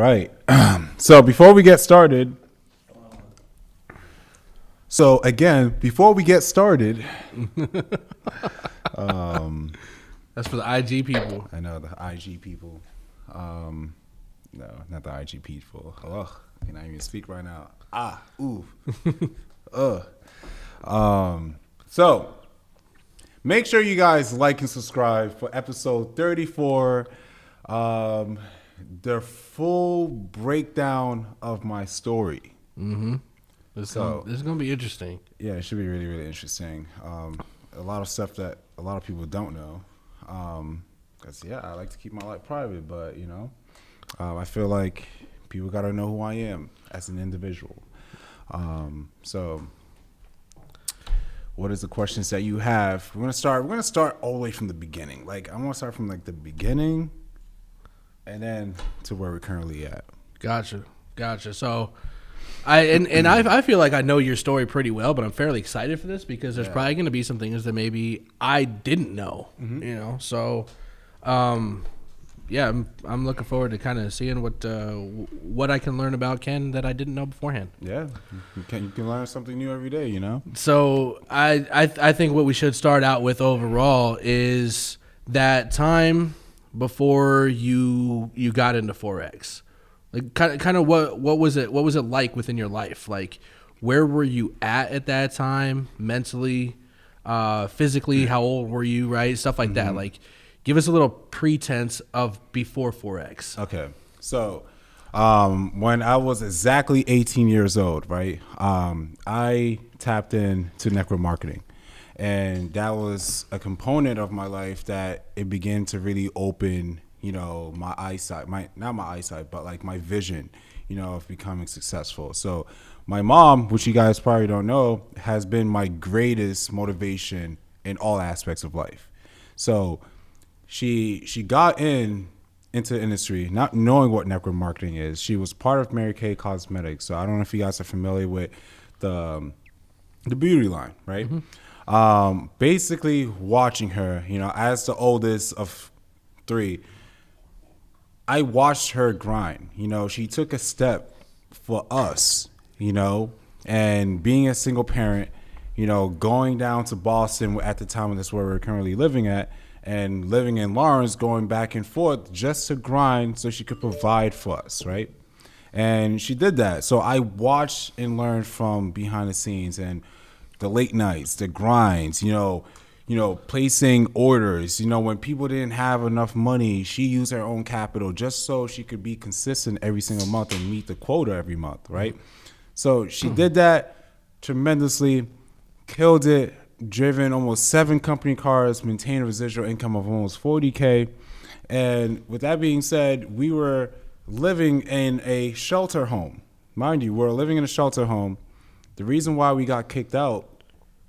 Right. So before we get started, before we get started, That's for the IG people. I know the IG people. No, not the IG people. Ugh, I cannot even speak right now. Ooh, So make sure you guys like and subscribe for episode 34. The full breakdown of my story. Mm-hmm. This is gonna be interesting. Yeah, it should be really, really interesting. A lot of stuff that a lot of people don't know. Because, I like to keep my life private, but, I feel like people got to know who I am as an individual. So what is the questions that you have? We're going to start all the way from the beginning. Like, I want to start from, like, the beginning and then to where we're currently at. Gotcha. So I feel like I know your story pretty well, but I'm fairly excited for this because there's probably going to be some things that maybe I didn't know, So, I'm looking forward to kind of seeing what I can learn about Ken that I didn't know beforehand. Yeah, you can learn something new every day, So I think what we should start out with overall is that time before you got into Forex. Like kind of what was it like within your life? Like where were you at that time mentally, physically? How old were you? Right, stuff like that. Like give us a little pretense of before Forex. Okay, so when I was exactly 18 years old, right, I tapped into network marketing, and that was a component of my life that it began to really open. My eyesight, not my eyesight, but like my vision, of becoming successful. So my mom, which you guys probably don't know, has been my greatest motivation in all aspects of life. So she got into the industry not knowing what network marketing is. She was part of Mary Kay Cosmetics. So I don't know if you guys are familiar with the beauty line, right? Mm-hmm. Basically watching her, as the oldest of three, I watched her grind. She took a step for us, and being a single parent, going down to Boston at the time, that's where we're currently living at, and living in Lawrence, going back and forth just to grind so she could provide for us, right? And she did that. So I watched and learned from behind the scenes and the late nights, the grinds, placing orders. When people didn't have enough money, she used her own capital just so she could be consistent every single month and meet the quota every month, right? So she did that tremendously, killed it, driven almost 7 company cars, maintained a residual income of almost $40K. And with that being said, we were living in a shelter home. Mind you, we're living in a shelter home. The reason why we got kicked out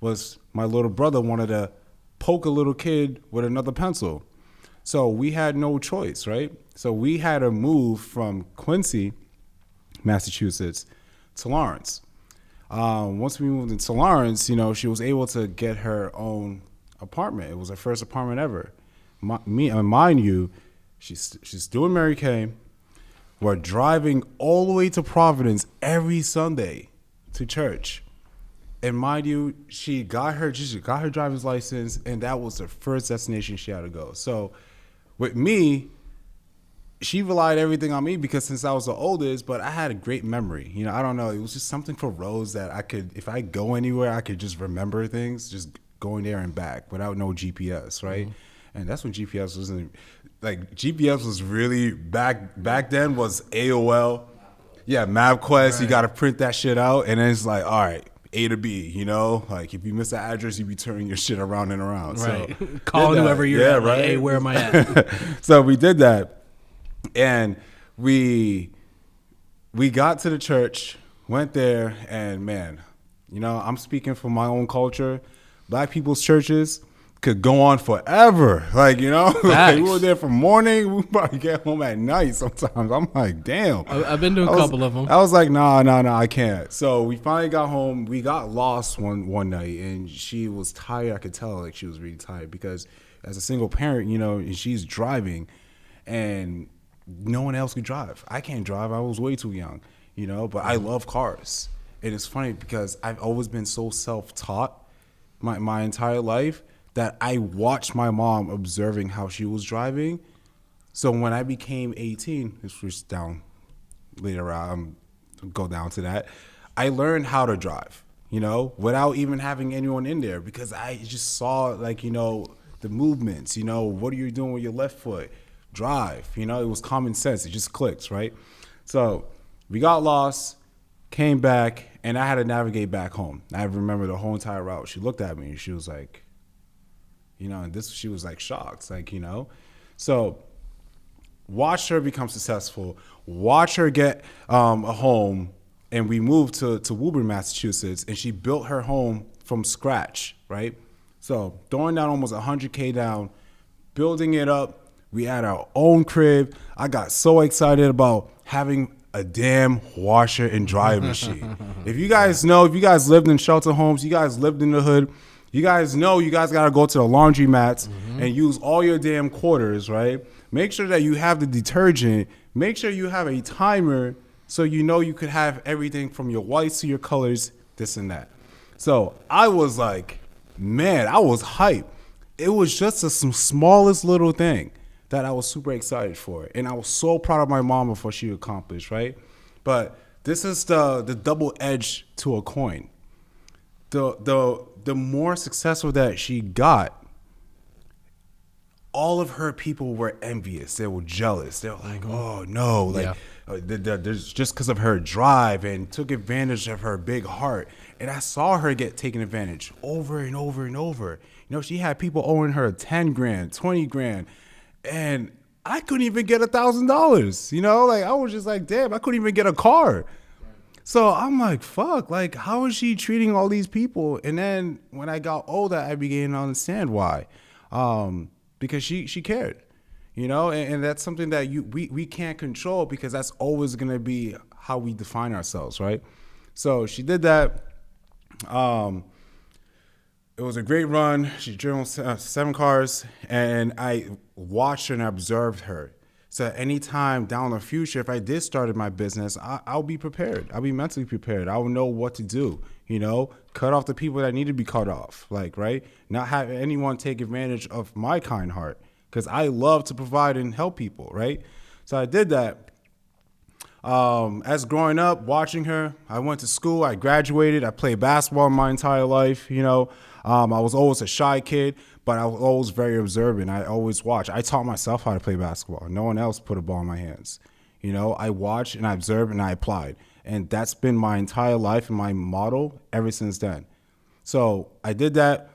was my little brother wanted to poke a little kid with another pencil. So we had no choice, right? So we had to move from Quincy, Massachusetts, to Lawrence. Once we moved into Lawrence, she was able to get her own apartment. It was her first apartment ever. Mind you, she's doing Mary Kay. We're driving all the way to Providence every Sunday to church. And mind you, she got her driver's license, and that was the first destination she had to go. So with me, she relied everything on me because since I was the oldest, but I had a great memory. I don't know. It was just something for roads that I could, if I go anywhere, I could just remember things, just going there and back without no GPS, right? Mm-hmm. And that's when GPS wasn't, GPS was really, back then was AOL. Yeah, MapQuest, right. You got to print that shit out, and then it's like, all right, A to B, like if you miss the address, you be turning your shit around and around. Right. So calling whoever you're at, right? Like, hey, where am I at? So we did that. And we got to the church, went there, and man, I'm speaking from my own culture. Black people's churches could go on forever. Like, we were there from morning. We probably get home at night sometimes. I'm like, damn. I've been to a couple of them. I was like, nah, I can't. So we finally got home. We got lost one night, and she was tired. I could tell, like, she was really tired because as a single parent, and she's driving, and no one else could drive. I can't drive. I was way too young, but I love cars. And it's funny because I've always been so self-taught my entire life that I watched my mom observing how she was driving. So when I became 18, this was down later on, go down to that, I learned how to drive, without even having anyone in there because I just saw the movements, what are you doing with your left foot? Drive, it was common sense. It just clicked, right? So we got lost, came back, and I had to navigate back home. I remember the whole entire route. She looked at me and she was like, and she was like shocked, So watch her become successful, watch her get a home, and we moved to Woburn, Massachusetts, and she built her home from scratch, right? So throwing down almost $100K down, building it up. We had our own crib. I got so excited about having a damn washer and dryer machine. If you guys lived in shelter homes, you guys lived in the hood, you guys know you guys got to go to the laundromats and use all your damn quarters, right? Make sure that you have the detergent. Make sure you have a timer so you could have everything from your whites to your colors, this and that. So I was like, man, I was hyped. It was just the smallest little thing that I was super excited for. And I was so proud of my mom for what she accomplished, right? But this is the double edge to a coin. The more successful that she got, all of her people were envious. They were jealous. They were like, oh no, there's just because of her drive and took advantage of her big heart. And I saw her get taken advantage over and over and over. She had people owing her 10 grand, 20 grand. And I couldn't even get $1,000, I was just like, damn, I couldn't even get a car. So I'm like, fuck, how is she treating all these people? And then when I got older, I began to understand why. Because she cared, and that's something that we can't control because that's always going to be how we define ourselves, right? So she did that. It was a great run. She drove 7 cars, and I watched her and observed her. So anytime down the future, if I did start my business, I'll be prepared. I'll be mentally prepared. I will know what to do, cut off the people that need to be cut off, right? Not have anyone take advantage of my kind heart because I love to provide and help people, right? So I did that. As growing up, watching her, I went to school, I graduated, I played basketball my entire life, I was always a shy kid, but I was always very observant. I always watched. I taught myself how to play basketball. No one else put a ball in my hands. I watched and I observed and I applied. And that's been my entire life and my motto ever since then. So I did that.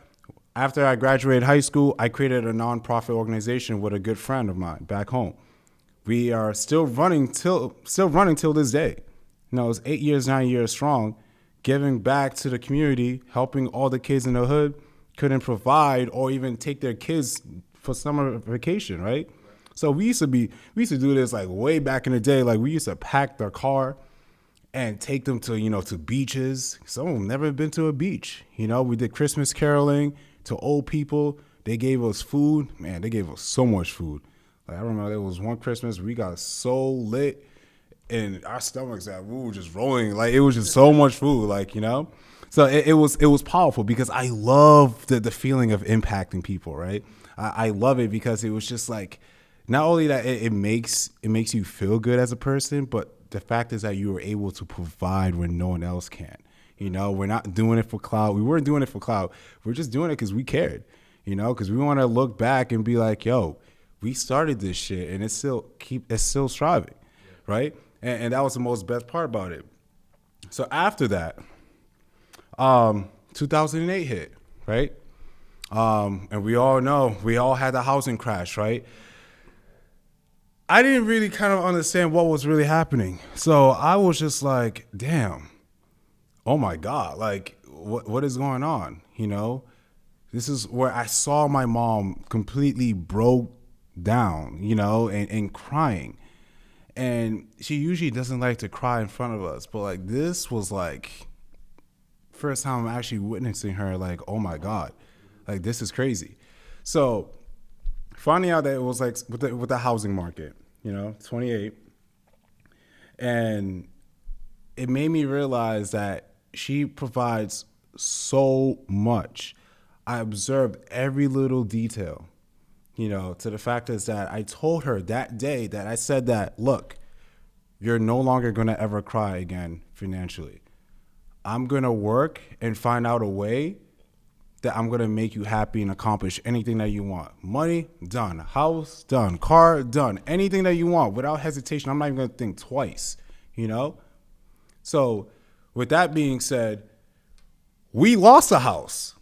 After I graduated high school, I created a nonprofit organization with a good friend of mine back home. We are still running till this day. It's 8 years, 9 years strong, giving back to the community, helping all the kids in the hood couldn't provide or even take their kids for summer vacation, right? So we used to do this way back in the day. We used to pack their car and take them to, to beaches. Some of them never been to a beach. We did Christmas caroling to old people. They gave us food. Man, they gave us so much food. I remember there was one Christmas we got so lit and our stomachs we were just rolling. It was just so much food, So it was powerful because I love the feeling of impacting people, right? I love it because it was just not only that it makes you feel good as a person, but the fact is that you were able to provide when no one else can. We're not doing it for clout. We weren't doing it for clout. We're just doing it because we cared, because we want to look back and be like, yo, we started this shit and it's still striving, right? And that was the most best part about it. So after that, 2008 hit, right? And we all know, we all had the housing crash, right? I didn't really kind of understand what was really happening. So I was just like, damn, oh my God, what is going on? This is where I saw my mom completely broke down, and crying. And she usually doesn't like to cry in front of us, but this was first time I'm actually witnessing her oh my God, this is crazy. So finding out that it was with the housing market, 28. And it made me realize that she provides so much. I observed every little detail, to the fact is that I told her that day that I said that, look, you're no longer going to ever cry again financially. I'm going to work and find out a way that I'm going to make you happy and accomplish anything that you want. Money, done. House, done. Car, done. Anything that you want without hesitation. I'm not even going to think twice, So with that being said, we lost a house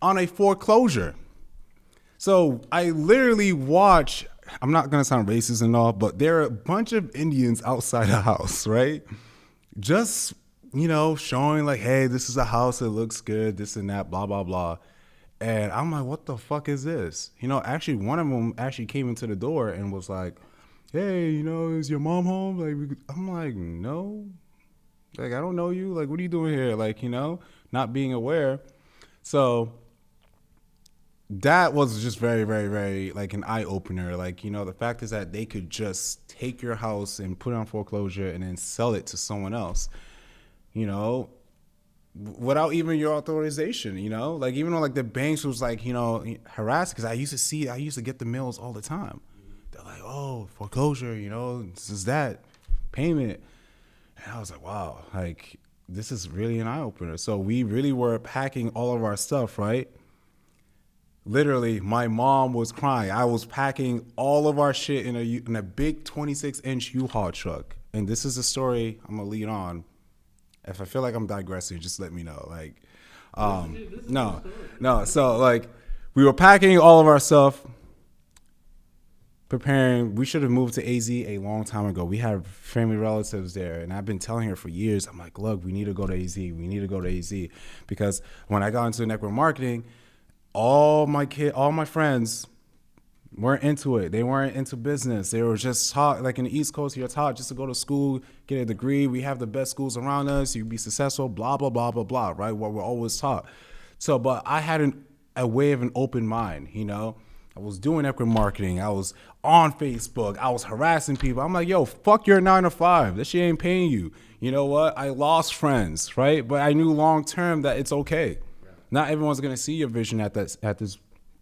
on a foreclosure. So I literally watch, I'm not going to sound racist and all, but there are a bunch of Indians outside the house, right? Just, showing like, hey, this is a house, it looks good, this and that, blah, blah, blah. And I'm like, what the fuck is this? Actually, one of them actually came into the door and was like, hey, is your mom home? Like, I'm like, no. Like, I don't know you. Like, what are you doing here? Like, not being aware. So that was just very, very, very, like, an eye-opener. Like, the fact is that they could just take your house and put it on foreclosure and then sell it to someone else, without even your authorization, Like, even though, like, the banks was, like, harassed, because I used to get the mails all the time. They're like, oh, foreclosure, this is that, payment. And I was like, wow, like, this is really an eye-opener. So we really were packing all of our stuff, right? Literally, my mom was crying. I was packing all of our shit in a big 26-inch U-Haul truck. And this is a story I'm going to lead on. If I feel like I'm digressing, just let me know. Like, no. So, like, we were packing all of our stuff, preparing. We should have moved to AZ a long time ago. We have family relatives there, and I've been telling her for years. I'm like, look, we need to go to AZ. We need to go to AZ, because when I got into network marketing, all my friends weren't into it. They weren't into business. They were just taught, like in the East Coast, you're taught just to go to school, get a degree. We have the best schools around us. You be successful, blah, blah, blah, blah, blah, right? What we're always taught. So, but I had a way of an open mind, I was doing network marketing. I was on Facebook. I was harassing people. I'm like, yo, fuck your 9 to 5. This shit ain't paying you. You know what? I lost friends, right? But I knew long term that it's okay. Not everyone's gonna see your vision at this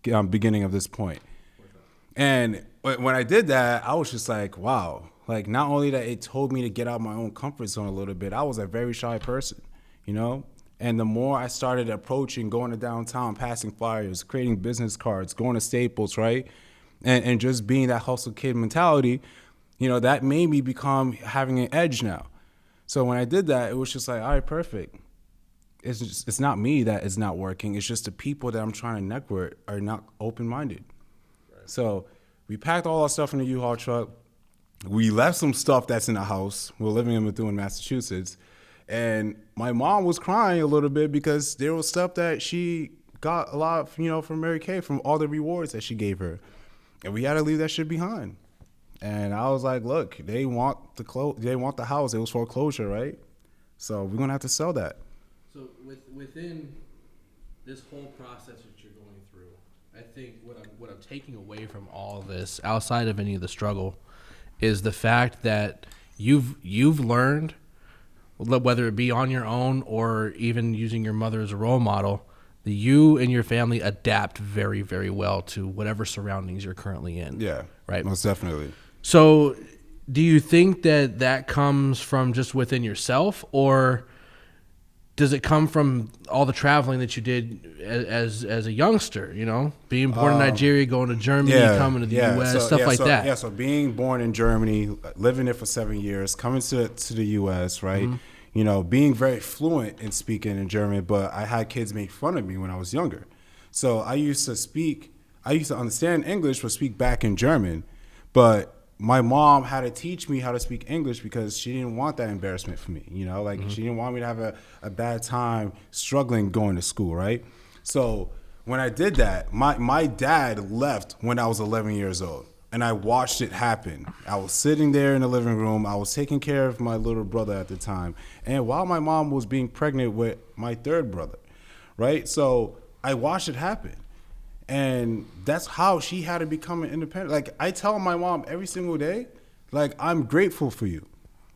beginning of this point. And when I did that, I was just like, wow. Like, not only that it told me to get out of my own comfort zone a little bit, I was a very shy person, And the more I started approaching, going to downtown, passing flyers, creating business cards, going to Staples, right? And just being that hustle kid mentality, that made me become having an edge now. So when I did that, it was just like, all right, perfect. It's not me that is not working. It's just the people that I'm trying to network are not open-minded. So we packed all our stuff in the U-Haul truck. We left some stuff that's in the house. We're living in Methuen, Massachusetts. And my mom was crying a little bit because there was stuff that she got a lot of, from Mary Kay, from all the rewards that she gave her. And we had to leave that shit behind. And I was like, look, they want they want the house. It was foreclosure, right? So we're going to have to sell that. So within this whole process that you're going through, I think what I'm taking away from all of this, outside of any of the struggle, is the fact that you've learned, whether it be on your own or even using your mother as a role model, that you and your family adapt very, very well to whatever surroundings you're currently in. Yeah, right. Most definitely. So, do you think that comes from just within yourself, or does it come from all the traveling that you did as a youngster, being born in Nigeria, going to Germany, coming to the U.S., like that? Yeah, so being born in Germany, living there for 7 years, coming to the U.S., right? Mm-hmm. Being very fluent in speaking in German, but I had kids make fun of me when I was younger. So I used to understand English, but speak back in German. But my mom had to teach me how to speak English because she didn't want that embarrassment for me, mm-hmm. She didn't want me to have a bad time struggling going to school, right? So when I did that, my dad left when I was 11 years old, and I watched it happen. I was sitting there in the living room. I was taking care of my little brother at the time, and while my mom was being pregnant with my third brother, right? So I watched it happen. And that's how she had to become an independent. Like, I tell my mom every single day Like, I'm grateful for you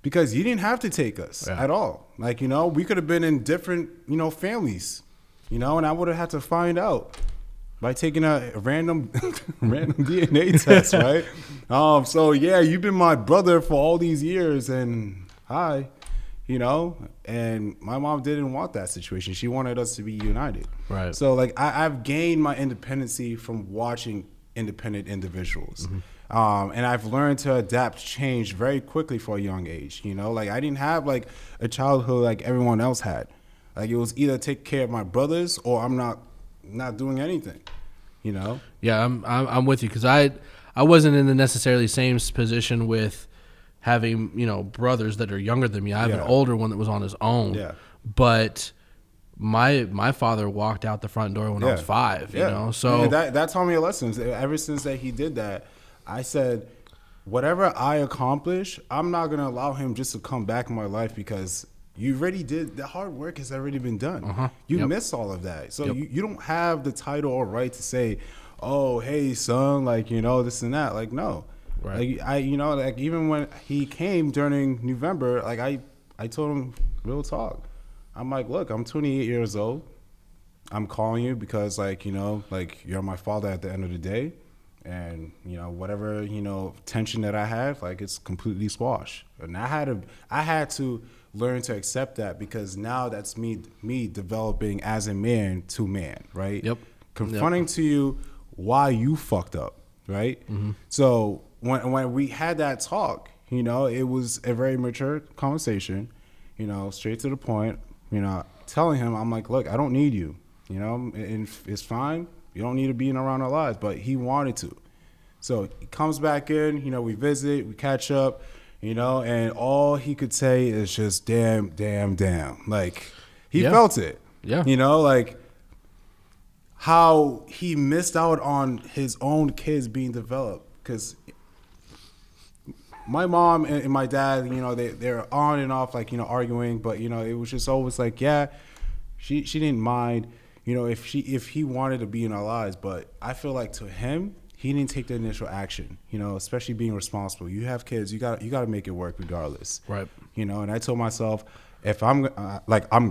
because you didn't have to take us at all. Like, you know, we could have been in different, you know, families, you know, and I would have had to find out by taking a random random DNA test, right? So yeah, you've been my brother for all these years, and you know, and my mom didn't want that situation. She wanted us to be united. Right. So like I've gained my independency from watching independent individuals. And I've learned to adapt change very quickly for a young age. You know, like I didn't have like a childhood like everyone else had. Like it was either take care of my brothers or I'm not doing anything. You know? Yeah, I'm with you because I wasn't in the necessarily same position with having, you know, brothers that are younger than me. I have an older one that was on his own. Yeah. But my father walked out the front door when I was 5, you know? So that taught me a lesson. Ever since that he did that, I said, whatever I accomplish, I'm not going to allow him just to come back in my life because you already did. The hard work has already been done. You miss all of that. So you don't have the title or right to say, oh, hey, son, like, you know, this and that. Like, no. Right. Like, you know, like even when he came during November, like I told him real talk. I'm like, look, I'm 28 years old. I'm calling you because, like, you know, like you're my father at the end of the day. And, you know, whatever, you know, tension that I have, like it's completely squashed. And I had to learn to accept that because now that's me developing as a man to man, right? Confronting to you why you fucked up, right? So when we had that talk, you know, it was a very mature conversation, you know, straight to the point, you know, telling him, I'm like, look, I don't need you, you know, and it's fine. You don't need to be in around our lives, but he wanted to. So he comes back in, you know, we visit, we catch up, you know, and all he could say is just damn. Like he felt it. Yeah. You know, like how he missed out on his own kids being developed. Because my mom and my dad, you know, they're on and off, like, you know, arguing, but, you know, it was just always like, yeah, she didn't mind, you know, if he wanted to be in our lives, but I feel like to him, he didn't take the initial action, you know, especially being responsible. You have kids, you got to make it work regardless. Right. You know, and I told myself, if I'm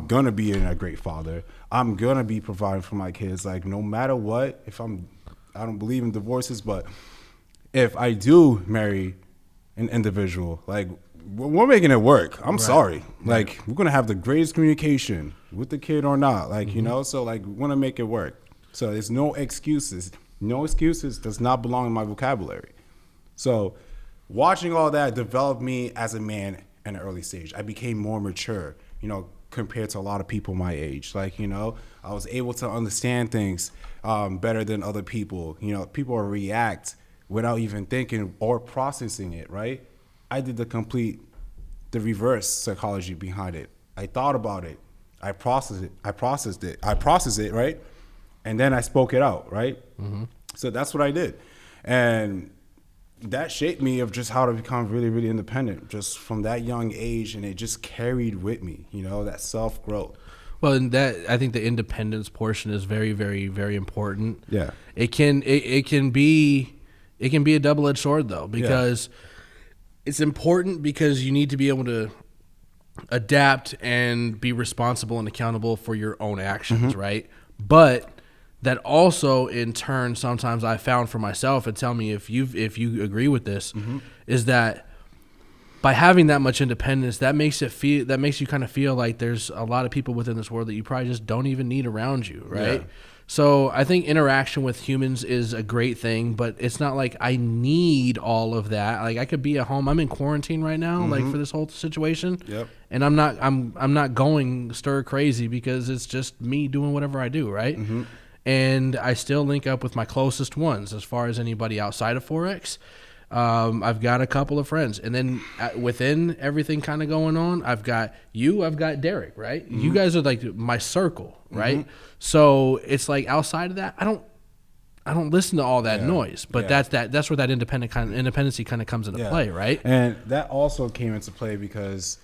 going to be a great father, I'm going to be providing for my kids, like no matter what, I don't believe in divorces, but if I do marry an individual, like we're making it work. I'm sorry. Like we're going to have the greatest communication with the kid or not, like, you know, so like we want to make it work. So there's no excuses. No excuses does not belong in my vocabulary. So watching all that developed me as a man in an early stage. I became more mature, you know, compared to a lot of people my age. Like, you know, I was able to understand things better than other people. You know, people react without even thinking or processing it, right? I did the reverse psychology behind it. I thought about it. I processed it, right? And then I spoke it out, right? So that's what I did. And that shaped me of just how to become really, really independent just from that young age. And it just carried with me, you know, that self-growth. Well, and that, I think the independence portion is very, very, very important. Yeah. It can be a double-edged sword though, because it's important because you need to be able to adapt and be responsible and accountable for your own actions, right? But that also in turn sometimes I found for myself, and tell me if you agree with this, is that by having that much independence, that makes you kind of feel like there's a lot of people within this world that you probably just don't even need around you, right? Yeah. So I think interaction with humans is a great thing, but it's not like I need all of that. Like I could be at home. I'm in quarantine right now, like for this whole situation. Yep. And I'm not going stir crazy because it's just me doing whatever I do, right? And I still link up with my closest ones as far as anybody outside of Forex. I've got a couple of friends, and then within everything kind of going on, I've got Derek, right? You guys are like my circle, right? So it's like outside of that, I don't listen to all that noise, but that's where that independency kind of comes into play, right? And that also came into play because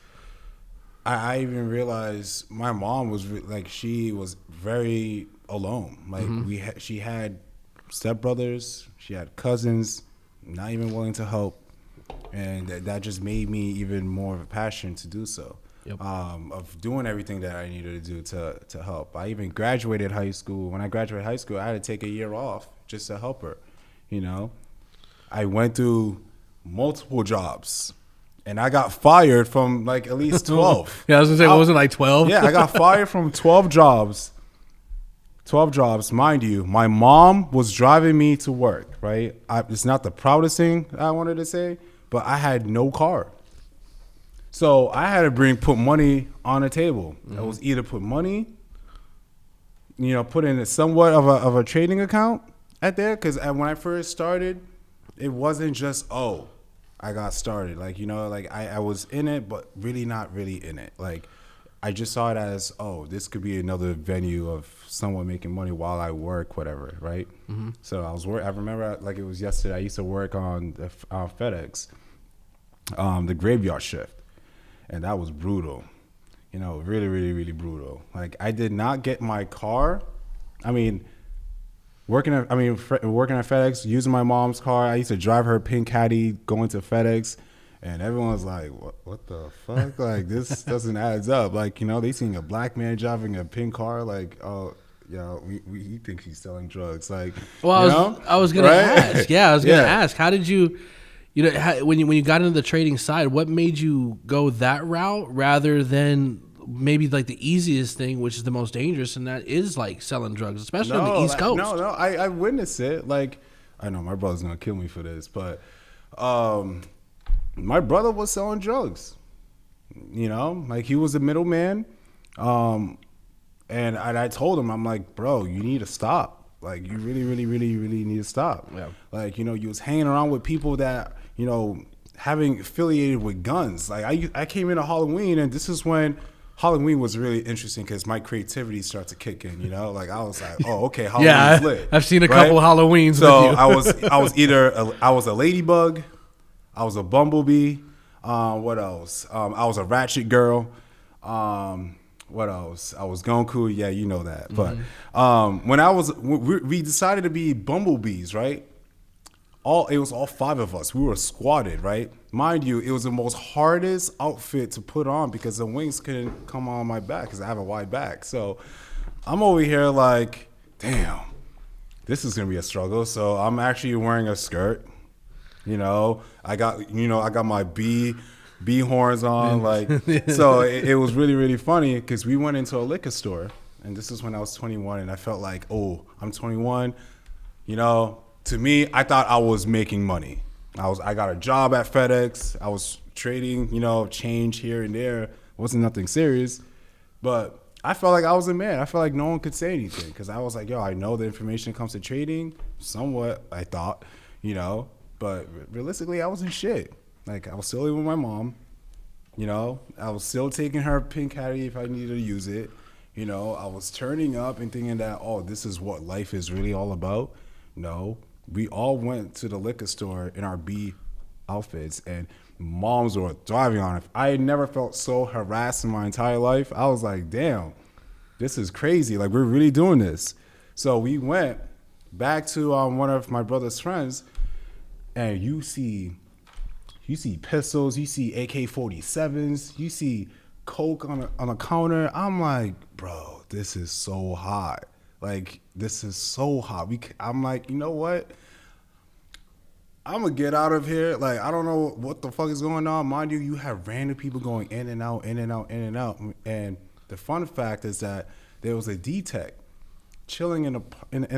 I even realized my mom was she was very alone. Like she had stepbrothers, she had cousins, not even willing to help. and that just made me even more of a passion to do so. Yep. Of doing everything that I needed to do to help. I even graduated high school. When I graduated high school, I had to take a year off just to help her. You know, I went through multiple jobs, and I got fired from like at least 12. Yeah, I was gonna say, what was it, like 12? Yeah, I got fired from 12 jobs. 12 jobs, mind you. My mom was driving me to work, right? It's not the proudest thing I wanted to say, but I had no car. So I had to put money on the table. I was either put money, put in somewhat of a trading account at there. Because when I first started, it wasn't just, I got started. Like, I was in it, but really not really in it. Like, I just saw it as, this could be another venue of someone making money while I work, whatever, right? Mm-hmm. So I remember like it was yesterday, I used to work on the FedEx, the graveyard shift. And that was brutal, really, really, really brutal. Like, I did not get my car. I mean, working at FedEx, using my mom's car. I used to drive her pink caddy going to FedEx. And everyone was like, what the fuck? Like, this doesn't add up. Like, they seen a black man driving a pink car. Like, he thinks he's selling drugs. Like, well, I was going to ask. Yeah, I was going to ask. How did you, when you got into the trading side, what made you go that route rather than maybe like the easiest thing, which is the most dangerous, and that is like selling drugs, especially on the East Coast? No, I witnessed it. Like, I know my brother's going to kill me for this, but my brother was selling drugs, like he was a middleman. And I told him, I'm like, bro, you need to stop. Like, you really, really, really, really need to stop. Yeah. Like, you was hanging around with people that, having affiliated with guns. Like, I came into Halloween, and this is when Halloween was really interesting because my creativity started to kick in, Like, I was like, okay, Halloween's lit. I've seen a couple Halloweens so with you. I was a ladybug. I was a bumblebee. What else? I was a ratchet girl. What else? I was Gonku. Yeah, you know that. Mm-hmm. But when we decided to be bumblebees, right? It was all 5 of us. We were squatted, right? Mind you, it was the most hardest outfit to put on because the wings couldn't come on my back because I have a wide back. So I'm over here like, damn, this is gonna be a struggle. So I'm actually wearing a skirt. I got my bee horns on, like, so it was really, really funny because we went into a liquor store, and this is when I was 21, and I felt like, I'm 21, to me, I thought I was making money. I got a job at FedEx. I was trading, change here and there. It wasn't nothing serious, but I felt like I was a man. I felt like no one could say anything because I was like, I know the information comes to trading, somewhat, I thought, but realistically, I wasn't shit. Like, I was still living with my mom. I was still taking her pink caddy if I needed to use it. I was turning up and thinking that, this is what life is really all about. No, we all went to the liquor store in our B outfits, and moms were thriving on it. I had never felt so harassed in my entire life. I was like, damn, this is crazy. Like, we're really doing this. So we went back to one of my brother's friends, and you see pistols, you see AK-47s, you see coke on a counter. I'm like, bro, this is so hot. Like, this is so hot. I'm like, you know what? I'm going to get out of here. Like, I don't know what the fuck is going on. Mind you, you have random people going in and out, in and out, in and out. And the fun fact is that there was a D-Tech chilling in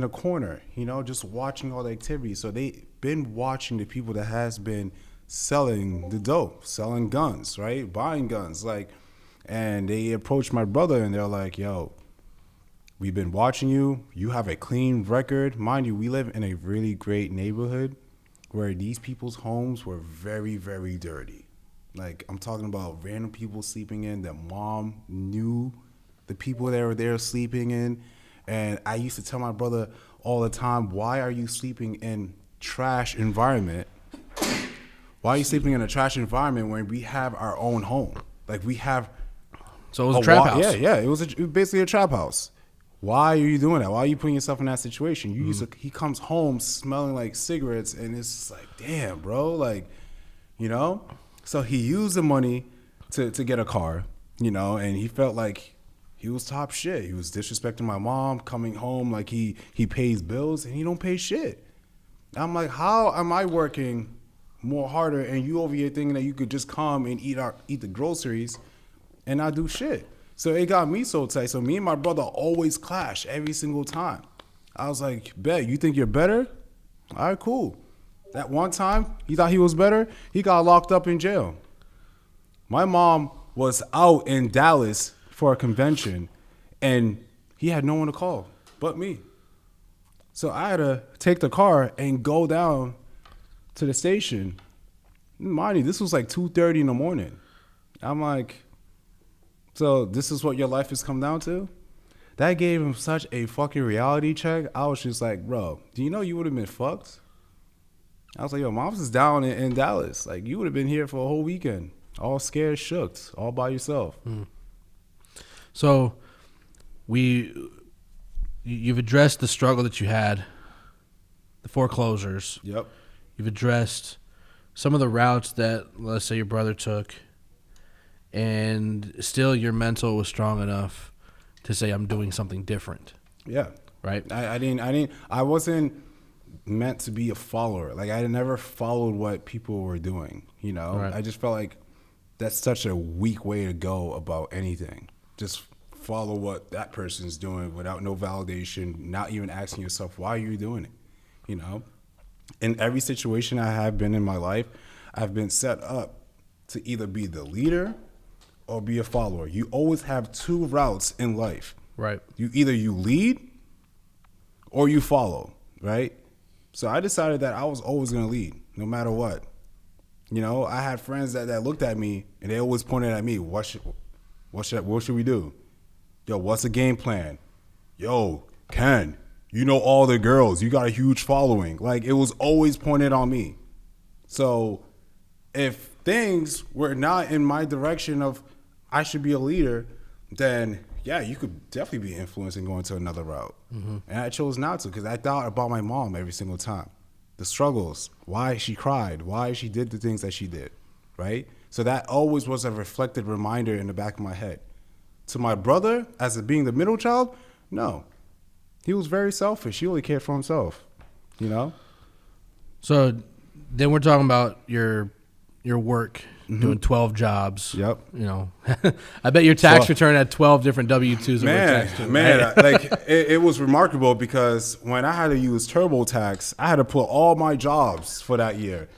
a corner, just watching all the activity. So they been watching the people that has been selling the dope, selling guns, right? Buying guns, like, and they approached my brother and they're like, yo, we've been watching you. You have a clean record. Mind you, we live in a really great neighborhood where these people's homes were very, very dirty. Like, I'm talking about random people sleeping in that mom knew the people that were there sleeping in. And I used to tell my brother all the time, why are you sleeping in trash environment? Why are you sleeping in a trash environment when we have our own home? Like, we have... So it was a trap house. Yeah. It was basically a trap house. Why are you doing that? Why are you putting yourself in that situation? He comes home smelling like cigarettes, and it's just like, damn, bro. Like, you know? So he used the money to get a car, you know, and he felt like he was top shit. He was disrespecting my mom, coming home like he pays bills and he don't pay shit. I'm like, how am I working more harder and you over here thinking that you could just come and eat the groceries and not do shit? So it got me so tight. So me and my brother always clash every single time. I was like, bet, you think you're better? All right, cool. That one time he thought he was better, he got locked up in jail. My mom was out in Dallas for a convention and he had no one to call but me. So I had to take the car and go down to the station. Mind you, this was like 2:30 in the morning. I'm like, so this is what your life has come down to? That gave him such a fucking reality check. I was just like, bro, do you know you would have been fucked? I was like, yo, mom's is down in Dallas. Like, you would have been here for a whole weekend, all scared, shook, all by yourself. So you've addressed the struggle that you had, the foreclosures. Yep. You've addressed some of the routes that, let's say, your brother took, and still your mental was strong enough to say, I'm doing something different. Yeah. Right? I wasn't meant to be a follower. Like, I never followed what people were doing, you know? Right. I just felt like that's such a weak way to go about anything. Just follow what that person's doing without no validation, not even asking yourself, why are you doing it? You know? In every situation I have been in my life, I've been set up to either be the leader or be a follower. You always have two routes in life. Right. You lead or you follow, right? So I decided that I was always going to lead, no matter what. You know, I had friends that looked at me and they always pointed at me, what should we do? Yo, what's the game plan? Yo, Ken, you know all the girls. You got a huge following. Like, it was always pointed on me. So if things were not in my direction of I should be a leader, then yeah, you could definitely be influenced and going to another route. Mm-hmm. And I chose not to because I thought about my mom every single time. The struggles, why she cried, why she did the things that she did, right? So that always was a reflected reminder in the back of my head. To my brother, as being the middle child, no. He was very selfish. He only cared for himself, you know? So then we're talking about your work, doing 12 jobs. Yep. You know, I bet your tax return had 12 different W-2s. It was remarkable because when I had to use TurboTax, I had to put all my jobs for that year.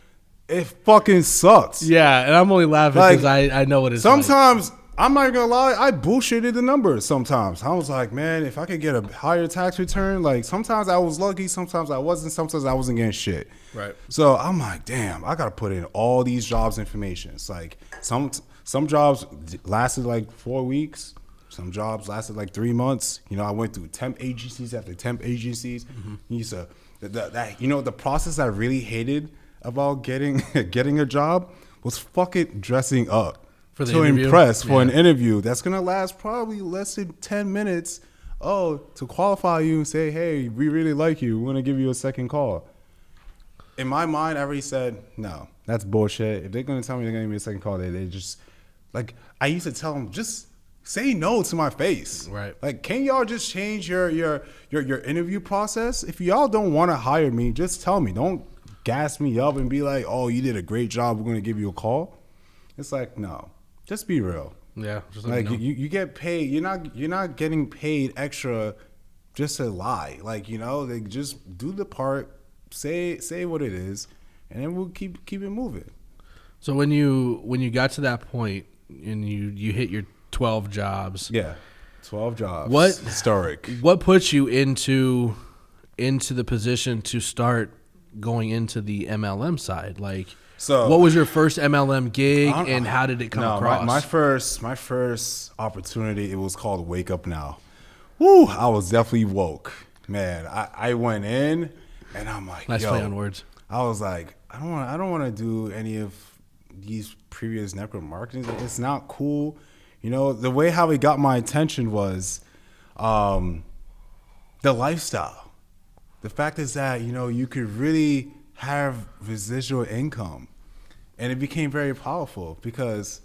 It fucking sucks. Yeah, and I'm only laughing because I know what it's sometimes, like. I'm not gonna lie, I bullshitted the numbers sometimes. I was like, man, if I could get a higher tax return, like sometimes I was lucky, sometimes I wasn't, sometimes I wasn't getting shit. Right. So I'm like, damn, I gotta put in all these jobs information. It's like some jobs lasted like 4 weeks, some jobs lasted like 3 months. You know, I went through temp agencies after temp agencies. The process I really hated about getting a job was fucking dressing up. To impress for an interview that's going to last probably less than 10 minutes. To qualify you and say, hey, we really like you. We're going to give you a second call. In my mind, I already said, no, that's bullshit. If they're going to tell me they're going to give me a second call, they just, like, I used to tell them, just say no to my face. Right. Like, can y'all just change your interview process? If y'all don't want to hire me, just tell me. Don't gas me up and be like, oh, you did a great job. We're going to give you a call. It's like, no. Just be real. Yeah. Just like you get paid. You're not getting paid extra just to lie. Like, you know, they just do the part, say what it is, and then we'll keep it moving. So when you got to that point and you hit your 12 jobs. Yeah. 12 jobs. Historic. What puts you into the position to start going into the MLM side? Like, so what was your first MLM gig and how did it come across? My first opportunity, it was called Wake Up Now. Woo, I was definitely woke. Man, I went in and I'm like, nice play on words. I was like, I don't want to do any of these previous network marketing. It's not cool. You know, the way how it got my attention was the lifestyle. The fact is that, you know, you could really have residual income. And it became very powerful because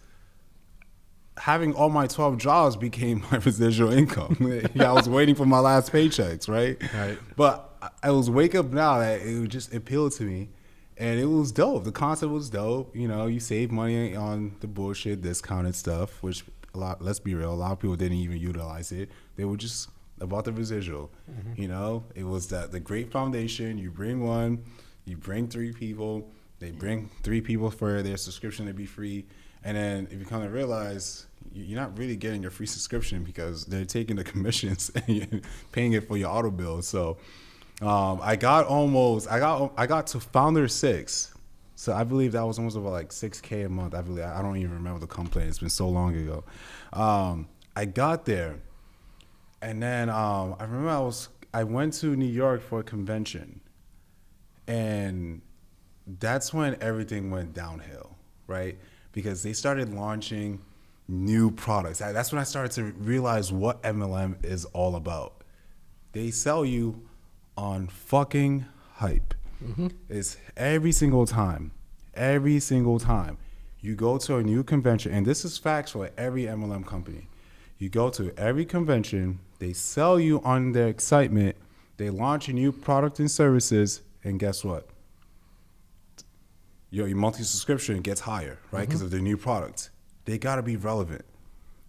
having all my 12 jobs became my residual income. I was waiting for my last paychecks, right? Right. But I was wake up now that it just appealed to me. And it was dope. The concept was dope. You know, you save money on the bullshit discounted stuff, which let's be real, a lot of people didn't even utilize it. They were just about the residual. You know, it was the great foundation. You bring one, you bring 3 people, they bring 3 people for their subscription to be free. And then if you kind of realize you're not really getting your free subscription because they're taking the commissions and you're paying it for your auto bill. So I got to founder 6. So I believe that was almost about like $6K a month. I don't even remember the complaint. It's been so long ago. I got there, and then I remember I went to New York for a convention, and that's when everything went downhill, right? Because they started launching new products. That's when I started to realize what MLM is all about. They sell you on fucking hype. It's every single time you go to a new convention, and this is facts for every MLM company. You go to every convention, they sell you on their excitement, they launch a new product and services, and guess what? Your monthly subscription gets higher, right? Because of the new products. They gotta be relevant.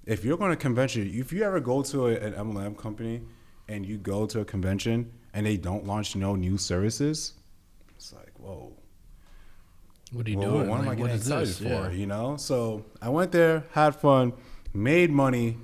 If you're going to a convention, if you ever go to an MLM company and you go to a convention and they don't launch no new services, it's like, whoa. What are you doing? What am I getting excited for? Yeah. You know? So I went there, had fun, made money.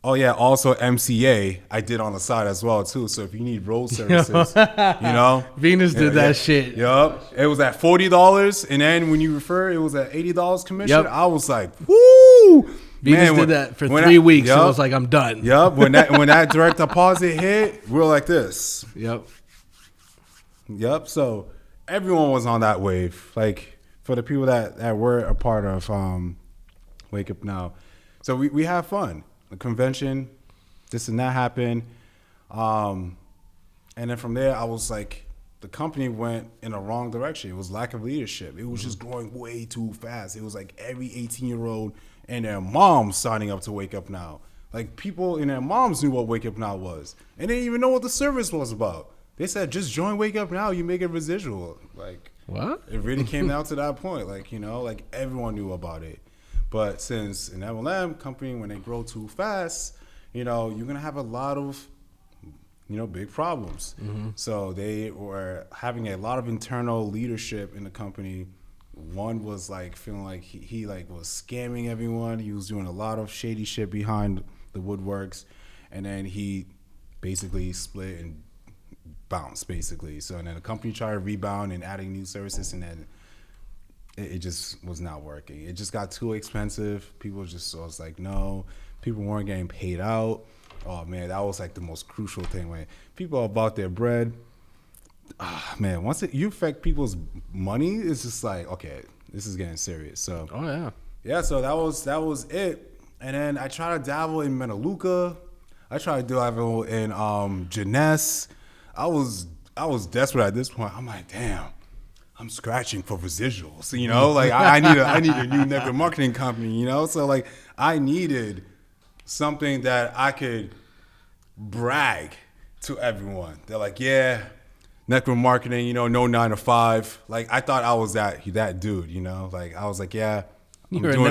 Oh yeah, also MCA I did on the side as well too. So if you need road services, you know, Venus did that shit. Yup, it was at $40, and then when you refer, it was at $80 commission. Yep. I was like, woo! Venus did that for 3 weeks. It was like, I'm done. Yup. When that direct deposit hit, we were like this. Yep. So everyone was on that wave. Like for the people that were a part of Wake Up Now. So we had fun. The convention, this and that happened. And then from there, I was like, the company went in a wrong direction. It was lack of leadership. It was just growing way too fast. It was like every 18-year-old and their moms signing up to Wake Up Now. Like people and their moms knew what Wake Up Now was. And they didn't even know what the service was about. They said, just join Wake Up Now, you make a residual. Like, what? It really came down to that point. Like, you know, like everyone knew about it. But since an MLM company, when they grow too fast, you know, you're going to have a lot of, you know, big problems. So they were having a lot of internal leadership in the company. One was like feeling like he like was scamming everyone. He was doing a lot of shady shit behind the woodworks. And then he basically split and bounced, basically. So and then the company tried to rebound and adding new services, and then it just was not working. It just got too expensive. People just, so I was like, no. People weren't getting paid out. Oh, man, that was like the most crucial thing. When people are about their bread, man, once you affect people's money, it's just like, okay, this is getting serious. So, yeah, so that was it. And then I tried to dabble in Metalluca. I tried to dabble in Jeunesse. I was desperate at this point. I'm like, damn. I'm scratching for residuals, you know, like I need a new network marketing company, you know, so like I needed something that I could brag to everyone. They're like, yeah, network marketing, you know, no 9 to 5. Like I thought I was that dude, you know, like I was like, yeah, I'm doing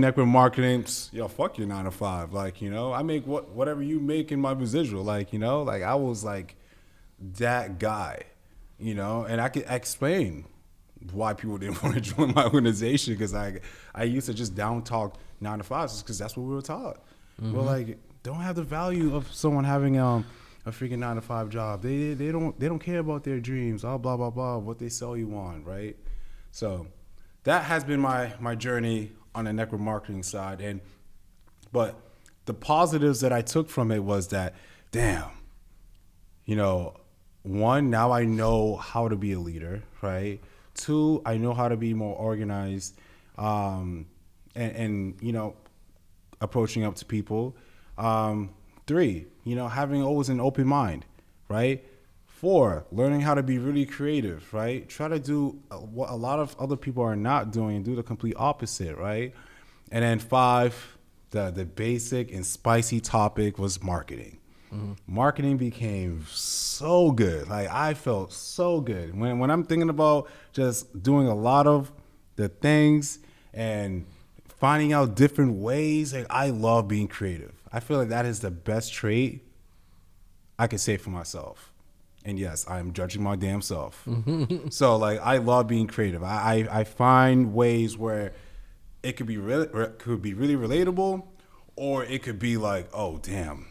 network marketing. Yo, fuck your 9 to 5, like you know, I make whatever you make in my residual, like you know, like I was like that guy. You know, and I could explain why people didn't want to join my organization because I used to just down talk 9 to 5s because that's what we were taught. We're like, don't have the value of someone having a freaking 9 to 5 job. They don't care about their dreams. Blah blah blah. What they sell you on, right? So that has been my journey on the network marketing side, but the positives that I took from it was that, damn, you know. 1, now I know how to be a leader, right? 2, I know how to be more organized, and you know, approaching up to people. 3, you know, having always an open mind, right? 4, learning how to be really creative, right? Try to do what a lot of other people are not doing and do the complete opposite, right? And then 5, the basic and spicy topic was marketing. Marketing became so good. Like, I felt so good. When I'm thinking about just doing a lot of the things and finding out different ways, like, I love being creative. I feel like that is the best trait I could say for myself. And yes, I'm judging my damn self. So, like, I love being creative. I find ways where it could be really relatable, or it could be like, oh damn,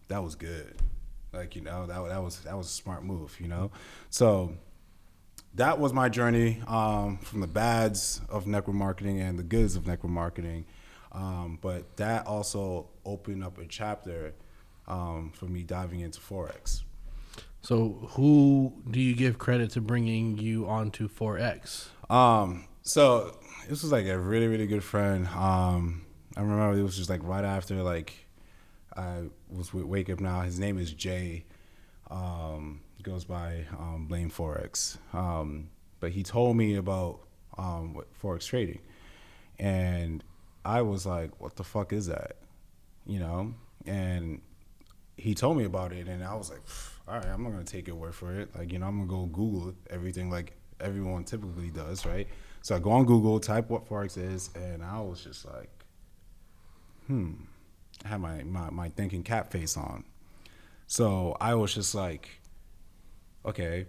that was good. Like, you know, that was a smart move, you know? So that was my journey, from the bads of network marketing and the goods of network marketing. But that also opened up a chapter for me diving into Forex. So who do you give credit to bringing you onto Forex? So this was like a really, really good friend. I remember it was just like right after, like, I was with Wake Up Now. His name is Jay. He goes by Blame Forex. But he told me about Forex trading. And I was like, what the fuck is that? You know? And he told me about it, and I was like, all right, I'm not going to take your word for it. Like, you know, I'm going to go Google everything like everyone typically does, right? So I go on Google, type what Forex is, and I was just like, I had my thinking cat face on. So I was just like, okay,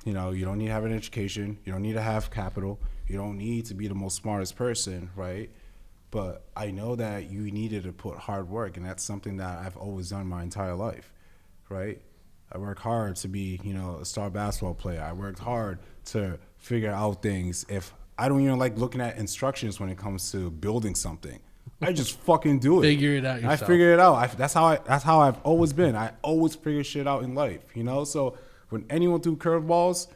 you know, you don't need to have an education. You don't need to have capital. You don't need to be the most smartest person, right? But I know that you needed to put hard work, and that's something that I've always done my entire life, right? I worked hard to be, you know, a star basketball player. I worked hard to figure out things. If I don't even like looking at instructions when it comes to building something, I just fucking do it. Figure it out yourself. I figure it out. That's how I've always been. I always figure shit out in life, you know? So when anyone threw curveballs,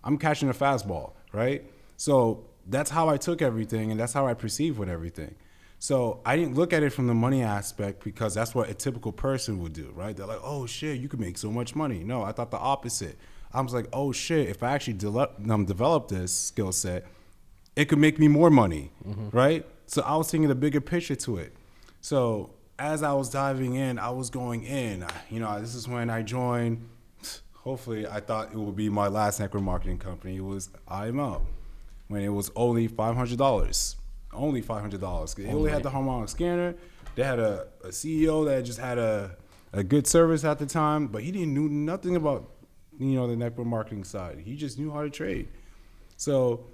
I'm catching a fastball, right? So that's how I took everything, and that's how I perceived with everything. So I didn't look at it from the money aspect, because that's what a typical person would do, right? They're like, oh shit, you could make so much money. No, I thought the opposite. I was like, oh shit, if I actually develop this skill set, it could make me more money, right? So I was thinking the bigger picture to it. So as I was diving in, I was going in. You know, this is when I joined. Hopefully, I thought it would be my last network marketing company. It was IMO, when it was only $500. Only $500. They only had the harmonic scanner. They had a CEO that just had a good service at the time, but he didn't know nothing about, you know, the network marketing side. He just knew how to trade. So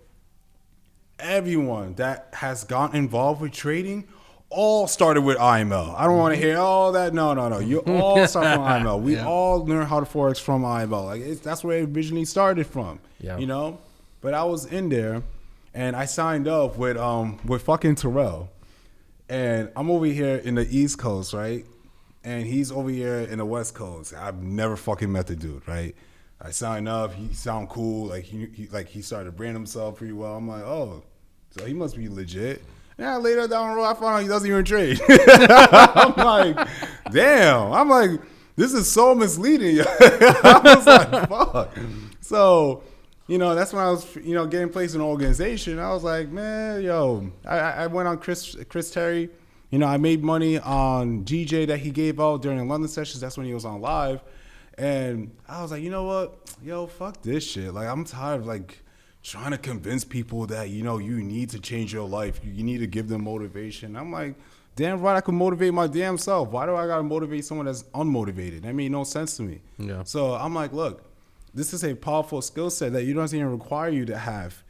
everyone that has gotten involved with trading all started with IML. I don't want to hear all that. No. You all start from IML. We all learn how to Forex from IML. Like, that's where it originally started from, you know? But I was in there, and I signed up with fucking Terrell. And I'm over here in the East Coast, right? And he's over here in the West Coast. I've never fucking met the dude, right? I signed up. He sound cool. Like, he started to brand himself pretty well. I'm like, oh, so he must be legit. Yeah, later down the road, I found out he doesn't even trade. I'm like, damn. I'm like, this is so misleading. I was like, fuck. So, you know, that's when I was, you know, getting placed in an organization. I was like, man, yo, I went on Chris Terry. You know, I made money on GJ that he gave out during the London sessions. That's when he was on live. And I was like, you know what? Yo, fuck this shit. Like, I'm tired of, like, trying to convince people that, you know, you need to change your life. You need to give them motivation. I'm like, damn right, I could motivate my damn self. Why do I got to motivate someone that's unmotivated? That made no sense to me. Yeah. So I'm like, look, this is a powerful skill set that you don't even require you to have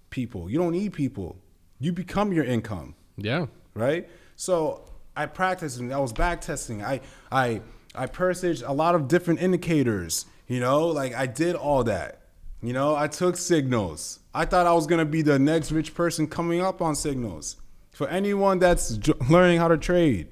people. You don't need people. You become your income. Yeah. Right? So I practiced, and I was back testing. I presaged a lot of different indicators. You know, like, I did all that. You know, I took signals. I thought I was going to be the next rich person coming up on signals. For anyone that's learning how to trade,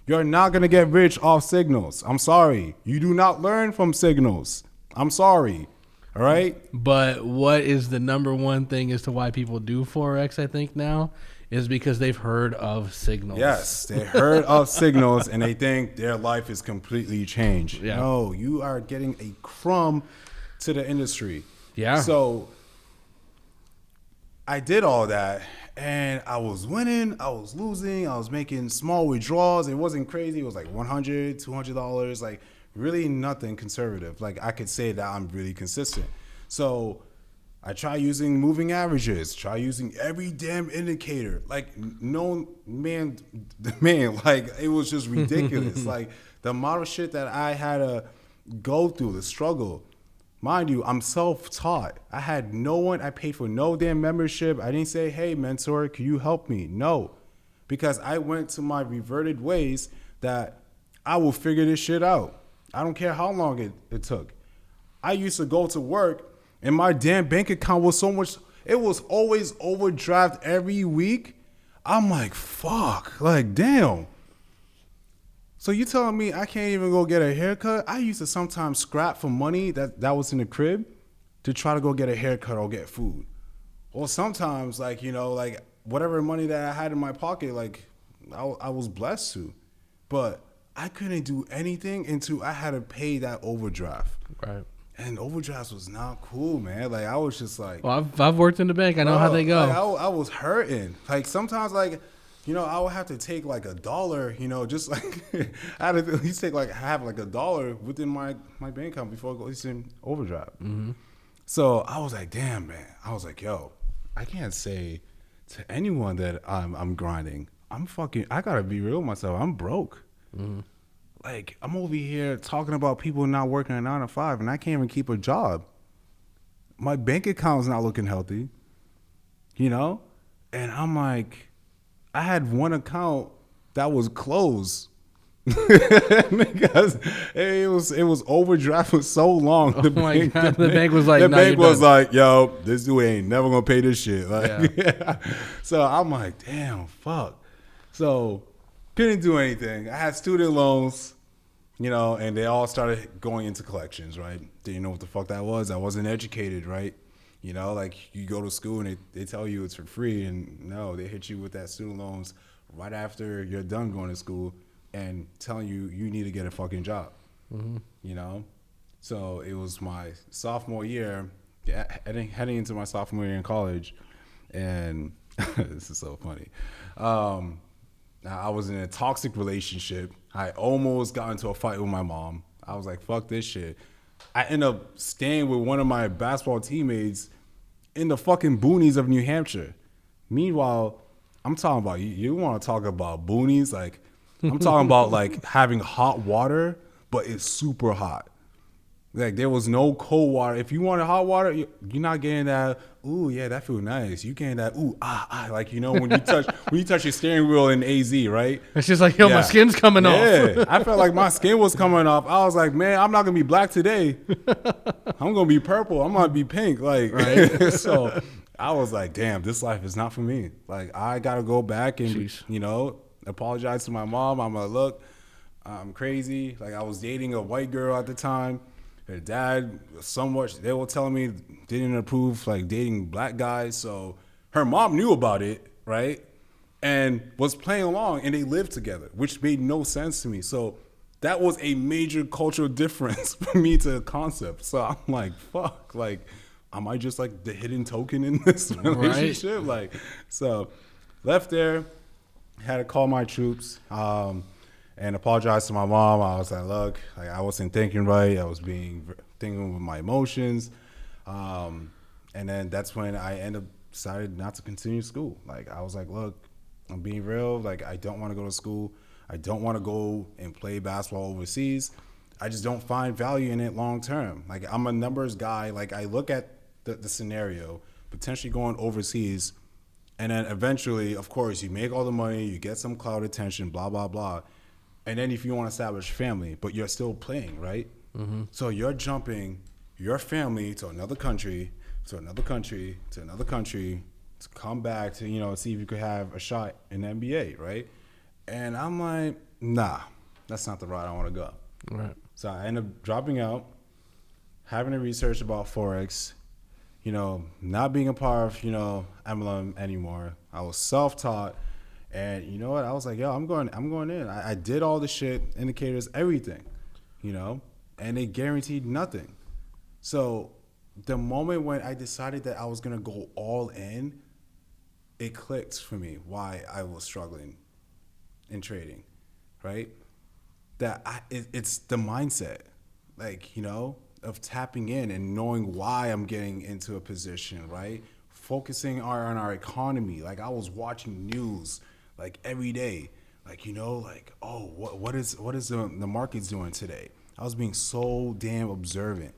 you're not going to get rich off signals. I'm sorry. You do not learn from signals. I'm sorry. All right? But what is the number one thing as to why people do Forex, I think, now, is because they've heard of signals. Yes, they heard of signals and they think their life is completely changed. Yeah. No, you are getting a crumb to the industry. Yeah. So I did all that and I was winning, I was losing, I was making small withdrawals. It wasn't crazy. It was like $100, $200, like really nothing conservative. Like I could say that I'm really consistent. So I try using moving averages, try using every damn indicator. Like no man, like it was just ridiculous. Like the amount of shit that I had to go through, the struggle. Mind you, I'm self-taught. I had no one. I paid for no damn membership. I didn't say, hey, mentor, can you help me? No, because I went to my reverted ways that I will figure this shit out. I don't care how long it took. I used to go to work and my damn bank account was so much. It was always overdraft every week. I'm like, fuck, like, damn. So you telling me I can't even go get a haircut? I used to sometimes scrap for money that was in the crib to try to go get a haircut or get food. Or sometimes, like, you know, like whatever money that I had in my pocket, like I was blessed to. But I couldn't do anything until I had to pay that overdraft. Right. And overdrafts was not cool, man. Like I was just like, Well, I've worked in the bank. I know how they go. Like, I was hurting. Like sometimes, like, you know, I would have to take like $1, you know, just like I had to at least take like have like $1 within my bank account before I go in overdraft. Mm-hmm. So I was like, damn, man. I was like, yo, I can't say to anyone that I'm grinding. I gotta be real with myself. I'm broke. Mm-hmm. Like I'm over here talking about people not working a 9 to 5, and I can't even keep a job. My bank account's not looking healthy, you know, and I'm like. I had one account that was closed because it was overdraft for so long. The bank was like, like, yo, this dude ain't never gonna pay this shit. Like, yeah. So I'm like, damn, fuck. So couldn't do anything. I had student loans, you know, and they all started going into collections. Right? Didn't know what the fuck that was. I wasn't educated, right? You know, like you go to school and they tell you it's for free, and no, they hit you with that student loans right after you're done going to school and telling you need to get a fucking job. Mm-hmm. You know, so it was my sophomore year, heading into my sophomore year in college, and this is so funny. I was in a toxic relationship. I almost got into a fight with my mom. I was like, fuck this shit. I end up staying with one of my basketball teammates in the fucking boonies of New Hampshire. Meanwhile, I'm talking about, you want to talk about boonies? Like, I'm talking about like having hot water, but it's super hot. Like there was no cold water. If you wanted hot water, you're not getting that. Ooh, yeah, that feels nice. You getting that? Ooh, like you know when you touch your steering wheel in AZ, right? It's just like, yo, my skin's coming off. Yeah, I felt like my skin was coming off. I was like, man, I'm not gonna be black today. I'm gonna be purple. I'm gonna be pink. Like, right? So I was like, damn, this life is not for me. Like, I gotta go back and you know apologize to my mom. I'm like, look, I'm crazy. Like, I was dating a white girl at the time. Her dad, somewhat, they were telling me didn't approve like dating black guys. So her mom knew about it, right? And was playing along, and they lived together, which made no sense to me. So that was a major cultural difference for me to the concept. So I'm like, fuck, like, am I just like the hidden token in this relationship? Right. Like, so left there, had to call my troops. And apologize to my mom. I was like, look, like I wasn't thinking right. I was thinking with my emotions. And then that's when I decided not to continue school. Like I was like, look, I'm being real. Like I don't want to go to school. I don't want to go and play basketball overseas. I just don't find value in it long term. Like I'm a numbers guy. Like I look at the scenario, potentially going overseas. And then eventually, of course, you make all the money, you get some clout attention, blah, blah, blah. And then if you want to establish family, but you're still playing, right? Mm-hmm. So you're jumping your family to another country, to another country, to another country, to come back to, you know, see if you could have a shot in the NBA, right? And I'm like, nah, that's not the route I want to go. Right. So I end up dropping out, having to research about Forex, not being a part of, MLM anymore. I was self-taught. And you know what? I was like, yo, I'm going in. I did all the shit, indicators, everything, and they guaranteed nothing. So the moment when I decided that I was going to go all in, it clicked for me why I was struggling in trading, right? It's the mindset, like, of tapping in and knowing why I'm getting into a position, right? Focusing on our economy. Like, I was watching news like every day, like, like, oh, what is the market's doing today? I was being so damn observant,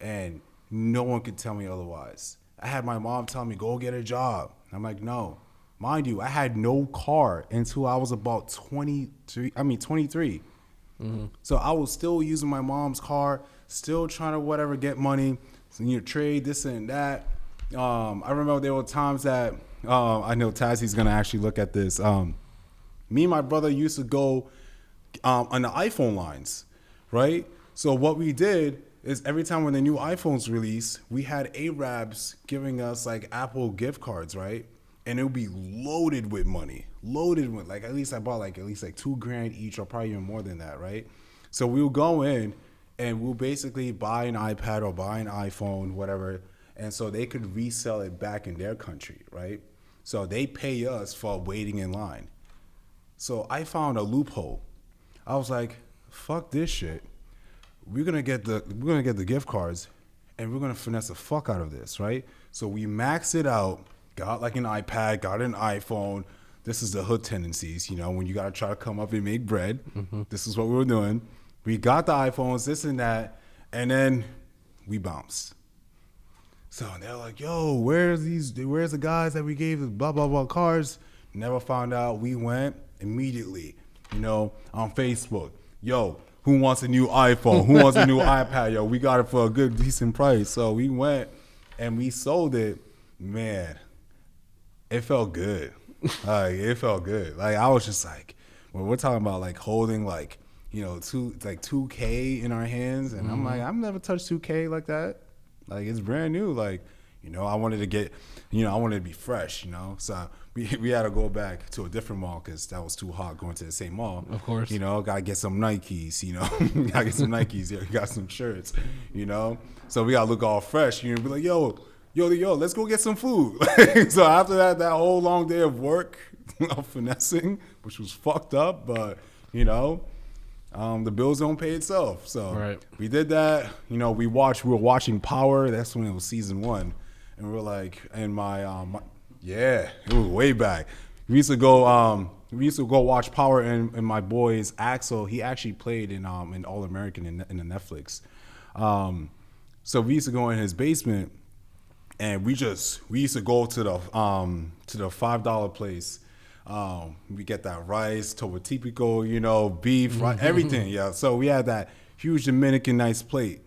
and no one could tell me otherwise. I had my mom tell me, go get a job. I'm like, no. Mind you, I had no car until I was about 23. Mm-hmm. So I was still using my mom's car, still trying to whatever get money, trade this and that. I remember there were times that I know Tassie's gonna actually look at this. Me and my brother used to go on the iPhone lines, right? So what we did is every time when the new iPhones release, we had Arabs giving us like Apple gift cards, right? And it would be loaded with money, like at least I bought like at least like $2,000 each, or probably even more than that, right? So we'll go in and we'll basically buy an iPad or buy an iPhone, whatever, and so they could resell it back in their country, right? So they pay us for waiting in line. So I found a loophole. I was like, fuck this shit. We're gonna get the gift cards, and we're gonna finesse the fuck out of this, right? So we maxed it out, got like an iPad, got an iPhone. This is the hood tendencies, when you gotta try to come up and make bread. Mm-hmm. This is what we were doing. We got the iPhones, this and that, and then we bounced. So they're like, yo, where's the guys that we gave the blah blah blah cars? Never found out. We went immediately, on Facebook. Yo, who wants a new iPhone? Who wants a new iPad? Yo, we got it for a good, decent price. So we went and we sold it. Man, it felt good. It felt good. Like, I was just like, when we're talking about like holding like, $2K in our hands, and I'm like, I've never touched 2K like that. Like, it's brand new. Like, I wanted to get, I wanted to be fresh, So we had to go back to a different mall because that was too hot going to the same mall. Of course. Got to get some Nikes, got to get some Nikes. Yeah, got some shirts, So we got to look all fresh. Be like, yo, let's go get some food. So after that whole long day of work, of finessing, which was fucked up, but, the bills don't pay itself. So right. We did that. We were watching Power. That's when it was season 1. And we were like, and it was way back. We used to go watch Power, and my boys, Axel, he actually played in All American in the Netflix. So we used to go in his basement, and we used to go to the $5 place. We get that rice, tortilla típico, beef, right, everything. Yeah. So we had that huge Dominican nice plate,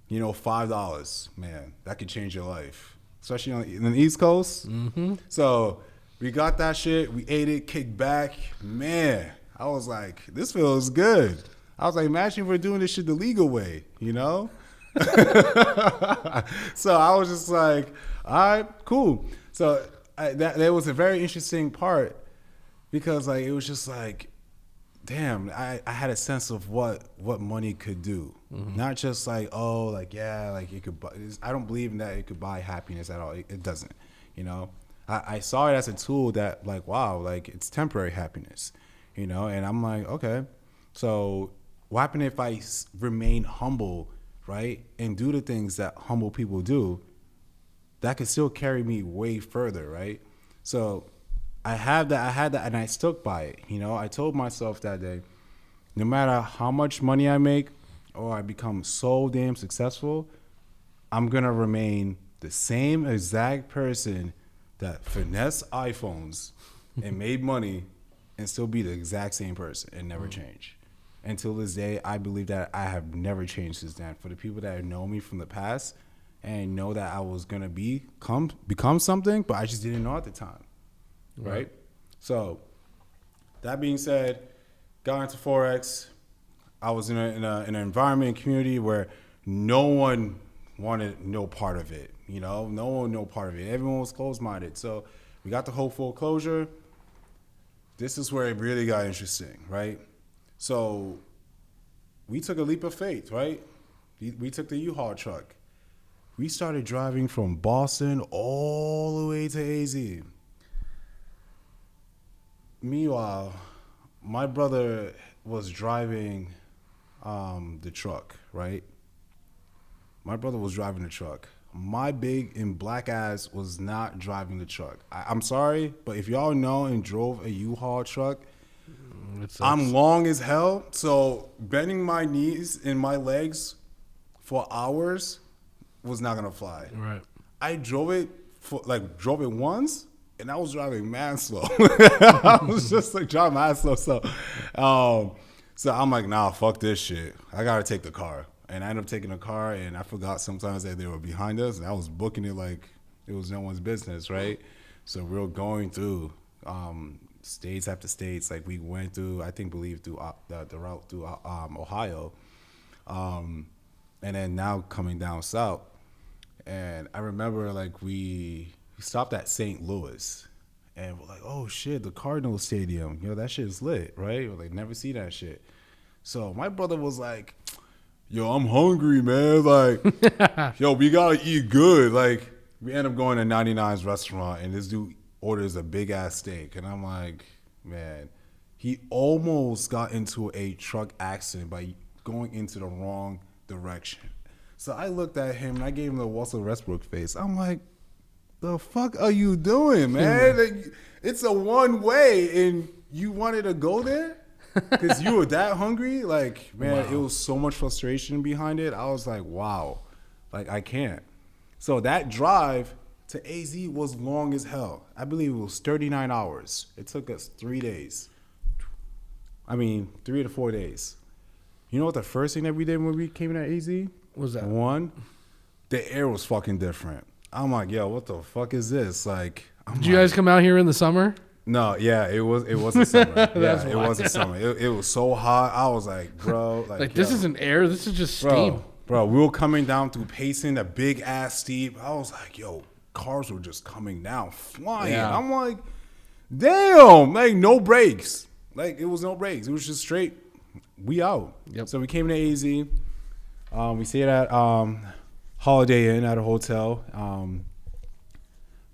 $5. Man, that could change your life, especially in the East Coast. Mm-hmm. So we got that shit. We ate it, kicked back. Man, I was like, this feels good. I was like, imagine if we're doing this shit the legal way, So I was just like, all right, cool. So that was a very interesting part. Because like it was just like, damn, I had a sense of what money could do. Mm-hmm. Not just like, oh, like, yeah, like it could buy, I don't believe in that it could buy happiness at all. It doesn't, I saw it as a tool that like, wow, like it's temporary happiness, and I'm like, okay, so what happened if I remain humble, right, and do the things that humble people do that could still carry me way further, right? So I had that, and I stuck by it. I told myself that day, no matter how much money I make or I become so damn successful, I'm gonna remain the same exact person that finessed iPhones and made money and still be the exact same person and never change. Until this day, I believe that I have never changed since then. For the people that know me from the past and know that I was gonna become something, but I just didn't know at the time. Right? So, that being said, got into Forex. I was in an environment and community where no one wanted no part of it. You know, no one no part of it. Everyone was closed-minded. So we got the whole foreclosure. This is where it really got interesting, right? So we took a leap of faith, right? We took the U-Haul truck. We started driving from Boston all the way to AZ. Meanwhile, my brother was driving the truck, right? My brother was driving the truck. My big and black ass was not driving the truck. I'm sorry, but if y'all know and drove a U-Haul truck, I'm long as hell. So bending my knees and my legs for hours was not gonna fly. Right. I drove it once, and I was driving mad slow. I was just like driving mad slow. So I'm like, nah, fuck this shit. I gotta take the car. And I ended up taking a car, and I forgot sometimes that they were behind us, and I was booking it like it was no one's business, right? So we were going through states after states. Like we went through, believe through the route through Ohio, and then now coming down south. And I remember like we stopped at St. Louis, and we're like, oh shit, the Cardinals Stadium, that shit is lit, right? We're like, never see that shit. So my brother was like, yo, I'm hungry, man. Like, yo, we gotta eat good. Like, we end up going to 99's restaurant, and this dude orders a big ass steak, and I'm like, man, he almost got into a truck accident by going into the wrong direction. So I looked at him and I gave him the Russell Westbrook face. I'm like, the fuck are you doing, man? Like, it's a one way, and you wanted to go there? Because you were that hungry? Like, man, wow. It was so much frustration behind it. I was like, wow, like, I can't. So that drive to AZ was long as hell. I believe it was 39 hours. It took us 3 days. 3 to 4 days. You know what the first thing that we did when we came in at AZ? What was that? One, the air was fucking different. I'm like, yo, what the fuck is this? Like, did you guys come out here in the summer? No, yeah, it was the summer. Yeah, it was the summer. It was so hot. I was like, bro, like this isn't air. This is just steam. Bro, we were coming down through Payson, a big ass steep. I was like, yo, cars were just coming down, flying. Yeah. I'm like, damn, like no brakes. Like it was no brakes. It was just straight. We out. Yep. So we came to AZ. We stayed at Holiday Inn at a hotel,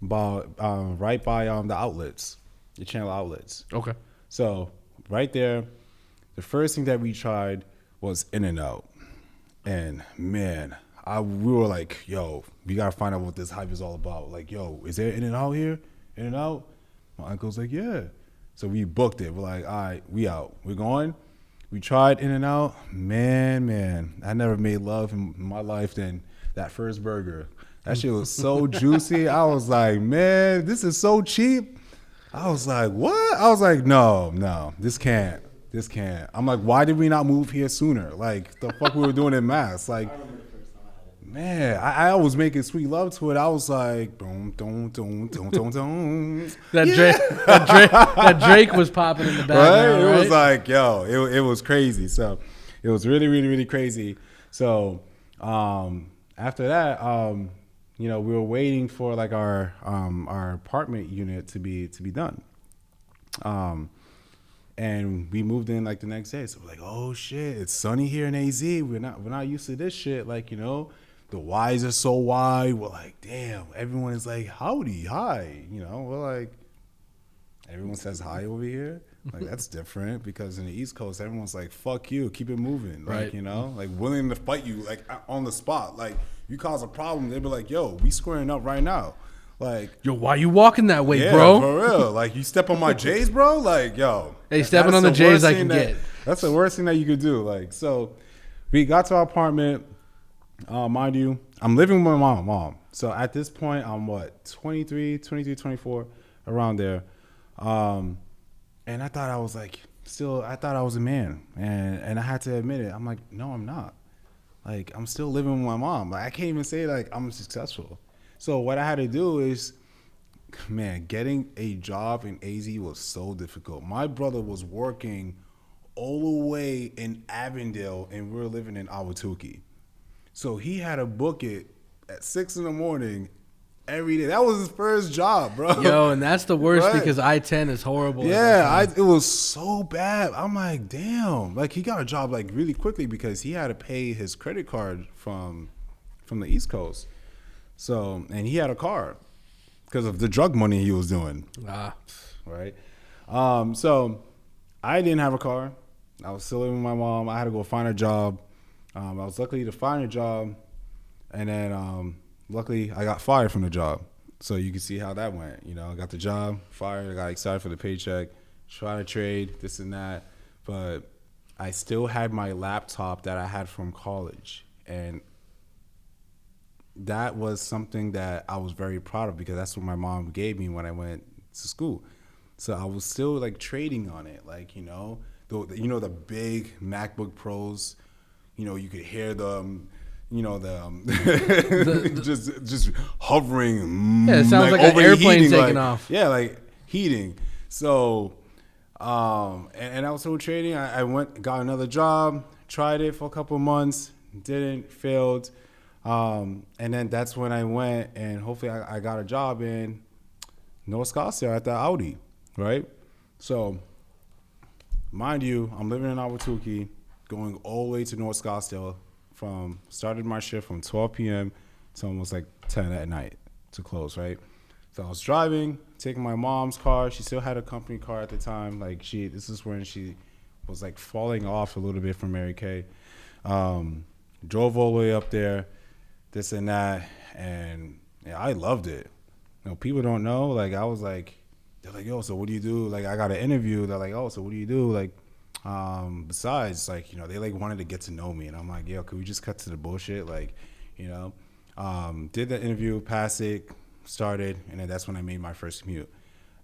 right by the outlets. The channel outlets. Okay. So right there, the first thing that we tried was In-N-Out. And man, we were like, yo, we gotta find out what this hype is all about. Like, yo, is there In-N-Out here? In-N-Out? My uncle's like, yeah. So we booked it. We're like, all right, we out. We're going. We tried In-N-Out. Man, I never made love in my life than that first burger. That shit was so juicy. I was like, man, this is so cheap. I was like, what? I was like, no, this can't. I'm like, why did we not move here sooner? Like, the fuck we were doing in Mass? Like, man, I was making sweet love to it. I was like, boom, boom, boom, boom, boom, boom. That Drake was popping in the background, right? It was like, yo, it was crazy. So it was really, really, really crazy. So after that, we were waiting for like our apartment unit to be done. And we moved in like the next day. So we're like, oh shit, it's sunny here in AZ. We're not used to this shit. Like, the Ys are so wide. We're like, damn, everyone is like, howdy, hi. We're like, everyone says hi over here. Like, that's different because in the East Coast, everyone's like, fuck you, keep it moving. Like, right. Like willing to fight you like on the spot. Like, you cause a problem, they'd be like, yo, we squaring up right now. Like, yo, why you walking that way, yeah, bro? For real. Like, you step on my J's, bro? Like, yo. Hey, stepping on the J's I can get. That's the worst thing that you could do. Like, so we got to our apartment. Mind you, I'm living with my mom. So at this point, I'm 23, 24, around there. And I thought I was like, I thought I was a man. And I had to admit it. I'm like, no, I'm not. Like, I'm still living with my mom. Like, I can't even say like I'm successful. So what I had to do is, man, getting a job in AZ was so difficult. My brother was working all the way in Avondale, and we were living in Ahwatukee. So he had to book it at 6 in the morning every day. That was his first job, bro. Yo, and that's the worst Right. because I-10 is horrible. Yeah, it was so bad. I'm like, damn. Like, he got a job like really quickly because he had to pay his credit card from the East Coast. So, and he had a car because of the drug money he was doing. Right. So I didn't have a car. I was still living with my mom. I had to go find a job. I was lucky to find a job, and then luckily I got fired from the job. So you can see how that went. You know, I got the job, fired. I got excited for the paycheck, try to trade this and that, but I still had my laptop that I had from college, and that was something that I was very proud of because that's what my mom gave me when I went to school. So I was still like trading on it, like, you know, the big MacBook Pros, you know, you could hear them, you know, just hovering. Yeah, it sounds like an airplane taking off. Yeah, like heating. So, and I was still trading. I got another job, tried it for a couple of months, didn't, failed. And then that's when I went and hopefully I got a job in North Scottsdale at the Audi, right? So, mind you, I'm living in Ahwatukee, going all the way to North Scottsdale. Started my shift from 12 p.m. to almost like 10 at night to close, right? So I was driving, taking my mom's car. She still had a company car at the time. Like this is when she was like falling off a little bit from Mary Kay. Drove all the way up there, this and that, and yeah, I loved it. You know, people don't know. Like I was like, they're like, yo, so what do you do? Like I got an interview. They're like, oh, so what do you do? Like, besides, like, you know, they like wanted to get to know me, and I'm like, yo, could we just cut to the bullshit? Like, you know, did the interview, passed it, started, and then that's when I made my first commute.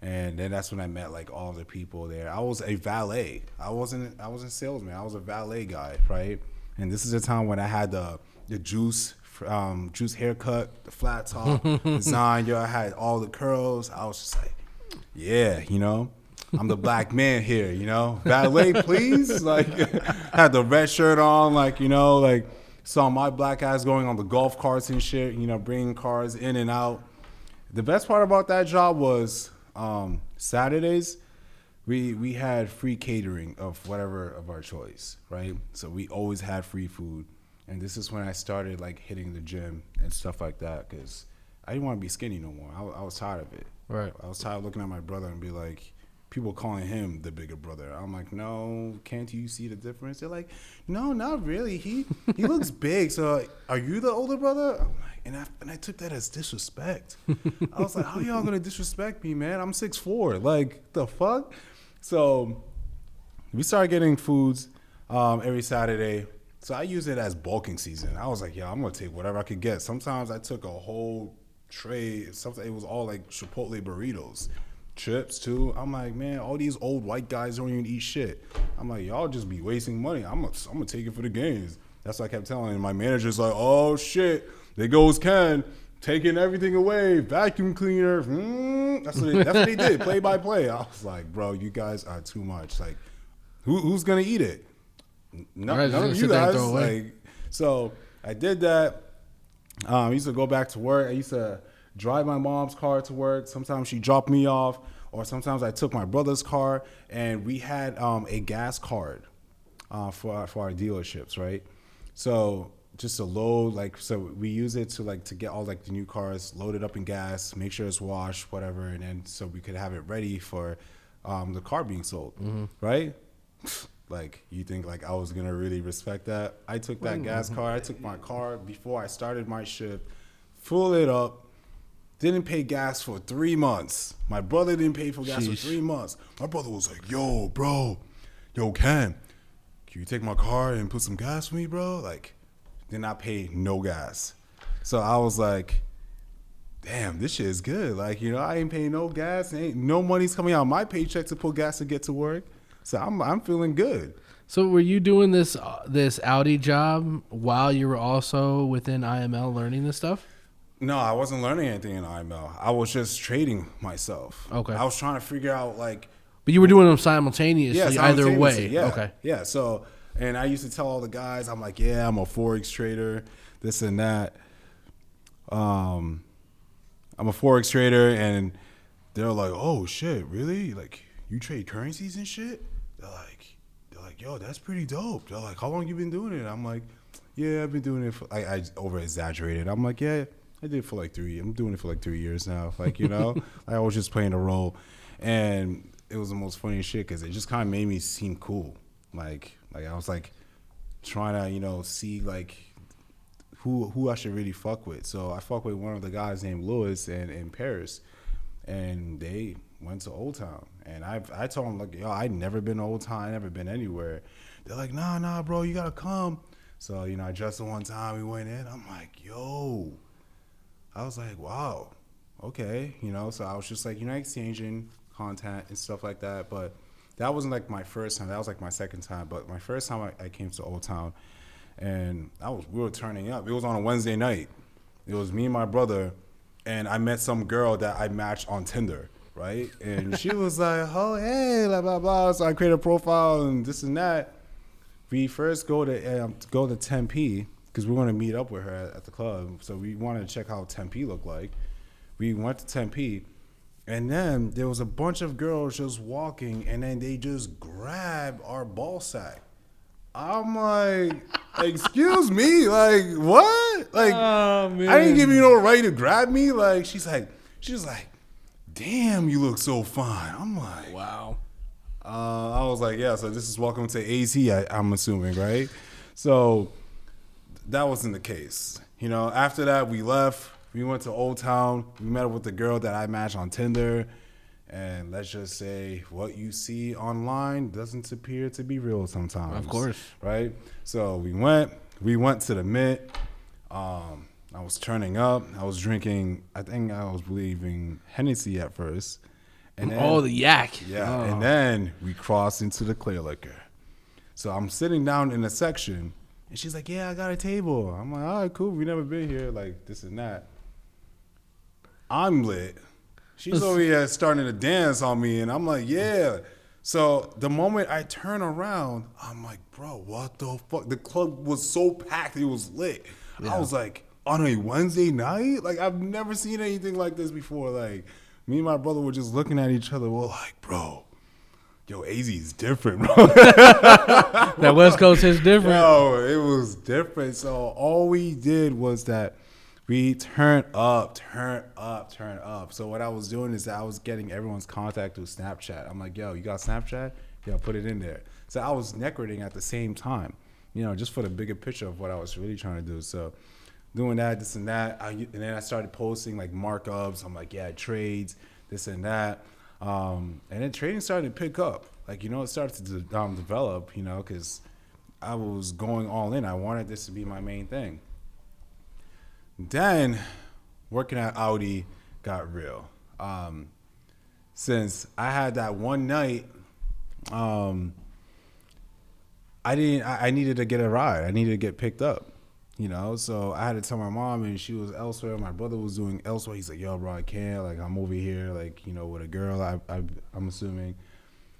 And then that's when I met like all the people there. I was a valet. I wasn't a salesman. I was a valet guy, right? And this is the time when I had the juice haircut, the flat top design. Yo, I had all the curls. I was just like, yeah, you know, I'm the black man here, you know, valet, please. Like, had the red shirt on, like, you know, like saw my black guys going on the golf carts and shit, you know, bringing cars in and out. The best part about that job was Saturdays, we had free catering of whatever of our choice, right? So we always had free food. And this is when I started like hitting the gym and stuff like that because I didn't want to be skinny no more. I was tired of it. Right. I was tired of looking at my brother and be like, people calling him the bigger brother. I'm like, no, can't you see the difference? They're like, no, not really. He looks big. So are you the older brother? I'm like, and I took that as disrespect. I was like, how y'all gonna disrespect me, man? I'm 6'4". Like, the fuck? So we started getting foods every Saturday. So I use it as bulking season. I was like, yeah, I'm gonna take whatever I could get. Sometimes I took a whole tray. Sometimes it was all like Chipotle burritos. Chips too. I'm like, man, all these old white guys don't even eat shit. I'm like, y'all just be wasting money. I'm gonna take it for the gains. That's what I kept telling him. My manager's like, oh shit, there goes Ken, taking everything away, vacuum cleaner. That's what they did, play by play. I was like, bro, you guys are too much. Like, who's gonna eat it? None of you guys. Like, so I did that. I used to go back to work. I used to drive my mom's car to work. Sometimes she dropped me off, or sometimes I took my brother's car, and we had a gas card for our dealerships, right? So just to load, like, so we use it to get all like the new cars loaded up in gas, make sure it's washed, whatever, and then so we could have it ready for the car being sold, right? Like, you think like I was gonna really respect that? I took that gas car. I took my car before I started my shift, full it up. Didn't pay gas for 3 months. My brother didn't pay for gas for 3 months. My brother was like, yo, bro, Ken, can you take my car and put some gas for me, bro? Like, did not pay no gas. So I was like, damn, this shit is good. Like, you know, I ain't paying no gas. Ain't no money's coming out of my paycheck to put gas to get to work. So I'm feeling good. So were you doing this Audi job while you were also within IML learning this stuff? No, I wasn't learning anything in IML. I was just trading myself. Okay. I was trying to figure out like. But you were doing them simultaneously either way. Yeah. Okay. Yeah. So, and I used to tell all the guys, I'm like, yeah, I'm a Forex trader, this and that. I'm a forex trader, and they're like, "Oh shit, really? Like you trade currencies and shit?" They're like, "Yo, that's pretty dope." They're like, "How long you been doing it?" I'm like, "Yeah, I've been doing it for." I over exaggerated. I'm like, "Yeah, I did it for like 3. I'm doing it for like 3 years now." Like I was just playing a role, and it was the most funniest shit because it just kind of made me seem cool. Like I was like trying to see like who I should really fuck with. So I fuck with one of the guys named Lewis and in Paris, and they went to Old Town, and I told them like, yo, I'd never been to Old Town, I never been anywhere. They're like, nah, bro, you gotta come. So I just the one time we went in, I'm like, yo, I was like, wow, okay, So I was just like, exchanging content and stuff like that, but that wasn't like my first time. That was like my second time. But my first time I came to Old Town, and we were turning up. It was on a Wednesday night. It was me and my brother, and I met some girl that I matched on Tinder, right? And she was like, "Oh, hey, blah blah blah." So I created a profile and this and that. We first go to Tempe because we want to meet up with her at the club. So we wanted to check how Tempe looked like. We went to Tempe. And then there was a bunch of girls just walking, and then they just grabbed our ball sack. I'm like, excuse me, like what? Like, Oh, man. I didn't give you no right to grab me. Like, she's like, damn, you look so fine. I'm like, Wow. I was like, yeah. So this is welcome to AZ. I'm assuming, right? So that wasn't the case. After that we left. We went to Old Town. We met up with the girl that I matched on Tinder. And let's just say what you see online doesn't appear to be real sometimes. Of course. Right? So we went to the Mint. I was turning up. I was drinking, I think I was believing Hennessy at first. And then, the yak. Yeah. Oh. And then we crossed into the clear liquor. So I'm sitting down in a section, and she's like, yeah, I got a table. I'm like, all right, cool. We never been here, like this and that. I'm lit. She's over here starting to dance on me, and I'm like, yeah. So the moment I turn around, I'm like, bro, what the fuck? The club was so packed, it was lit. Yeah. I was like, on a Wednesday night? Like, I've never seen anything like this before. Like, me and my brother were just looking at each other. We're like, bro, yo, AZ is different, bro. That West Coast is different. Yo, it was different. So all we did was that we turn up. So what I was doing is that I was getting everyone's contact through Snapchat. I'm like, yo, you got Snapchat? Yeah, put it in there. So I was networking at the same time, just for the bigger picture of what I was really trying to do. So doing that, this and that. And then I started posting like markups. I'm like, yeah, trades, this and that. And then trading started to pick up. Like, it started to develop, because I was going all in. I wanted this to be my main thing. Then working at Audi got real. Since I had that one night, I needed to get a ride. I needed to get picked up, So I had to tell my mom, and she was elsewhere. My brother was doing elsewhere. He's like, yo, bro, I can't. Like, I'm over here, like, with a girl, I'm assuming.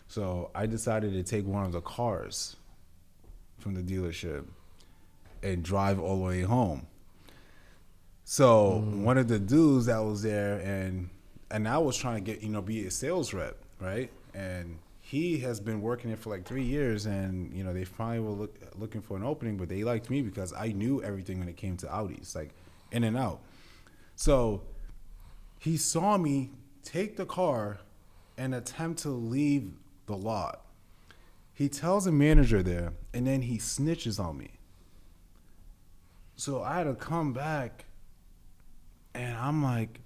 So I decided to take one of the cars from the dealership and drive all the way home. So one of the dudes that was there, and I was trying to get, be a sales rep, right? And he has been working it for like 3 years, and they finally were looking for an opening, but they liked me because I knew everything when it came to Audis, like in and out. So he saw me take the car and attempt to leave the lot. He tells a manager there, and then he snitches on me. So I had to come back. And I'm like,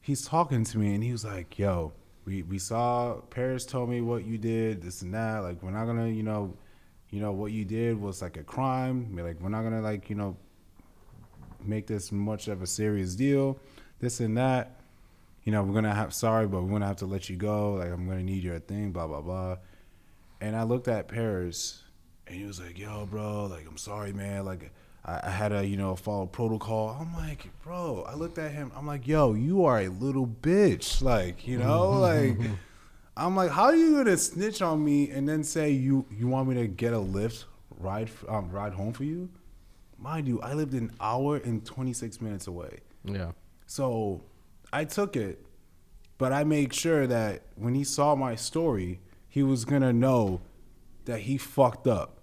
he's talking to me, and he was like, yo, we saw, Paris told me what you did, this and that. Like, we're not going to, what you did was like a crime. Like, we're not going to, like, make this much of a serious deal, this and that. We're going to have, sorry, but we're going to have to let you go. Like, I'm going to need your thing, blah, blah, blah. And I looked at Paris, and he was like, yo, bro, like, I'm sorry, man. Like, I had to, follow protocol. I'm like, bro, I looked at him. I'm like, yo, you are a little bitch. Like, like, I'm like, how are you going to snitch on me and then say you want me to get a Lyft ride home for you? Mind you, I lived an hour and 26 minutes away. Yeah. So I took it, but I made sure that when he saw my story, he was gonna know that he fucked up.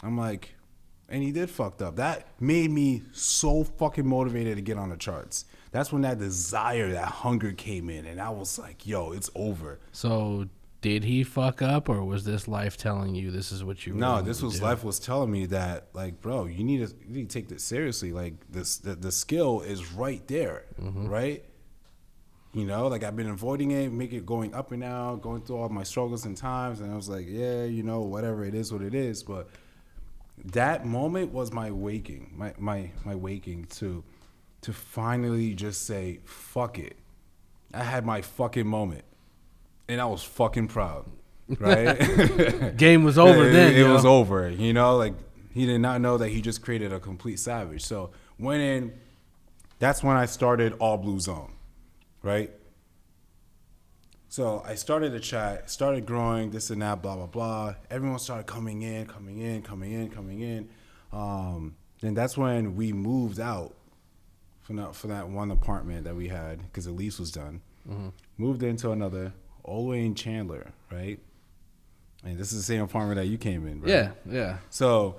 I'm like, and he did fucked up. That made me so fucking motivated to get on the charts. That's when that desire, that hunger came in, and I was like, yo, it's over. So did he fuck up, or was this life telling you this is what you really No, need this to was do? life was telling me that, like, bro, you need to take this seriously. Like, the skill is right there, right? You know, like I've been avoiding it, going up and down, going through all my struggles and times, and I was like, yeah, you know, whatever, it is what it is. But that moment was my waking, my waking to finally just say, fuck it. I had my fucking moment, and I was fucking proud, right? Game was over then. It was over, you know, like he did not know that he just created a complete savage. So went in, that's when I started All Blue Zone, right? So I started the chat, started growing, this and that, blah, blah, blah. Everyone started coming in. Then that's when we moved out from that one apartment that we had because the lease was done. Moved into another, all the way in Chandler, right? And this is the same apartment that you came in, right? Yeah. So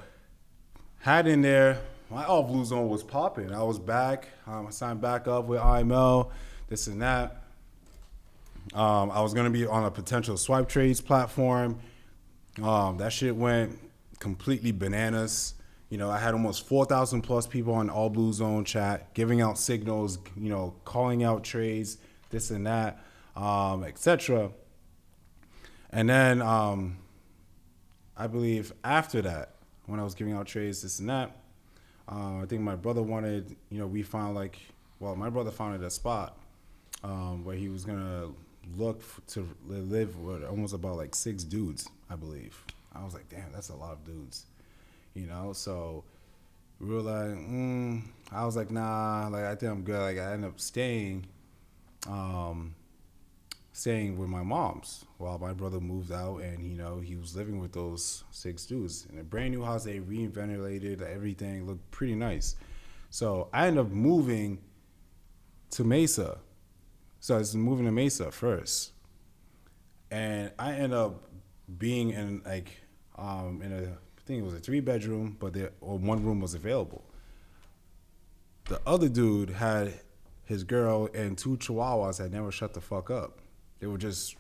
had in there, my All Blue Zone was popping. I was back. I signed back up with IML, this and that. I was gonna be on a potential swipe trades platform. That shit went completely bananas. You know, I had almost 4,000 plus people on All Blue Zone chat, giving out signals, you know, calling out trades, this and that, etc. And then I believe after that, when I was giving out trades, this and that, I think my brother wanted, you know, my brother found a spot where he was gonna look to live with almost about like 6 dudes, I believe. I was like, damn, that's a lot of dudes, you know. So we were like, I was like, nah, like I think I'm good. Like I ended up staying with my mom's while my brother moved out, and you know he was living with those 6 dudes in a brand new house. They reinvigorated everything, looked pretty nice. So I ended up moving to Mesa. So I was moving to Mesa first, and I ended up being in like in I think it was a 3-bedroom, but one room was available. The other dude had his girl and 2 chihuahuas that never shut the fuck up. They were just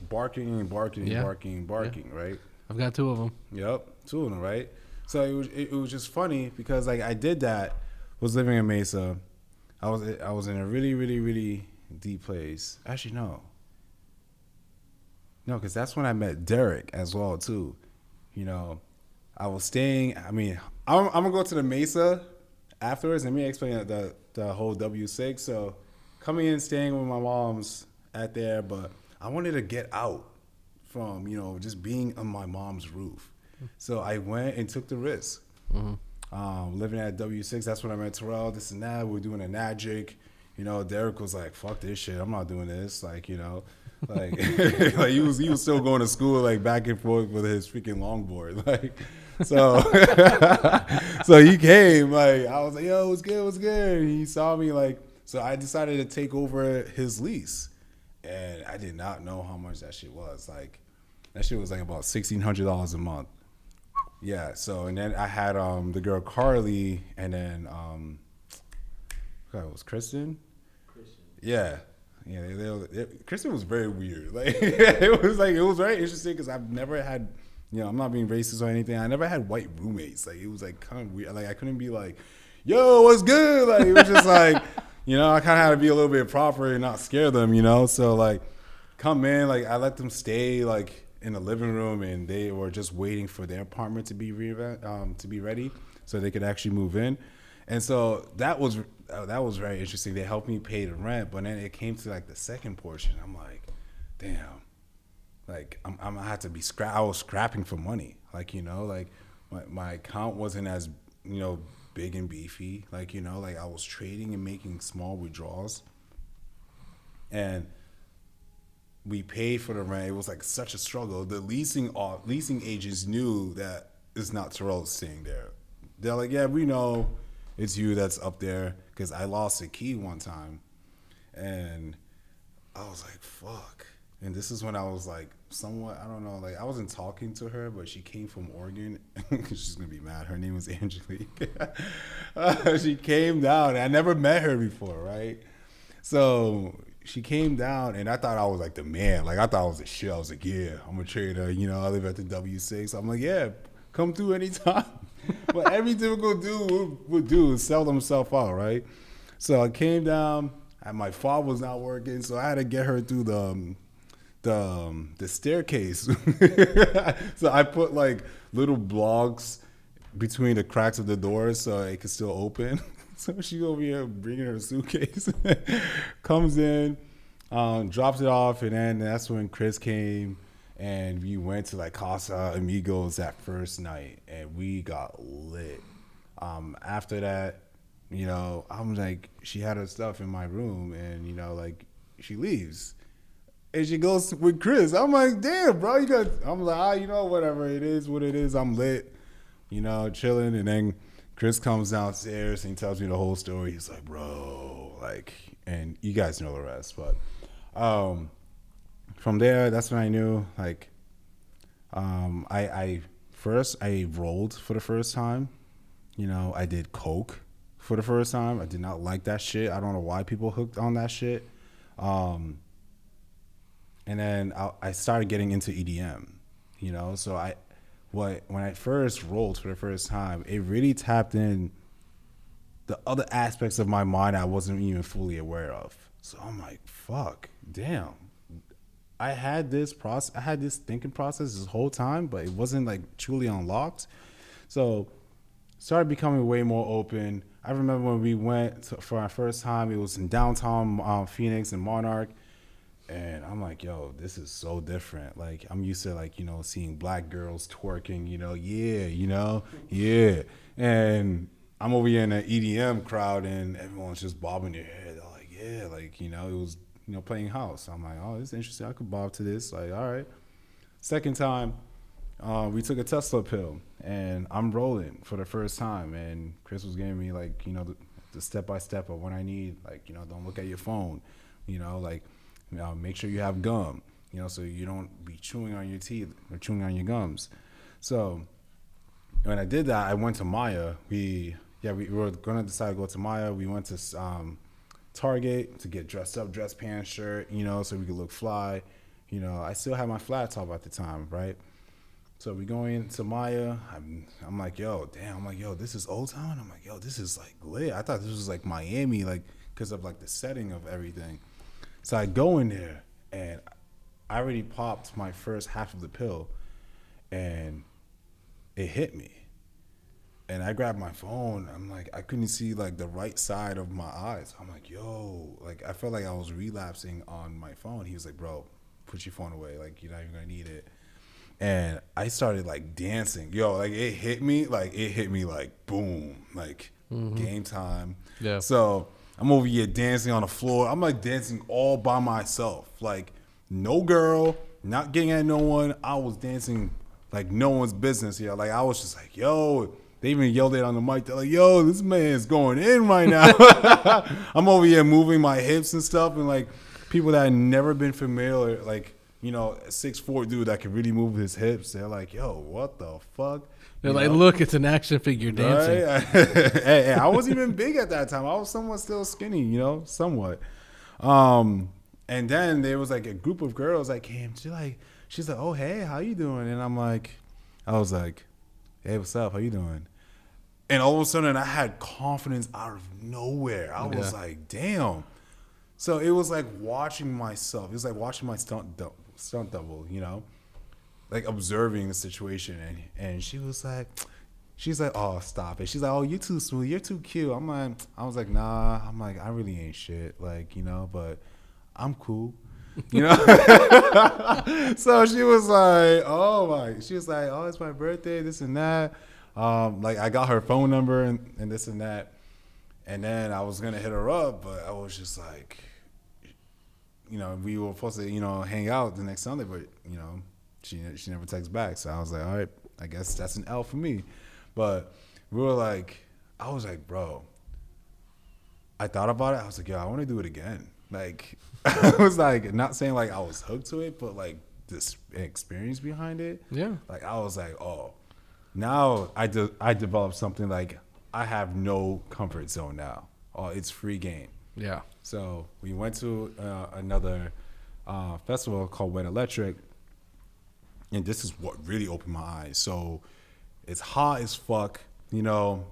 barking, right? I've got 2 of them. Yep, 2 of them, right? So it was just funny because like I did that, was living in Mesa. I was in a really, really, really deep place. Actually, no, because that's when I met Derek as well too. You know, I was staying. I mean, I'm gonna go to the Mesa afterwards. Let me explain the whole W6. So coming in, staying with my mom's at there, but I wanted to get out from, you know, just being on my mom's roof. So I went and took the risk. Living at W6, that's when I met Terrell, this and that. We were doing a magic. You know, Derek was like, fuck this shit. I'm not doing this. Like, you know, like, like he was still going to school, like, back and forth with his freaking longboard. Like, so, so he came, like, I was like, yo, what's good? And he saw me, like, so I decided to take over his lease. And I did not know how much that shit was. Like, that shit was like about $1,600 a month. Yeah, so, and then I had the girl Carly, and then, it was Kristen? Yeah. Kristen was very weird. Like, it was very interesting because I've never had, you know, I'm not being racist or anything. I never had white roommates. Like, it was like kind of weird. Like, I couldn't be like, yo, what's good? Like, it was just like, you know, I kind of had to be a little bit proper and not scare them, you know? So, like, come in, like, I let them stay, like, in the living room, and they were just waiting for their apartment to be ready so they could actually move in. And so that was very interesting. They helped me pay the rent, but then it came to like the second portion. I'm like, damn, like I'm gonna have to be I was scrapping for money, like, you know, like my account wasn't as, you know, big and beefy, like, you know, like I was trading and making small withdrawals, and we paid for the rent. It was like such a struggle. The leasing agents knew that it's not Terrell staying there. They're like, yeah, we know it's you that's up there, because I lost a key one time, and I was like, fuck. And this is when I was like, somewhat, I don't know, like I wasn't talking to her, but she came from Oregon. She's gonna be mad. Her name was Angelique. She came down. I never met her before, right? So she came down, and I thought I was like the man. Like I thought I was the shit. I was like, yeah, I'm a trader. You know, I live at the W6. I'm like, yeah, come through anytime. But every typical dude would do is sell himself out, right? So I came down, and my fob was not working, so I had to get her through the staircase. So I put like little blocks between the cracks of the doors so it could still open. So she over here bringing her suitcase, comes in, drops it off, and then that's when Chris came, and we went to like Casa Amigos that first night, and we got lit. After that, you know, I'm like, she had her stuff in my room, and you know, like she leaves. And she goes with Chris. I'm like, damn, bro, you got. I'm like, you know, whatever it is, what it is. I'm lit, you know, chilling. And then Chris comes downstairs and he tells me the whole story. He's like, bro, like, and you guys know the rest. But from there, that's when I knew, like, I rolled for the first time. You know, I did coke for the first time. I did not like that shit. I don't know why people hooked on that shit. And then I started getting into EDM, you know. So when I first rolled for the first time, it really tapped in the other aspects of my mind I wasn't even fully aware of. So I'm like, fuck, damn. I had this thinking process this whole time, but it wasn't like truly unlocked. So started becoming way more open. I remember when we went for our first time, it was in downtown Phoenix and Monarch. And I'm like, yo, this is so different. Like, I'm used to, like, you know, seeing black girls twerking, you know, yeah. And I'm over here in an EDM crowd, and everyone's just bobbing their head. They're like, yeah, like, you know, it was, you know, playing house. I'm like, oh, this is interesting. I could bob to this. Like, all right. Second time, we took a Tesla pill, and I'm rolling for the first time. And Chris was giving me, like, you know, the step-by-step of what I need. Like, you know, don't look at your phone, you know, like, you know, make sure you have gum, you know, so you don't be chewing on your teeth or chewing on your gums. So when I did that, I went to Maya. We were going to decide to go to Maya. We went to Target to get dressed up, dress pants, shirt, you know, so we could look fly. You know, I still had my flat top at the time, right? So we go into Maya. I'm like, yo, damn. I'm like, yo, this is Old Town? I'm like, yo, this is like lit. I thought this was like Miami, like, because of like the setting of everything. So I go in there, and I already popped my first half of the pill, and it hit me. And I grabbed my phone. I'm like, I couldn't see like the right side of my eyes. I'm like, yo, like I felt like I was relapsing on my phone. He was like, bro, put your phone away. Like, you're not even gonna need it. And I started like dancing. Yo, like it hit me like boom, like game time. Yeah. So I'm over here dancing on the floor. I'm like dancing all by myself. Like no girl, not getting at no one. I was dancing like no one's business here. Like I was just like, yo, they even yelled it on the mic. They're like, yo, this man's going in right now. I'm over here moving my hips and stuff. And like people that had never been familiar, like, you know, a 6'4" dude that can really move his hips. They're like, yo, what the fuck? They're like, look, it's an action figure dancing. Right? Hey, I wasn't even big at that time. I was somewhat still skinny, you know, somewhat. And then there was like a group of girls that came. She's like, oh, hey, how you doing? And I was like, hey, what's up? How you doing? And all of a sudden I had confidence out of nowhere. I was like, damn. So it was like watching myself. It was like watching my stunt double, you know, like observing the situation. And she's like, oh, stop it. She's like, oh, you too smooth. You're too cute. I was like, nah. I'm like, I really ain't shit. Like, you know, but I'm cool. You know? So she was like, oh, it's my birthday, this and that. Like I got her phone number and this and that. And then I was going to hit her up, but I was just like, you know, we were supposed to, you know, hang out the next Sunday, but, you know, she never texts back. So I was like, all right, I guess that's an L for me. But I was like, bro, I thought about it. I was like, yo, I want to do it again. Like, I was like, not saying like I was hooked to it, but like this experience behind it. Yeah. Like, I was like, oh, now I developed something like I have no comfort zone now. Oh, it's free game. Yeah. So we went to another festival called Wet Electric, and this is what really opened my eyes. So it's hot as fuck, you know.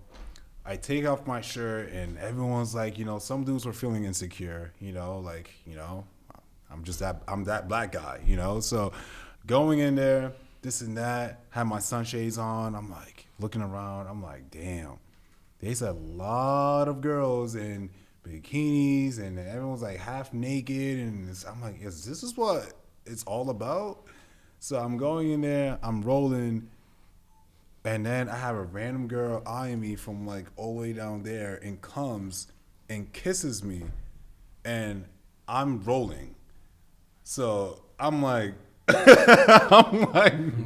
I take off my shirt and everyone's like, you know, some dudes were feeling insecure, you know, like, you know, I'm that black guy, you know. So going in there, this and that, had my sunshades on, I'm like looking around, I'm like, damn, there's a lot of girls in bikinis and everyone's like half naked, and I'm like, is this is what it's all about? So I'm going in there, I'm rolling. And then I have a random girl eyeing me from like all the way down there and comes and kisses me, and I'm rolling. So I'm like,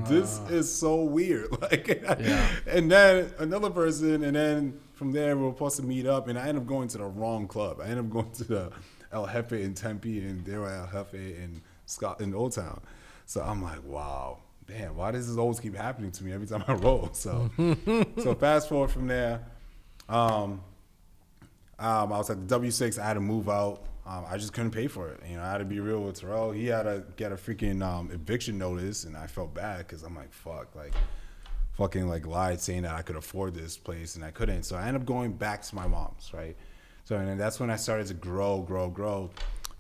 this is so weird. Like, Yeah. and then another person, and then from there we were supposed to meet up, and I ended up going to the wrong club. I ended up going to the El Jefe in Tempe, and they were at El Jefe in Old Town. So I'm like, wow. Damn, why does this always keep happening to me every time I roll? So, so fast forward from there, I was at the W6. I had to move out. I just couldn't pay for it. You know, I had to be real with Terrell. He had to get a freaking eviction notice, and I felt bad because I'm like, fuck, like, fucking like lied saying that I could afford this place, and I couldn't. So I ended up going back to my mom's, right? So and then that's when I started to grow,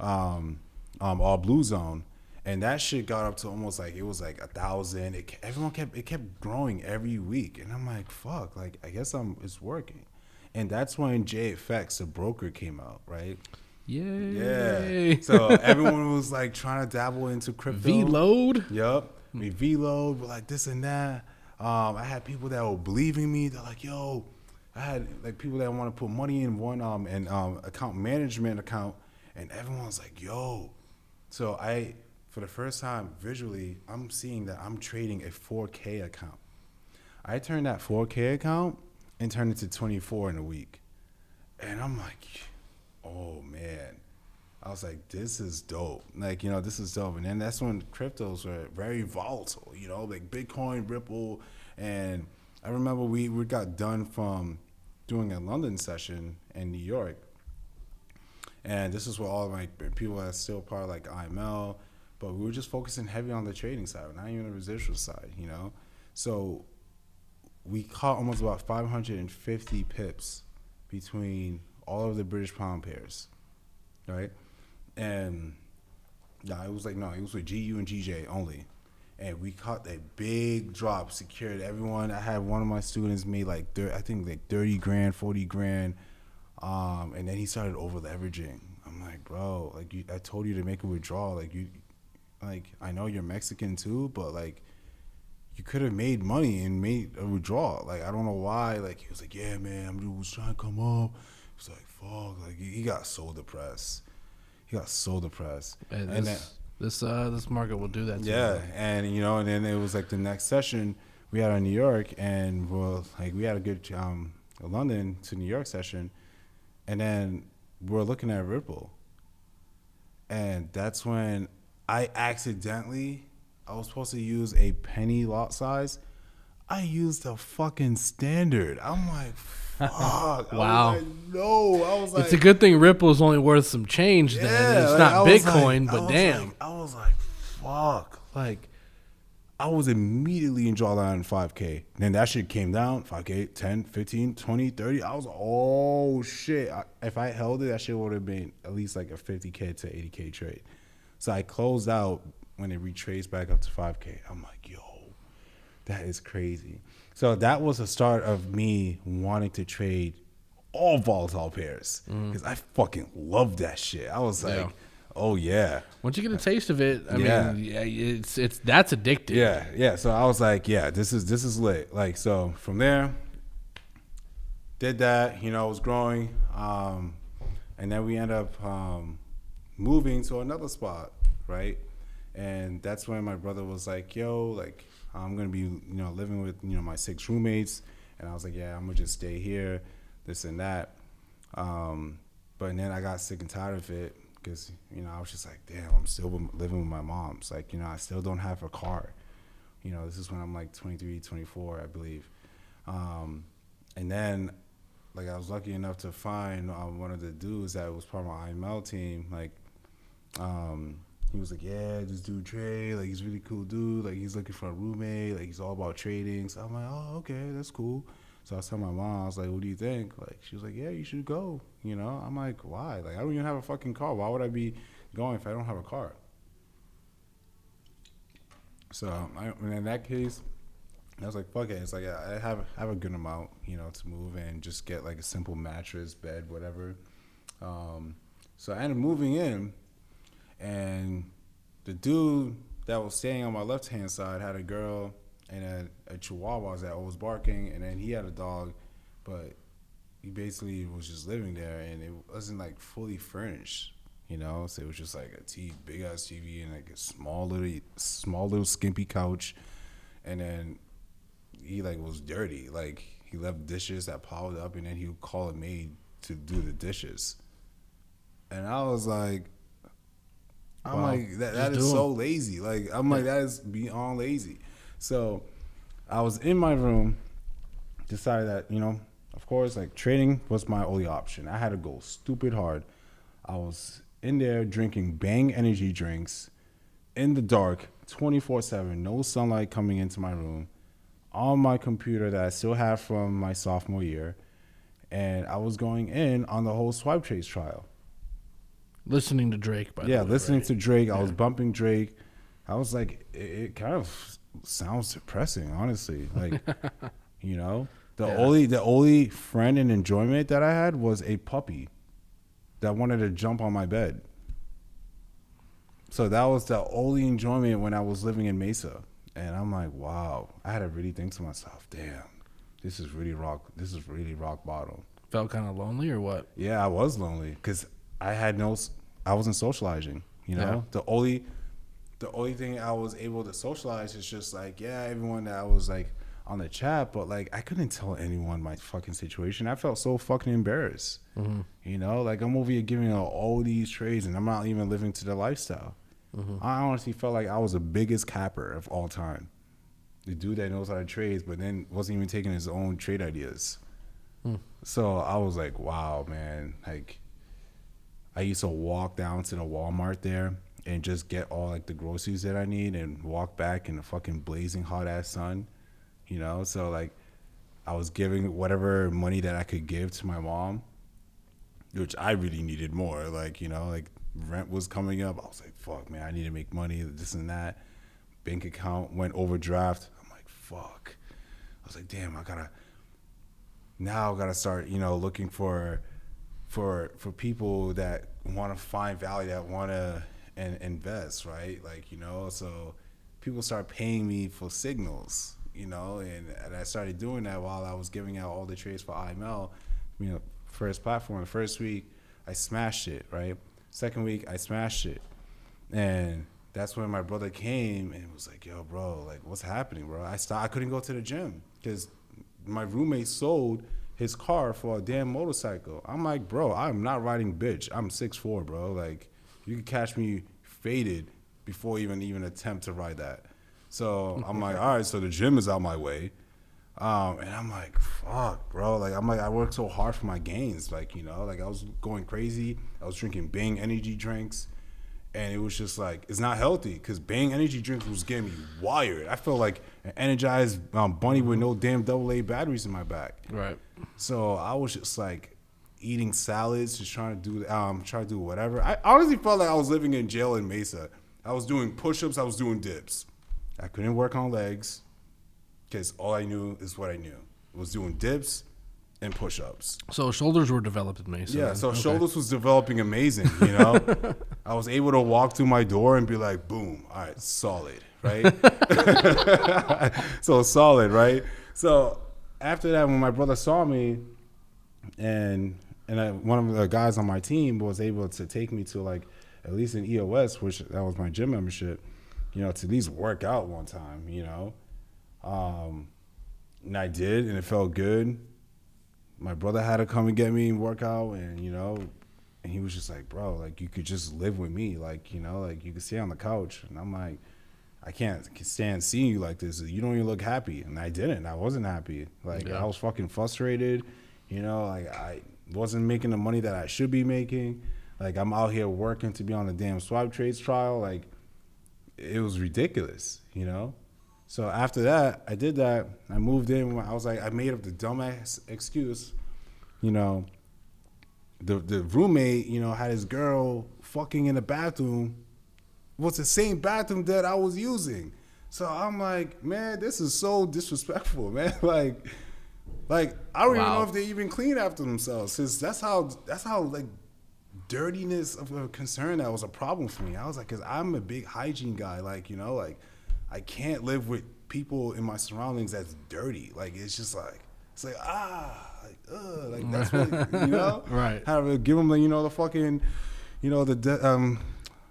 all Blue Zone. And that shit got up to almost like it was like 1,000. It kept growing every week, and I'm like, fuck, like I guess it's working. And that's when JFX, the broker, came out, right? Yay. Yeah. So everyone was like trying to dabble into crypto. V-load. Yup. We V-load, we're like this and that. I had people that were believing me. They're like, yo, I had like people that want to put money in one account management account, and everyone's like, yo. So for the first time, visually, I'm seeing that I'm trading a 4K account. I turned that 4K account and turned it to 24 in a week. And I'm like, oh, man. I was like, this is dope. Like, you know, this is dope. And then that's when cryptos were very volatile, you know, like Bitcoin, Ripple. And I remember we got done from doing a London session in New York. And this is where all my people that are still part of like IML, but we were just focusing heavy on the trading side, not even the residual side, you know? So we caught almost about 550 pips between all of the British pound pairs, right? And it was with GU and GJ only. And we caught that big drop, secured everyone. I had one of my students made like 30 grand, 40 grand. And then he started over leveraging. I'm like, bro, like I told you to make a withdrawal. Like I know you're Mexican too, but like you could have made money and made a withdrawal. Like I don't know why. Like he was like, yeah, man, I'm just trying to come up. He was like, fuck. Like he got so depressed. And this market will do that. Yeah, and you know, and then it was like the next session we had in New York, and we had a good London to New York session, and then we're looking at Ripple, and that's when I was supposed to use a penny lot size. I used a fucking standard. I'm like, fuck. Wow. I was like, it's a good thing Ripple's only worth some change then. yeah, It's like, not Bitcoin, but damn. I was like, fuck. Like, I was immediately in drawdown 5K. Then that shit came down, 5K, 10, 15, 20, 30. I was like, oh, shit. If I held it, that shit would have been at least like a 50K to 80K trade. So I closed out when it retraced back up to 5K. I'm like, yo, that is crazy. So that was the start of me wanting to trade all volatile pairs because I fucking love that shit. I was like, oh yeah. Once you get a taste of it, I Yeah. mean, it's that's addictive. Yeah. So I was like, yeah, this is lit. Like, so from there, did that. You know, it was growing, and then we end up moving to another spot, right? And that's when my brother was like, yo, like, I'm going to be, you know, living with, you know, my 6 roommates. And I was like, yeah, I'm going to just stay here, this and that. But But then I got sick and tired of it because, I was just like, damn, I'm still living with my mom. It's like, I still don't have a car. This is when I'm like 23, 24, I believe. And then, like, I was lucky enough to find one of the dudes that was part of my IML team. Like, he was like, yeah, this dude Trey, like, he's a really cool dude. Like, he's looking for a roommate. Like, he's all about trading. So I'm like, oh, okay, that's cool. So I was telling my mom, I was like, what do you think? Like, she was like, yeah, you should go. I'm like, why? Like, I don't even have a fucking car. Why would I be going if I don't have a car? So in that case, I was like, fuck it. It's like I have a good amount, to move and just get like a simple mattress, bed, whatever. So I ended up moving in, and the dude that was staying on my left hand side had a girl and a chihuahua that was barking, and then he had a dog, but he basically was just living there, and it wasn't like fully furnished. So it was just like a big ass TV and like a small little skimpy couch, and then he like was dirty. Like he left dishes that piled up, and then he would call a maid to do the dishes. And I was like, I'm like that is so lazy. Like like that is beyond lazy. So I was in my room, decided that of course like trading was my only option. I had to go stupid hard. I was in there drinking Bang energy drinks in the dark, 24/7, no sunlight coming into my room, on my computer that I still have from my sophomore year, and I was going in on the whole swipe trades trial. Listening to Drake, by the way. Yeah, listening to Drake. I was bumping Drake. I was like, it kind of sounds depressing, honestly. Like, the only friend and enjoyment that I had was a puppy that wanted to jump on my bed. So that was the only enjoyment when I was living in Mesa. And I'm like, wow. I had to really think to myself, damn, this is really rock bottom. Felt kind of lonely or what? Yeah, I was lonely because I wasn't socializing. The only thing I was able to socialize is just like, everyone that I was like on the chat, but like I couldn't tell anyone my fucking situation. I felt so fucking embarrassed. Mm-hmm. Like I'm over here giving out all these trades and I'm not even living to the lifestyle. Mm-hmm. I honestly felt like I was the biggest capper of all time. The dude that knows how to trade, but then wasn't even taking his own trade ideas. So I was like, wow, man. Like I used to walk down to the Walmart there and just get all like the groceries that I need and walk back in the fucking blazing hot ass sun. So like I was giving whatever money that I could give to my mom, which I really needed more. Like, like rent was coming up. I was like, fuck, man, I need to make money, this and that. Bank account went overdraft. I'm like, fuck. I was like, damn, I gotta start, looking for people that want to find value, that want to invest, right? Like, so people start paying me for signals. And I started doing that while I was giving out all the trades for IML. First platform, the first week, I smashed it, right? Second week, I smashed it. And that's when my brother came and was like, yo, bro, like, what's happening, bro? I couldn't go to the gym because my roommate sold his car for a damn motorcycle. I'm like, bro, I'm not riding bitch. I'm 6'4", bro. Like, you can catch me faded before even attempt to ride that. So I'm like, all right, so the gym is out my way. And I'm like, fuck, bro. Like, I worked so hard for my gains. Like, like I was going crazy. I was drinking Bang energy drinks. And it was just like, it's not healthy because Bang energy drinks was getting me wired. I felt like an energized bunny with no damn AA batteries in my back. Right. So I was just like eating salads, just trying to do whatever. I honestly felt like I was living in jail in Mesa. I was doing push-ups. I was doing dips. I couldn't work on legs because all I knew is what I knew. I was doing dips and push-ups. So shoulders were developed in Mesa. Yeah, so shoulders was developing amazing, I was able to walk through my door and be like, boom, all right, solid, right? So solid, right? So after that, when my brother saw me and one of the guys on my team was able to take me to like at least an EOS, which that was my gym membership, to at least work out one time, and I did, and it felt good. My brother had to come and get me and work out, and And he was just like, bro, like, you could just live with me. Like, you know, like, you could stay on the couch. And I'm like, I can't stand seeing you like this. You don't even look happy. And I didn't. I wasn't happy. Like, I was fucking frustrated. You know, like, I wasn't making the money that I should be making. Like, I'm out here working to be on the damn swap trades trial. Like, it was ridiculous, you know? So after that, I did that. I moved in. I was like, I made up the dumbass excuse, you know. The roommate, you know, had his girl fucking in the bathroom. Was the same bathroom that I was using. So I'm like, man, this is so disrespectful, man. like I don't even know if they even clean after themselves. Cause that's how like dirtiness of a concern that was a problem for me. I was like, cause I'm a big hygiene guy. Like, you know, like I can't live with people in my surroundings that's dirty. Like, it's just like, it's like, like that's what, you know? Right. How to give them the, you know, the fucking, you know, the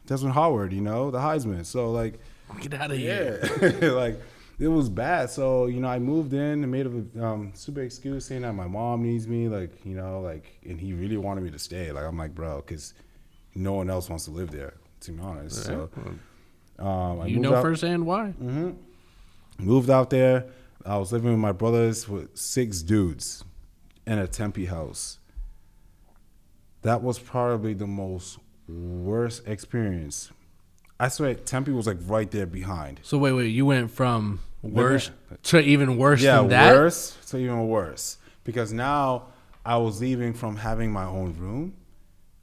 Desmond Howard, you know, the Heisman. So like, get out of here. Like, it was bad. So, you know, I moved in and made a super excuse saying that my mom needs me, like, you know, like, and he really wanted me to stay. Like, I'm like, bro, because no one else wants to live there, to be honest. Yeah. So, you know firsthand why? Mm-hmm. Moved out there. I was living with my brothers with 6 dudes in a Tempe house. That was probably the most worst experience. I swear Tempe was like right there behind. So wait, you went from worse to even worse than that? Yeah, worse to even worse. Because now I was leaving from having my own room,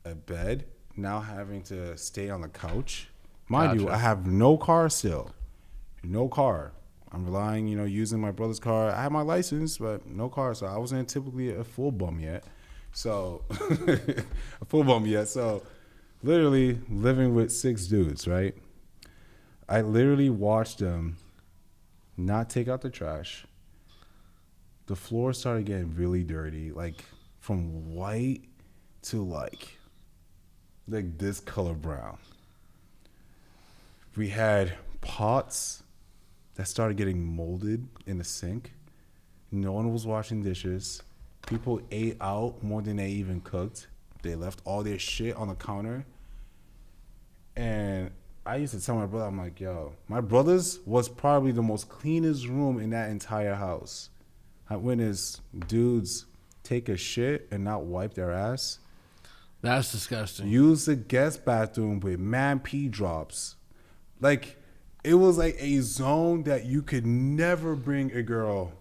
a bed, now having to stay on the couch. Mind you, I have no car still. No car. I'm relying, you know, using my brother's car. I have my license, but no car. So I wasn't typically a full bum yet. So, So, literally living with 6 dudes, right? I literally watched them not take out the trash. The floor started getting really dirty, like from white to like this color brown. We had pots that started getting molded in the sink. No one was washing dishes. People ate out more than they even cooked. They left all their shit on the counter. And I used to tell my brother, I'm like, yo, my brother's was probably the most cleanest room in that entire house. I witnessed dudes take a shit and not wipe their ass. That's disgusting. Use the guest bathroom with man pee drops. Like, it was like a zone that you could never bring a girl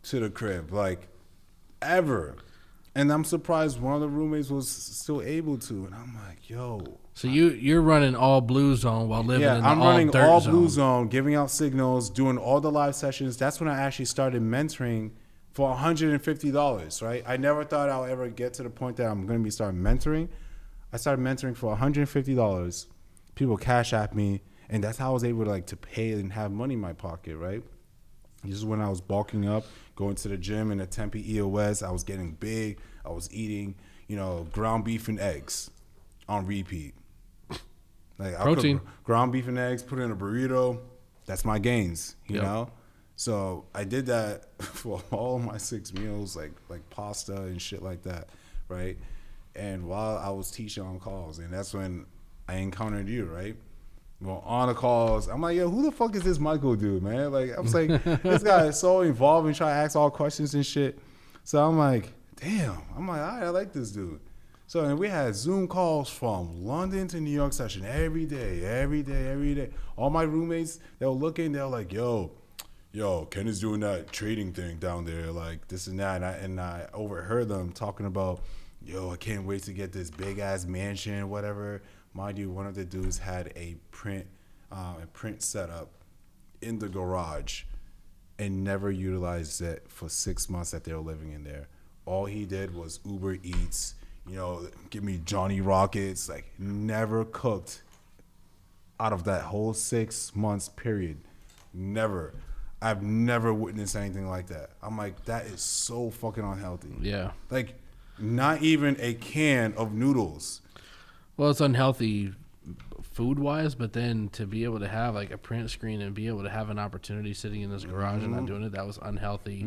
to the crib, like, ever. And I'm surprised one of the roommates was still able to. And I'm like, yo. So you're running all blue zone while living in the I'm running all dirt all zone. blue zone, giving out signals, doing all the live sessions. That's when I actually started mentoring for $150, right? I never thought I'll ever get to the point that I'm going to be starting mentoring. I started mentoring for $150. People cash at me, and that's how I was able to like to pay and have money in my pocket, right? This is when I was bulking up, going to the gym in the Tempe EOS. I was getting big. I was eating, you know, ground beef and eggs on repeat. Like, protein. I put ground beef and eggs, put it in a burrito. That's my gains, you know? So I did that for all my 6 meals, like pasta and shit like that, right? And while I was teaching on calls, and that's when I encountered you, right? Well, on the calls, I'm like, yo, who the fuck is this Michael dude, man? Like, I was like, this guy is so involved and trying to ask all questions and shit. So I'm like, damn. I'm like, all right, I like this dude. So and we had Zoom calls from London to New York session every day. All my roommates, they were looking, they were like, yo, Ken is doing that trading thing down there, like this and that. And I overheard them talking about, yo, I can't wait to get this big ass mansion, whatever. Mind you, one of the dudes had a print setup in the garage and never utilized it for 6 months that they were living in there. All he did was Uber Eats, you know, give me Johnny Rockets, like never cooked out of that whole 6 months period. Never. I've never witnessed anything like that. I'm like, that is so fucking unhealthy. Yeah. Like, not even a can of noodles. Well, it's unhealthy food wise, but then to be able to have like a print screen and be able to have an opportunity sitting in this garage and not doing it, that was unhealthy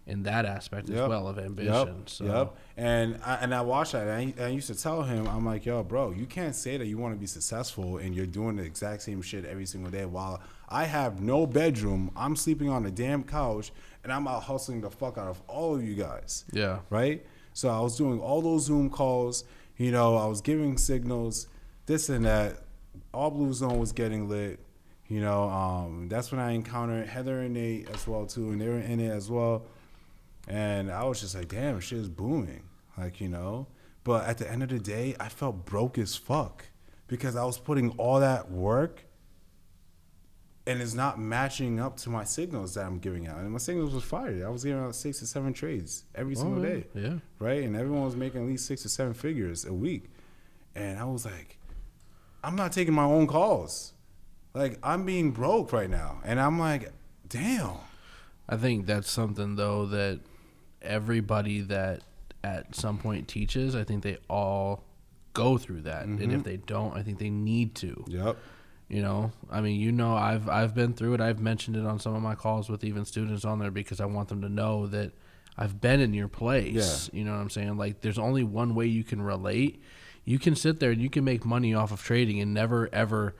in that aspect as well of ambition. So. And I watched that, and I used to tell him, I'm like, yo, bro, you can't say that you want to be successful and you're doing the exact same shit every single day while I have no bedroom, I'm sleeping on a damn couch, and I'm out hustling the fuck out of all of you guys. Yeah. Right? So I was doing all those Zoom calls, I was giving signals, this and that. All Blue Zone was getting lit. That's when I encountered Heather and Nate as well too, and they were in it as well. And I was just like, damn, shit is booming. But at the end of the day, I felt broke as fuck because I was putting all that work and it's not matching up to my signals that I'm giving out. And my signals was fire. I was giving out 6 to 7 trades every single day. Yeah. Right? And everyone was making at least 6 to 7 figures a week. And I was like, I'm not taking my own calls. I'm being broke right now. And I'm like, damn. I think that's something, though, that everybody that at some point teaches, I think they all go through that. And if they don't, I think they need to. Yep. I've been through it. I've mentioned it on some of my calls with even students on there because I want them to know that I've been in your place. Yeah. You know what I'm saying? There's only one way you can relate. You can sit there and you can make money off of trading and never, ever,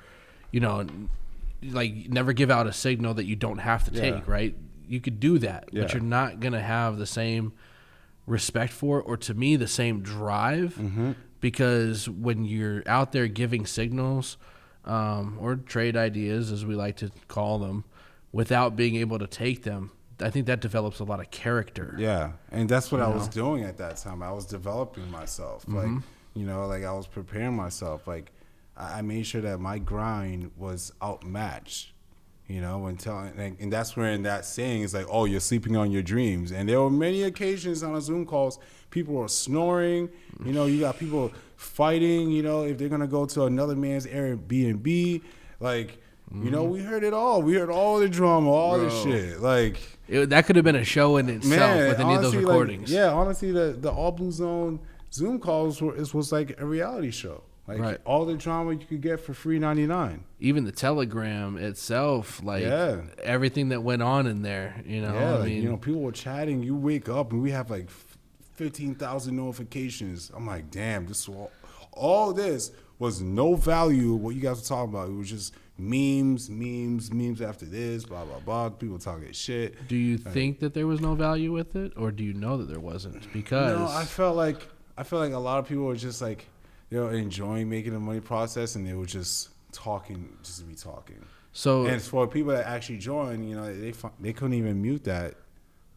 never give out a signal that you don't have to take, right? You could do that, but you're not going to have the same respect for it or, to me, the same drive because when you're out there giving signals or trade ideas, as we like to call them, without being able to take them, I think that develops a lot of character. Yeah, and that's what I was doing at that time. I was developing myself. I was preparing myself. I made sure that my grind was outmatched. And that's where in that saying is oh, you're sleeping on your dreams. And there were many occasions on the Zoom calls, people were snoring. You got people fighting. If they're gonna go to another man's Airbnb, we heard it all. We heard all the drama, all the shit. That could have been a show in itself with any of those recordings. Honestly, the All Blue Zone Zoom calls was like a reality show. All the drama you could get for free $99. Even the Telegram itself, everything that went on in there, people were chatting. You wake up and we have 15,000 notifications. I'm like, damn, all this was no value. What you guys were talking about, it was just memes after this, blah blah blah. People talking shit. Do you think that there was no value with it, or do you know that there wasn't? Because I felt like a lot of people were just enjoying making the money process, and they were just talking, just to be talking. So, and for people that actually joined, they couldn't even mute that,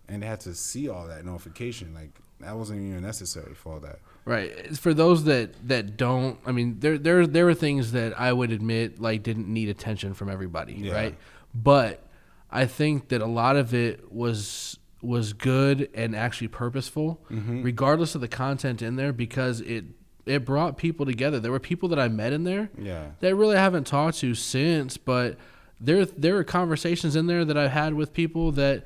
and they had to see all that notification. That wasn't even necessary for all that. Right. For those that don't, there were things that I would admit didn't need attention from everybody, right? But I think that a lot of it was good and actually purposeful, regardless of the content in there, because it brought people together. There were people that I met in there that really I haven't talked to since, but there are conversations in there that I've had with people that,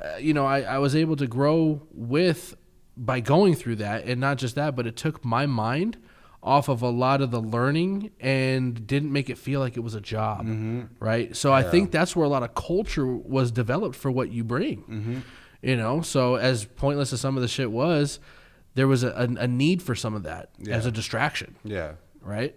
I was able to grow with by going through that. And not just that, but it took my mind off of a lot of the learning and didn't make it feel like it was a job, right? So I think that's where a lot of culture was developed for what you bring, So as pointless as some of the shit was, there was a need for some of that as a distraction. Yeah. Right?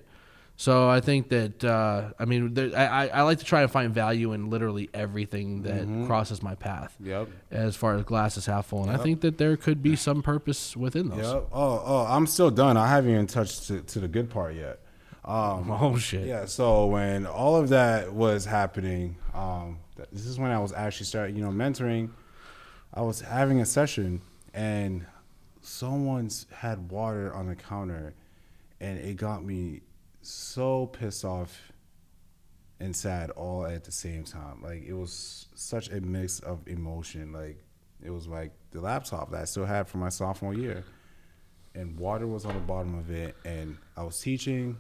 So I think that, I like to try to find value in literally everything that crosses my path. Yep. As far as glasses half full. And I think that there could be some purpose within those. Yep. Oh, I'm still done. I haven't even touched to the good part yet. Oh, shit. Yeah, so when all of that was happening, this is when I was actually starting, mentoring. I was having a session, and someone's had water on the counter, and it got me so pissed off and sad all at the same time. It was such a mix of emotion. It was the laptop that I still had from my sophomore year, and water was on the bottom of it, and I was teaching,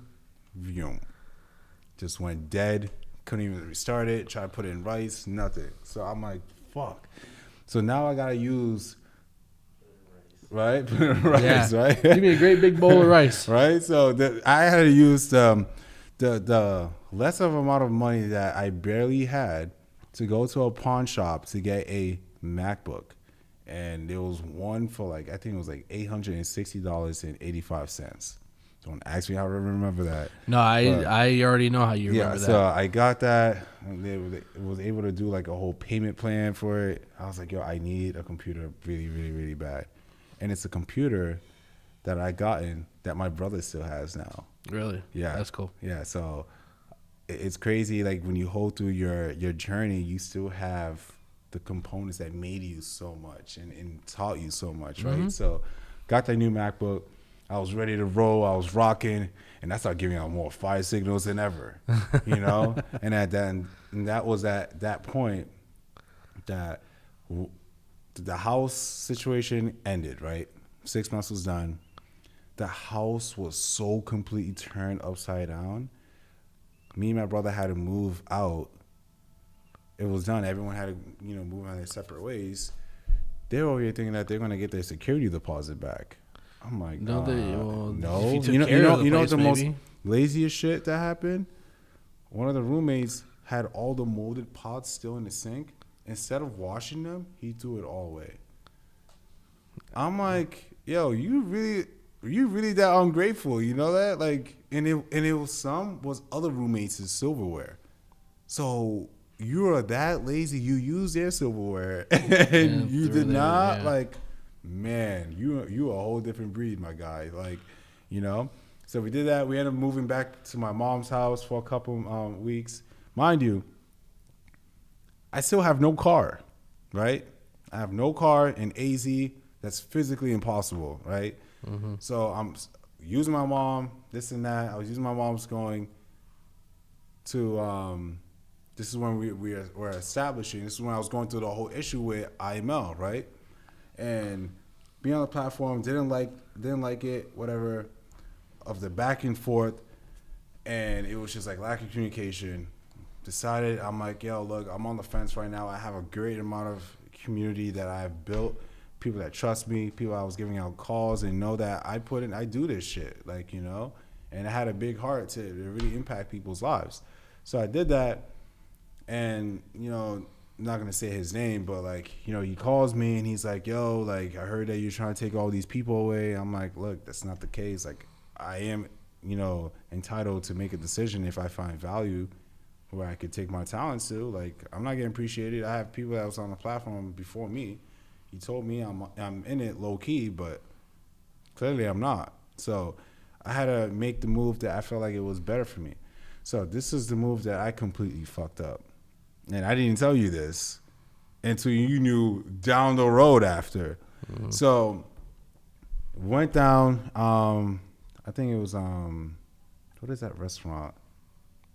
just went dead, couldn't even restart it, tried to put it in rice, nothing. So I'm like, fuck. So now I gotta use rice, right? Give me a great big bowl of rice. Right? So I had to use the the less of amount of money that I barely had to go to a pawn shop to get a MacBook, and there was one for like I think it was like $860.85. Don't ask me how to remember that. No, I already know how you remember that. So I got that. And they was able to do like a whole payment plan for it. I was like, yo, I need a computer really, really, really bad. And it's a computer that I gotten that my brother still has now. Really? Yeah. That's cool. Yeah. So it's crazy. Like when you hold through your journey, you still have the components that made you so much and taught you so much, right? Mm-hmm. So got that new MacBook. I was ready to roll. I was rocking, and I started giving out more fire signals than ever, you know. And that was at that point that the house situation ended. Right, 6 months was done. The house was so completely turned upside down. Me and my brother had to move out. It was done. Everyone had to, move on their separate ways. They're over here thinking that they're going to get their security deposit back. I'm like, no. You know the most laziest shit that happened? One of the roommates had all the molded pots still in the sink. Instead of washing them, he threw it all away. I'm like, yo, you really that ungrateful, you know that? Like, and it was other roommates' silverware. So you're that lazy, you use their silverware and you did not like. Man, you a whole different breed, my guy. Like, So we did that. We ended up moving back to my mom's house for a couple weeks. Mind you, I still have no car, right? I have no car in AZ. That's physically impossible, right? Mm-hmm. So I'm using my mom, this and that. I was using my mom's going to, this is when we're establishing. This is when I was going through the whole issue with IML, right? And being on the platform, didn't like it, whatever, of the back and forth, and it was just like lack of communication. Decided, I'm like, yo, look, I'm on the fence right now. I have a great amount of community that I've built, people that trust me, people I was giving out calls and know that I do this shit, like, and I had a big heart to really impact people's lives. So I did that, and, I'm not gonna say his name, but like, he calls me and he's like, yo, like, I heard that you're trying to take all these people away. I'm like, look, that's not the case. Like, I am, entitled to make a decision if I find value where I could take my talents to. Like, I'm not getting appreciated. I have people that was on the platform before me. He told me I'm in it low key, but clearly I'm not. So I had to make the move that I felt like it was better for me. So this is the move that I completely fucked up. And I didn't even tell you this until you knew down the road after. Mm-hmm. So went down. I think it was what is that restaurant?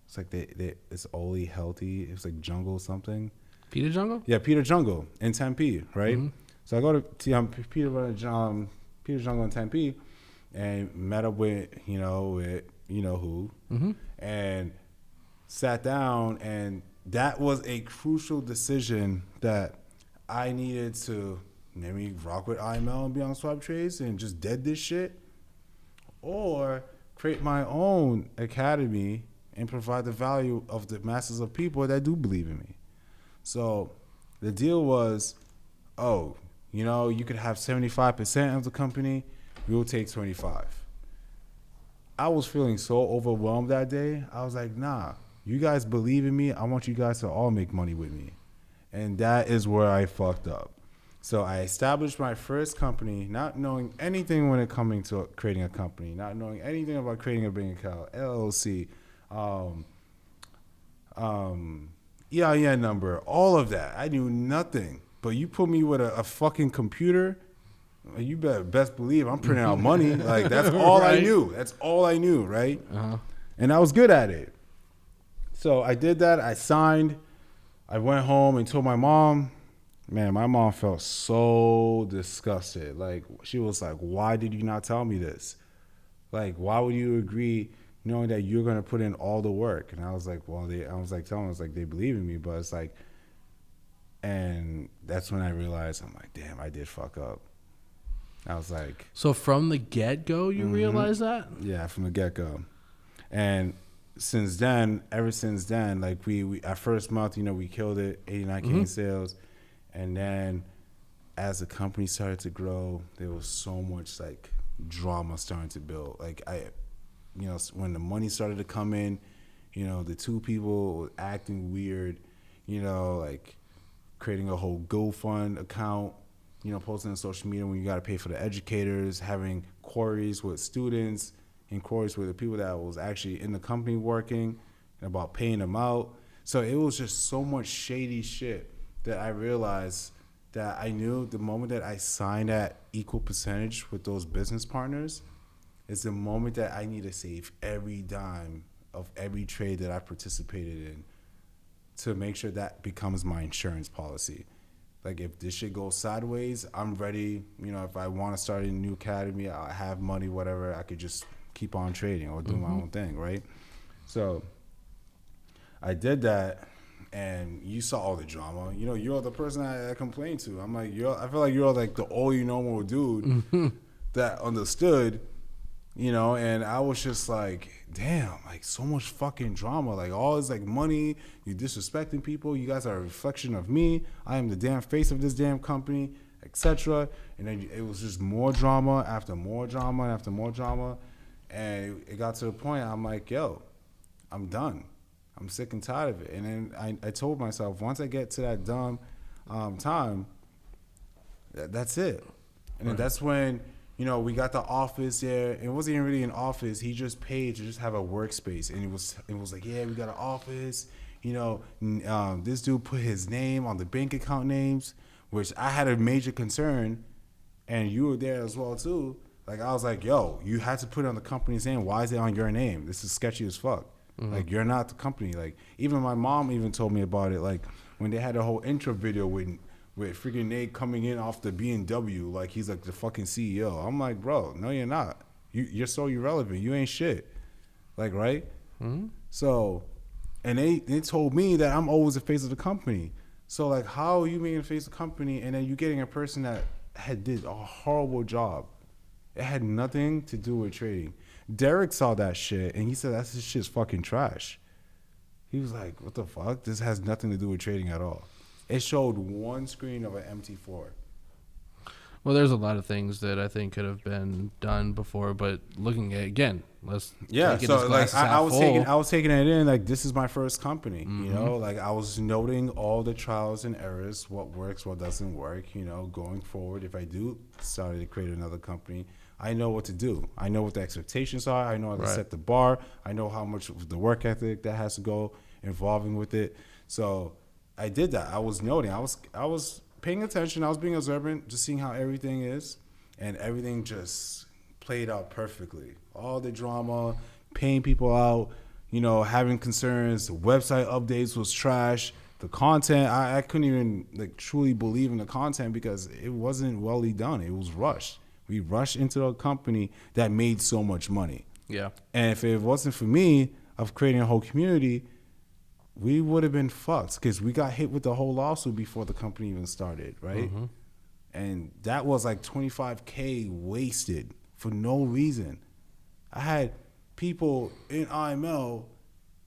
It's like it's Oli Healthy. It was like Jungle something. Peter Jungle? Yeah, Peter Jungle in Tempe, right? Mm-hmm. So I go to Peter Jungle in Tempe, and met up with who, mm-hmm. and sat down, and that was a crucial decision that I needed to maybe rock with IML and be on Swipe Trades and just dead this shit, or create my own academy and provide the value of the masses of people that do believe in me. So the deal was, you could have 75% of the company, we'll take 25. I was feeling so overwhelmed that day. I was like, nah, you guys believe in me. I want you guys to all make money with me. And that is where I fucked up. So I established my first company, not knowing anything when it coming to creating a company, not knowing anything about creating a bank account, LLC, EIN number, all of that. I knew nothing. But you put me with a fucking computer, you best believe I'm printing out money. Like, that's all right. I knew. That's all I knew, right? Uh-huh. And I was good at it. So I did that. I signed. I went home and told my mom. Man, my mom felt so disgusted. Like, she was like, why did you not tell me this? Like, why would you agree knowing that you're going to put in all the work? And I was like, they believe in me. But it's like, and that's when I realized, I'm like, damn, I did fuck up. I was like. So from the get-go, you realized that? Yeah, from the get-go. And ever since then, like we our first month, we killed it, 89K in sales, and then as the company started to grow, there was so much like drama starting to build. Like when the money started to come in, the two people were acting weird, like creating a whole GoFund account, posting on social media when you got to pay for the educators, having queries with students and queries with the people that was actually in the company working about paying them out. So it was just so much shady shit that I realized that I knew the moment that I signed that equal percentage with those business partners is the moment that I need to save every dime of every trade that I participated in to make sure that becomes my insurance policy. Like if this shit goes sideways, I'm ready. If I want to start a new academy, I have money, whatever, I could just keep on trading or do my own thing, right? So I did that, and you saw all the drama. You're the person I complained to. I'm like, I feel like you're like the normal dude that understood, and I was just like, damn, like so much fucking drama, like all this like money, you disrespecting people, you guys are a reflection of me, I am the damn face of this damn company, etc. And then it was just more drama after more drama after more drama, and it got to the point I'm like, yo, I'm done. I'm sick and tired of it. And then I told myself, once I get to that dumb time, that's it. And then that's when, we got the office there. It wasn't even really an office. He just paid to just have a workspace. And it was like, yeah, we got an office. This dude put his name on the bank account names, which I had a major concern. And you were there as well, too. Like, I was like, yo, you had to put it on the company's name. Why is it on your name? This is sketchy as fuck. Like, you're not the company. Like, even my mom even told me about it. Like, when they had a whole intro video with freaking Nate coming in off the BMW, like he's like the fucking CEO. I'm like, bro, no, you're not. You're so irrelevant. You ain't shit. Like, right? So, and they told me that I'm always the face of the company. So, like, how are you making the face of the company and then you getting a person that did a horrible job? It had nothing to do with trading. Derek saw that shit, and he said, this shit's fucking trash. He was like, what the fuck? This has nothing to do with trading at all. It showed one screen of an empty floor. Well, there's a lot of things that I think could have been done before, but looking at it again, let's take it so like I was taking it in like this is my first company, like I was noting all the trials and errors, what works, what doesn't work, going forward. If I do start to create another company, I know what to do. I know what the expectations are. I know how to set the bar. I know how much of the work ethic that has to go involving with it. So I did that. I was noting. I was paying attention. I was being observant, just seeing how everything is, and everything just played out perfectly. All the drama, paying people out, having concerns. The website updates was trash. The content, I couldn't even like truly believe in the content because it wasn't well done. It was rushed. We rushed into a company that made so much money. Yeah. And if it wasn't for me of creating a whole community, we would have been fucked because we got hit with the whole lawsuit before the company even started, right? And that was like $25K wasted for no reason. I had people in IML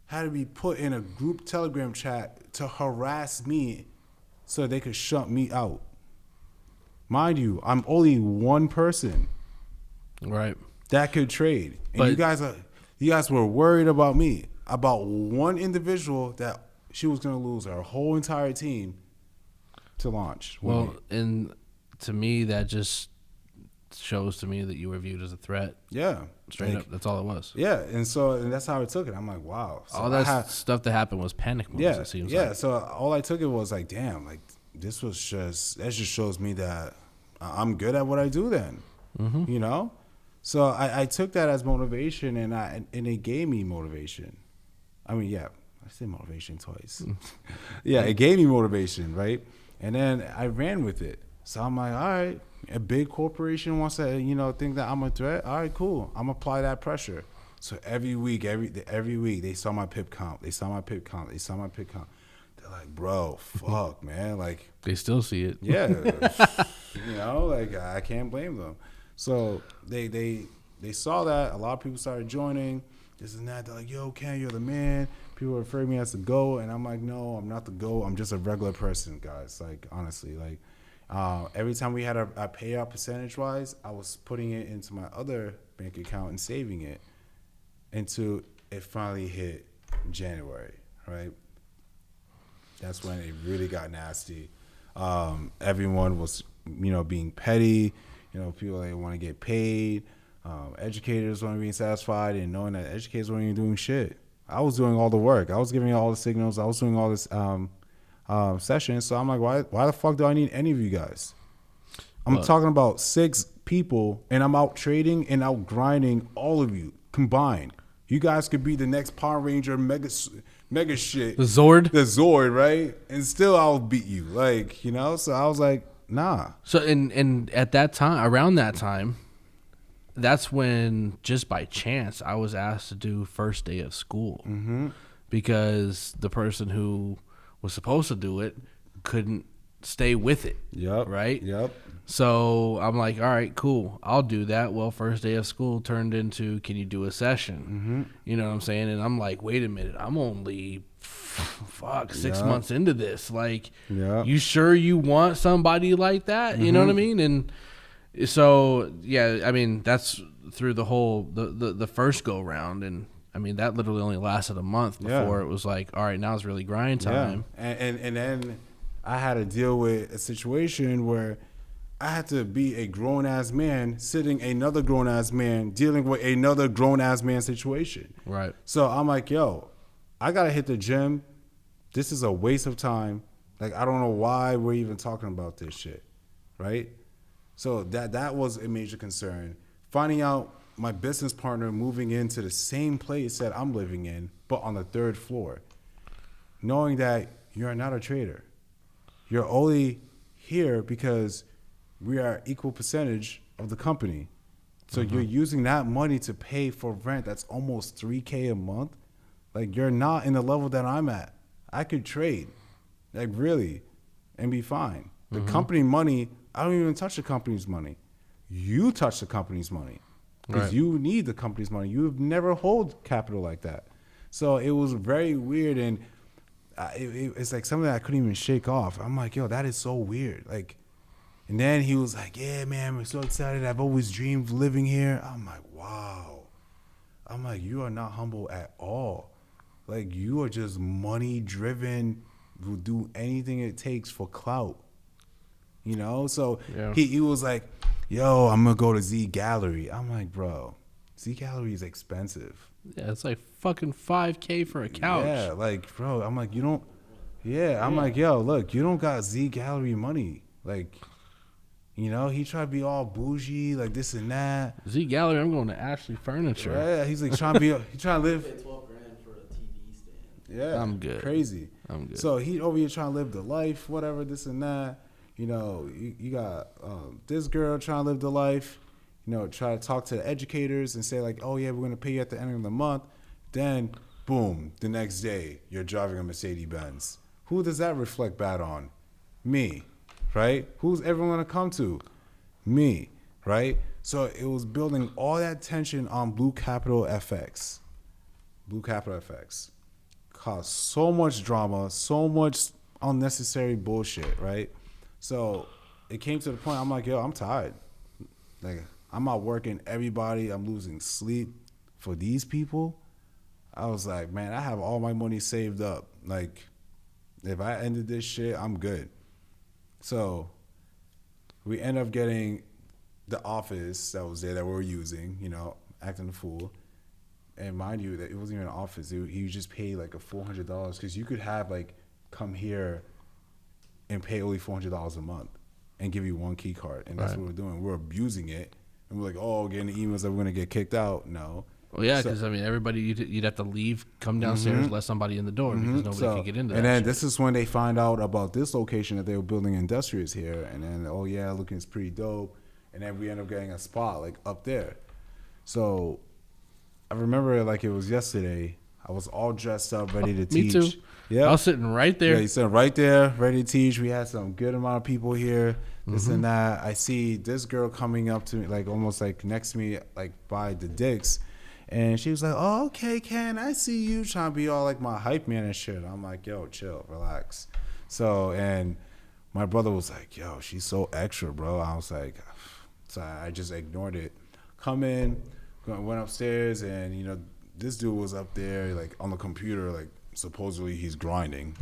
had to be put in a group Telegram chat to harass me so they could shut me out. Mind you, I'm only one person, right, that could trade, and you guys were worried about me, about one individual that she was going to lose her whole entire team to launch. Well, and to me, that just shows to me that you were viewed as a threat. Yeah, straight up. That's all it was. Yeah, and that's how I took it. I'm like, wow. So all that stuff that happened was panic moves. Yeah, it seems yeah. like. So all I took it was like, damn, like. That just shows me that I'm good at what I do then, So I took that as motivation and it gave me motivation. I mean, yeah, I say motivation twice. Yeah, it gave me motivation, right? And then I ran with it. So I'm like, all right, a big corporation wants to, think that I'm a threat. All right, cool. I'm gonna apply that pressure. So every week, they saw my pip count. They saw my pip count. Like, bro, fuck, man. Like, they still see it. Yeah. Like, I can't blame them. So they saw that. A lot of people started joining. this and that. They're like, yo, Ken, you're the man. People refer me as the GOAT, and I'm like, no, I'm not the GOAT. I'm just a regular person, guys. Like, honestly, like, every time we had a payout percentage-wise, I was putting it into my other bank account and saving it until it finally hit January, right? That's when it really got nasty. Everyone was, being petty. People they want to get paid. Educators weren't being satisfied, and knowing that educators weren't even doing shit. I was doing all the work. I was giving all the signals. I was doing all this sessions. So I'm like, why the fuck do I need any of you guys? I'm talking about 6 people, and I'm out trading and out grinding all of you combined. You guys could be the next Power Ranger mega shit. The Zord, right? And still I'll beat you. Like, so I was like, nah. So and at that time, around that time, that's when just by chance I was asked to do first day of school because the person who was supposed to do it couldn't stay with it. Yep. Right? Yep. So I'm like, all right, cool. I'll do that. Well, first day of school turned into, can you do a session? You know what I'm saying? And I'm like, wait a minute. I'm only 6 months into this. Like, you sure you want somebody like that? You know what I mean? And so, yeah, I mean, that's through the whole, the first go round. And I mean, that literally only lasted a month before it was like, all right, now it's really grind time. Yeah. And then I had to deal with a situation where I had to be a grown-ass man sitting another grown-ass man dealing with another grown-ass man situation. Right. So I'm like, yo, I got to hit the gym. This is a waste of time. Like, I don't know why we're even talking about this shit, right? So that was a major concern. Finding out my business partner moving into the same place that I'm living in, but on the 3rd floor. Knowing that you're not a trader. You're only here because we are equal percentage of the company. So you're using that money to pay for rent that's almost $3,000 a month. Like, you're not in the level that I'm at. I could trade, like, really, and be fine. The company money, I don't even touch the company's money. You touch the company's money because you need the company's money. You've never hold capital like that. So it was very weird, and it's like something that I couldn't even shake off. I'm like, yo, that is so weird. Like, and then he was like, yeah, man, I'm so excited. I've always dreamed of living here. I'm like, wow. I'm like, you are not humble at all. Like, you are just money driven, will do anything it takes for clout. So he was like, yo, I'm going to go to Z Gallery. I'm like, bro, Z Gallery is expensive. Yeah, it's like fucking $5,000 for a couch. Yeah, like, bro, I'm like, you don't. Yeah, I'm like, yo, look, you don't got Z Gallery money. Like, he tried to be all bougie, like this and that. Z Gallery, I'm going to Ashley Furniture. Yeah, he's like trying to be, he trying to live. $12,000 for a TV stand. Yeah, I'm good. Crazy. I'm good. So he over here trying to live the life, whatever, this and that. You got this girl trying to live the life. Try to talk to the educators and say like, oh yeah, we're gonna pay you at the end of the month. Then, boom, the next day you're driving a Mercedes Benz. Who does that reflect bad on? Me, right? Who's everyone gonna come to? Me, right? So it was building all that tension on Blue Capital FX. Blue Capital FX caused so much drama, so much unnecessary bullshit, right? So it came to the point, I'm like, yo, I'm tired. Like, I'm outworking everybody. I'm losing sleep for these people. I was like, man, I have all my money saved up. Like, if I ended this shit, I'm good. So we end up getting the office that was there that we were using, acting a fool. And mind you, that it wasn't even an office. You just paid like a $400 because you could have like come here and pay only $400 a month and give you one key card. And that's what we're doing. We're abusing it. And we're like, oh, getting the emails that we're going to get kicked out. No. Well, yeah, because, everybody, you'd have to leave, come downstairs, let somebody in the door because nobody can get into that. And then shit. this is when they find out about this location that they were building industrious here. And then, oh, yeah, looking it's pretty dope. And then we end up getting a spot, like, up there. So I remember it like it was yesterday. I was all dressed up, ready to teach. Me too. Yeah, I was sitting right there. Yeah, you sitting right there, ready to teach. We had some good amount of people here, this and that. I see this girl coming up to me, like almost like next to me, like by the dicks. And she was like, oh, okay, Ken, I see you trying to be all like my hype man and shit. I'm like, yo, chill, relax. So, and my brother was like, yo, she's so extra, bro. I was like, so I just ignored it. Come in, went upstairs, and, you know, this dude was up there, like, on the computer, like, supposedly he's grinding.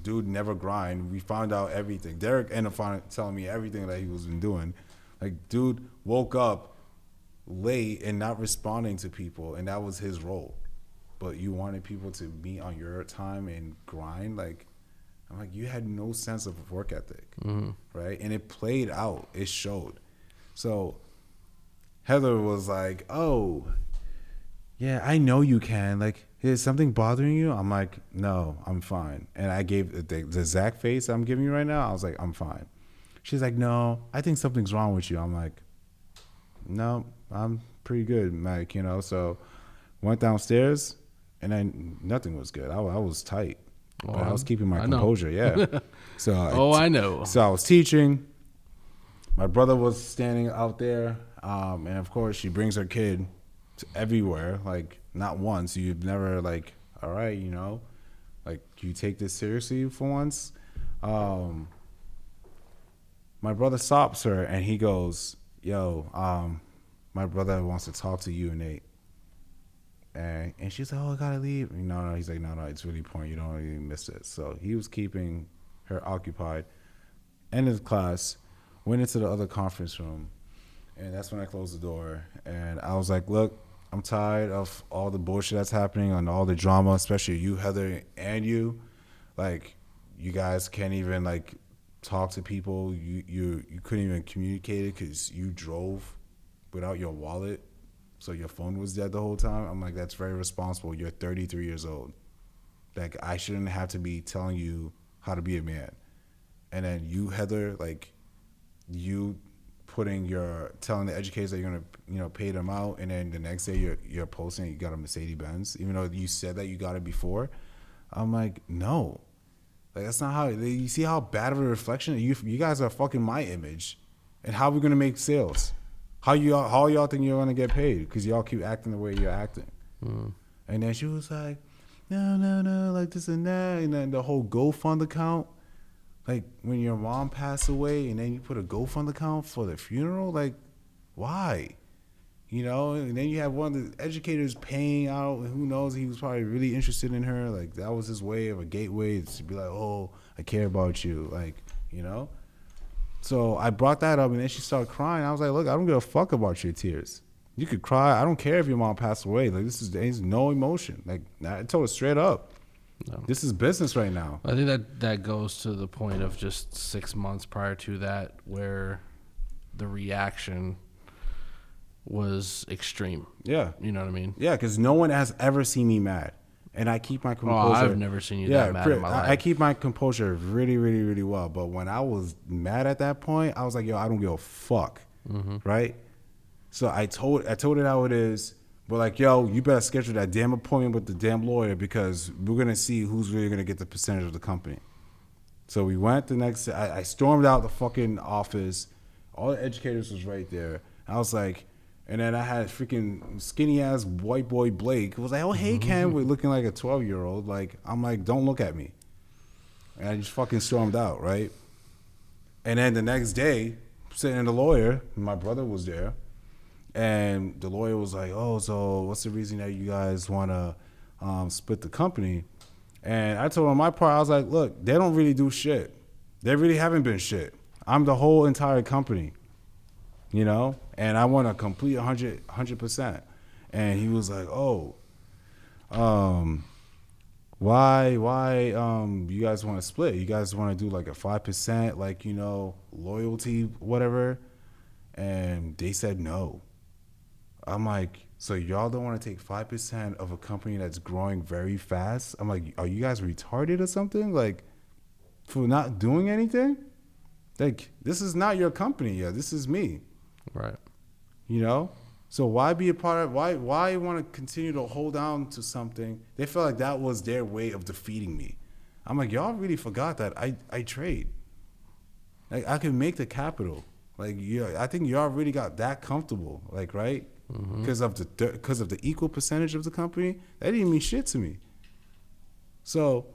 Dude never grind. We found out everything. Derek ended up telling me everything that he was been doing. Like, dude woke up late and not responding to people, and that was his role. But you wanted people to meet on your time and grind, like, I'm like, you had no sense of work ethic, right? And it played out. It showed. So Heather was like, oh, yeah, I know you can. Like, is something bothering you? I'm like, no, I'm fine. And I gave the exact face I'm giving you right now. I was like, I'm fine. She's like, no, I think something's wrong with you. I'm like, no, I'm pretty good, Mike, you know. So went downstairs, and then nothing was good. I was tight. But I was keeping my composure, yeah. So I know. So I was teaching. My brother was standing out there, and of course she brings her kid to everywhere. Like, not once. You've never, like, all right, you know, like, you take this seriously for once. My brother stops her and he goes, yo, my brother wants to talk to you, Nate. And she's like, oh, I gotta leave. No, he's like, no, it's really important. You don't even miss it. So he was keeping her occupied. Ended the class, went into the other conference room, and that's when I closed the door. And I was like, look, I'm tired of all the bullshit that's happening and all the drama, especially you, Heather, and you. Like, you guys can't even, like, talk to people. You couldn't even communicate it because you drove without your wallet. So your phone was dead the whole time. I'm like, that's very responsible. You're 33 years old. Like, I shouldn't have to be telling you how to be a man. And then you, Heather, like, you telling the educators that you're gonna, you know, pay them out, and then the next day you're posting you got a Mercedes Benz, even though you said that you got it before. I'm like, no, like, that's not how. You see how bad of a reflection you guys are fucking my image, and how are we gonna make sales? How y'all think you're gonna get paid? Because y'all keep acting the way you're acting. And then she was like, no, like this and that, and then the whole GoFund account. Like, when your mom passed away, and then you put a GoFund account for the funeral, like, why? You know, and then you have one of the educators paying out, and who knows, he was probably really interested in her. Like, that was his way of a gateway to be like, oh, I care about you, like, you know. So I brought that up, and then she started crying. I was like, look, I don't give a fuck about your tears. You could cry. I don't care if your mom passed away. Like, there's no emotion. Like, I told her straight up, no. This is business right now. I think that goes to the point of just 6 months prior to that, where the reaction was extreme. Yeah. You know what I mean? Yeah, because no one has ever seen me mad. And I keep my composure. Oh, I've never seen you that mad in my life. I keep my composure really, really, really well. But when I was mad at that point, I was like, yo, I don't give a fuck. Right? So I told it how it is. But like, yo, you better schedule that damn appointment with the damn lawyer, because we're going to see who's really going to get the percentage of the company. So we went the next day. I stormed out the fucking office. All the educators was right there. I was like, and then I had freaking skinny ass white boy Blake who was like, oh, hey, Ken, we're looking like a 12-year-old. Like, I'm like, don't look at me. And I just fucking stormed out, right? And then the next day, sitting in the lawyer, my brother was there. And the lawyer was like, oh, so what's the reason that you guys want to split the company? And I told him my part. I was like, look, they don't really do shit. They really haven't been shit. I'm the whole entire company, you know? And I want a complete 100%. And he was like, oh, why you guys want to split? You guys want to do like a 5%, like, you know, loyalty, whatever? And they said no. I'm like, so y'all don't want to take 5% of a company that's growing very fast? I'm like, are you guys retarded or something? Like, for not doing anything? Like, this is not your company yet. This is me. Right. You know? So why be a part of, why want to continue to hold on to something? They felt like that was their way of defeating me. I'm like, y'all really forgot that I trade. Like, I can make the capital. Like, I think y'all really got that comfortable. Like, right? because of the equal percentage of the company. That didn't mean shit to me. So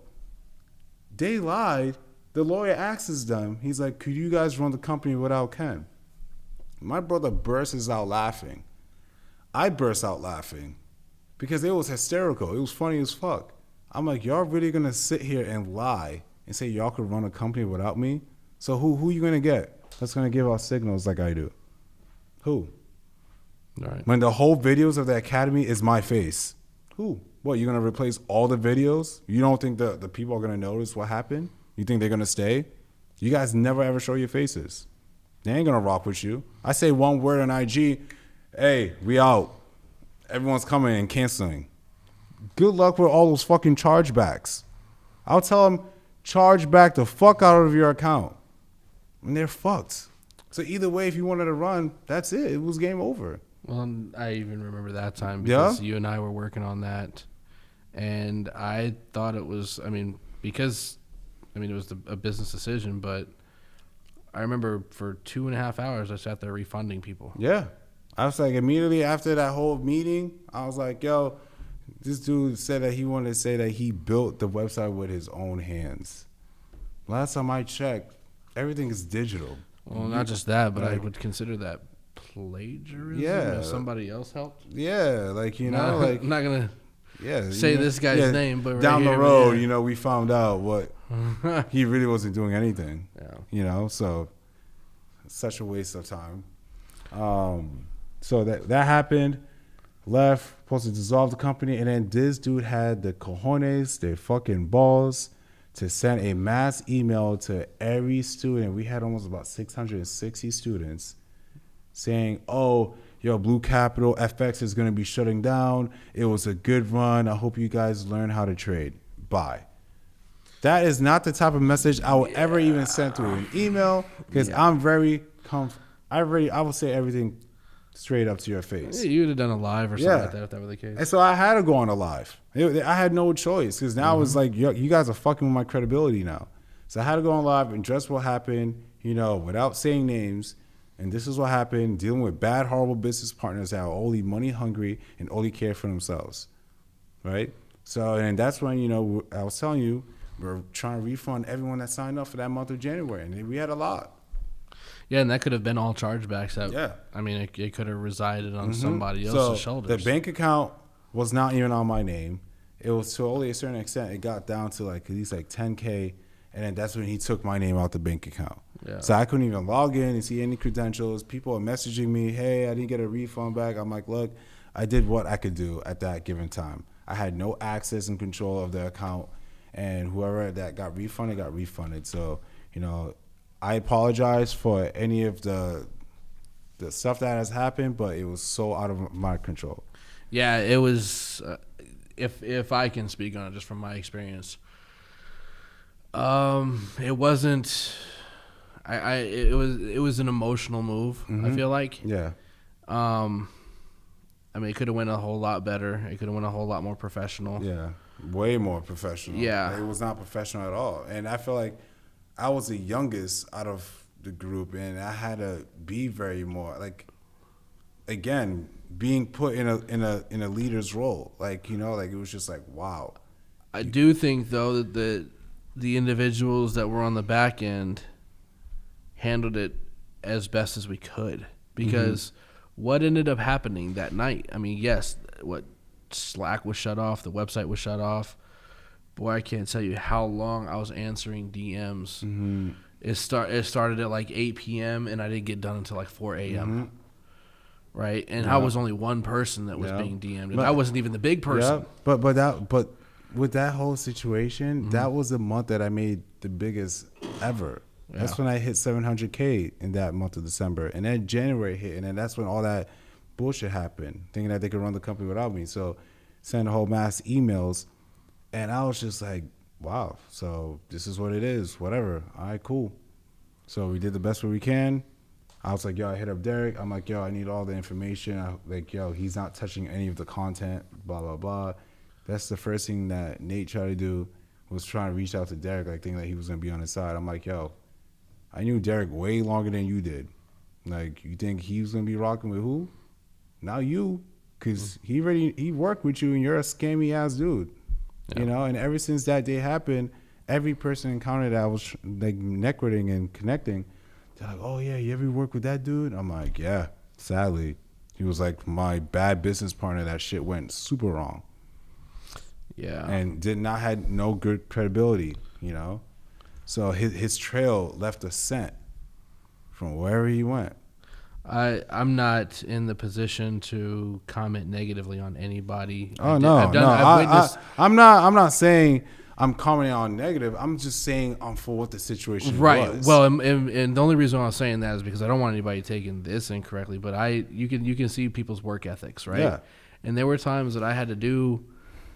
they lied. The lawyer asks them, he's like, could you guys run the company without Ken? My brother bursts out laughing. I burst out laughing because it was hysterical. It was funny as fuck. I'm like, y'all really gonna sit here and lie and say y'all could run a company without me? So who you gonna get that's gonna give out signals like I do? Who? Right. When the whole videos of the academy is my face. Who? What, you're gonna replace all the videos? You don't think the people are gonna notice what happened? You think they're gonna stay? You guys never ever show your faces. They ain't gonna rock with you. I say one word on IG, hey, we out. Everyone's coming and canceling. Good luck with all those fucking chargebacks. I'll tell them, charge back the fuck out of your account. And they're fucked. So either way, if you wanted to run, that's it. It was game over. Well, I even remember that time because you and I were working on that. And I thought it was, because it was a business decision, but I remember for 2.5 hours I sat there refunding people. Yeah. I was like, immediately after that whole meeting, I was like, yo, this dude said that he wanted to say that he built the website with his own hands. Last time I checked, everything is digital. Well, not just that, but I would consider that plagiarism if somebody else helped. Yeah, I'm not going to say this guy's name, but down the road, we found out what he really wasn't doing anything. Yeah. So such a waste of time. So that happened, left, supposed to dissolve the company, and then this dude had the cojones, their fucking balls, to send a mass email to every student. We had almost about 660 students saying, oh, yo, Blue Capital FX is going to be shutting down. It was a good run. I hope you guys learn how to trade. Bye. That is not the type of message I would ever even send to an email because I'm very I would say everything straight up to your face. Yeah, you would have done a live or something like that if that were the case. And so I had to go on a live. I had no choice because now it's like, you guys are fucking with my credibility now. So I had to go on live and address what happened, without saying names. And this is what happened, dealing with bad, horrible business partners that are only money hungry and only care for themselves. Right? So, and that's when, I was telling you, we're trying to refund everyone that signed up for that month of January. And we had a lot. Yeah, and that could have been all chargebacks. It could have resided on somebody else's shoulders. The bank account was not even on my name. It was to only a certain extent. It got down to at least $10K, and then that's when he took my name out the bank account. Yeah. So I couldn't even log in and see any credentials. People are messaging me, hey, I didn't get a refund back. I'm like, look, I did what I could do at that given time. I had no access and control of the account, and whoever that got refunded. So, I apologize for any of the stuff that has happened, but it was so out of my control. Yeah, it was. If I can speak on it, just from my experience, it wasn't. It was an emotional move. I feel like. Yeah. It could have went a whole lot better. It could have went a whole lot more professional. Yeah, way more professional. Yeah, it was not professional at all, and I feel like I was the youngest out of the group, and I had to be very more again, being put in a leader's role. It was just like, wow. I do think though that the individuals that were on the back end handled it as best as we could, because what ended up happening that night? Yes, Slack was shut off, the website was shut off. Boy, I can't tell you how long I was answering DMs. It started at 8 p.m. and I didn't get done until 4 a.m. Right, and I was only one person that was being DM'd, and I wasn't even the big person. Yeah, but with that whole situation, that was the month that I made the biggest ever. Yeah. That's when I hit 700K in that month of December, and then January hit, and then that's when all that bullshit happened, thinking that they could run the company without me. So, send a whole mass emails. And I was just like, wow, so this is what it is, whatever. All right, cool. So we did the best we can. I was like, yo, I hit up Derek. I'm like, yo, I need all the information. He's not touching any of the content, blah, blah, blah. That's the first thing that Nate tried to do, was trying to reach out to Derek, thinking that he was going to be on his side. I'm like, yo, I knew Derek way longer than you did. You think he was going to be rocking with who? Now you, because he worked with you and you're a scammy ass dude. Yeah. You know, and ever since that day happened, every person encountered that was like networking and connecting, they're like, oh yeah, you ever work with that dude? I'm like, yeah, sadly. He was like my bad business partner. That shit went super wrong. Yeah. And had no good credibility, you know? So his trail left a scent from wherever he went. I'm not in the position to comment negatively on anybody. Oh no, I've witnessed. I'm not saying I'm commenting on negative. I'm just saying for what the situation was. Well, and the only reason why I'm saying that is because I don't want anybody taking this incorrectly. But you can see people's work ethics, right? Yeah. And there were times that I had to do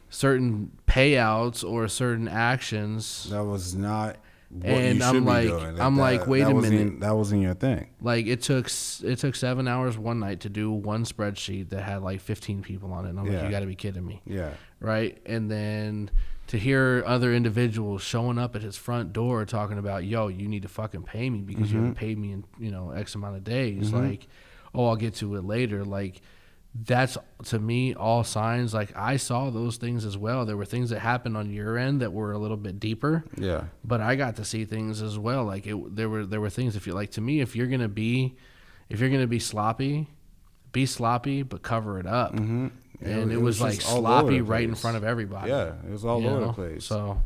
certain payouts or certain actions. That was not what And you I'm should like, be doing. I'm like, wait a minute. That wasn't your thing. Like it took 7 hours one night to do one spreadsheet that had like 15 people on it. And I'm like, you got to be kidding me. Yeah. Right. And then to hear other individuals showing up at his front door talking about, yo, you need to fucking pay me because you haven't paid me in, X amount of days. Like, oh, I'll get to it later. Like, that's to me all signs. Like, I saw those things as well. There were things that happened on your end that were a little bit deeper. Yeah. But I got to see things as well. Like there were things, if you like, to me, if you're gonna be sloppy, be sloppy, but cover it up. Mm-hmm. And it was like just all sloppy over the right in place. front of everybody. Yeah, it was all over the place. So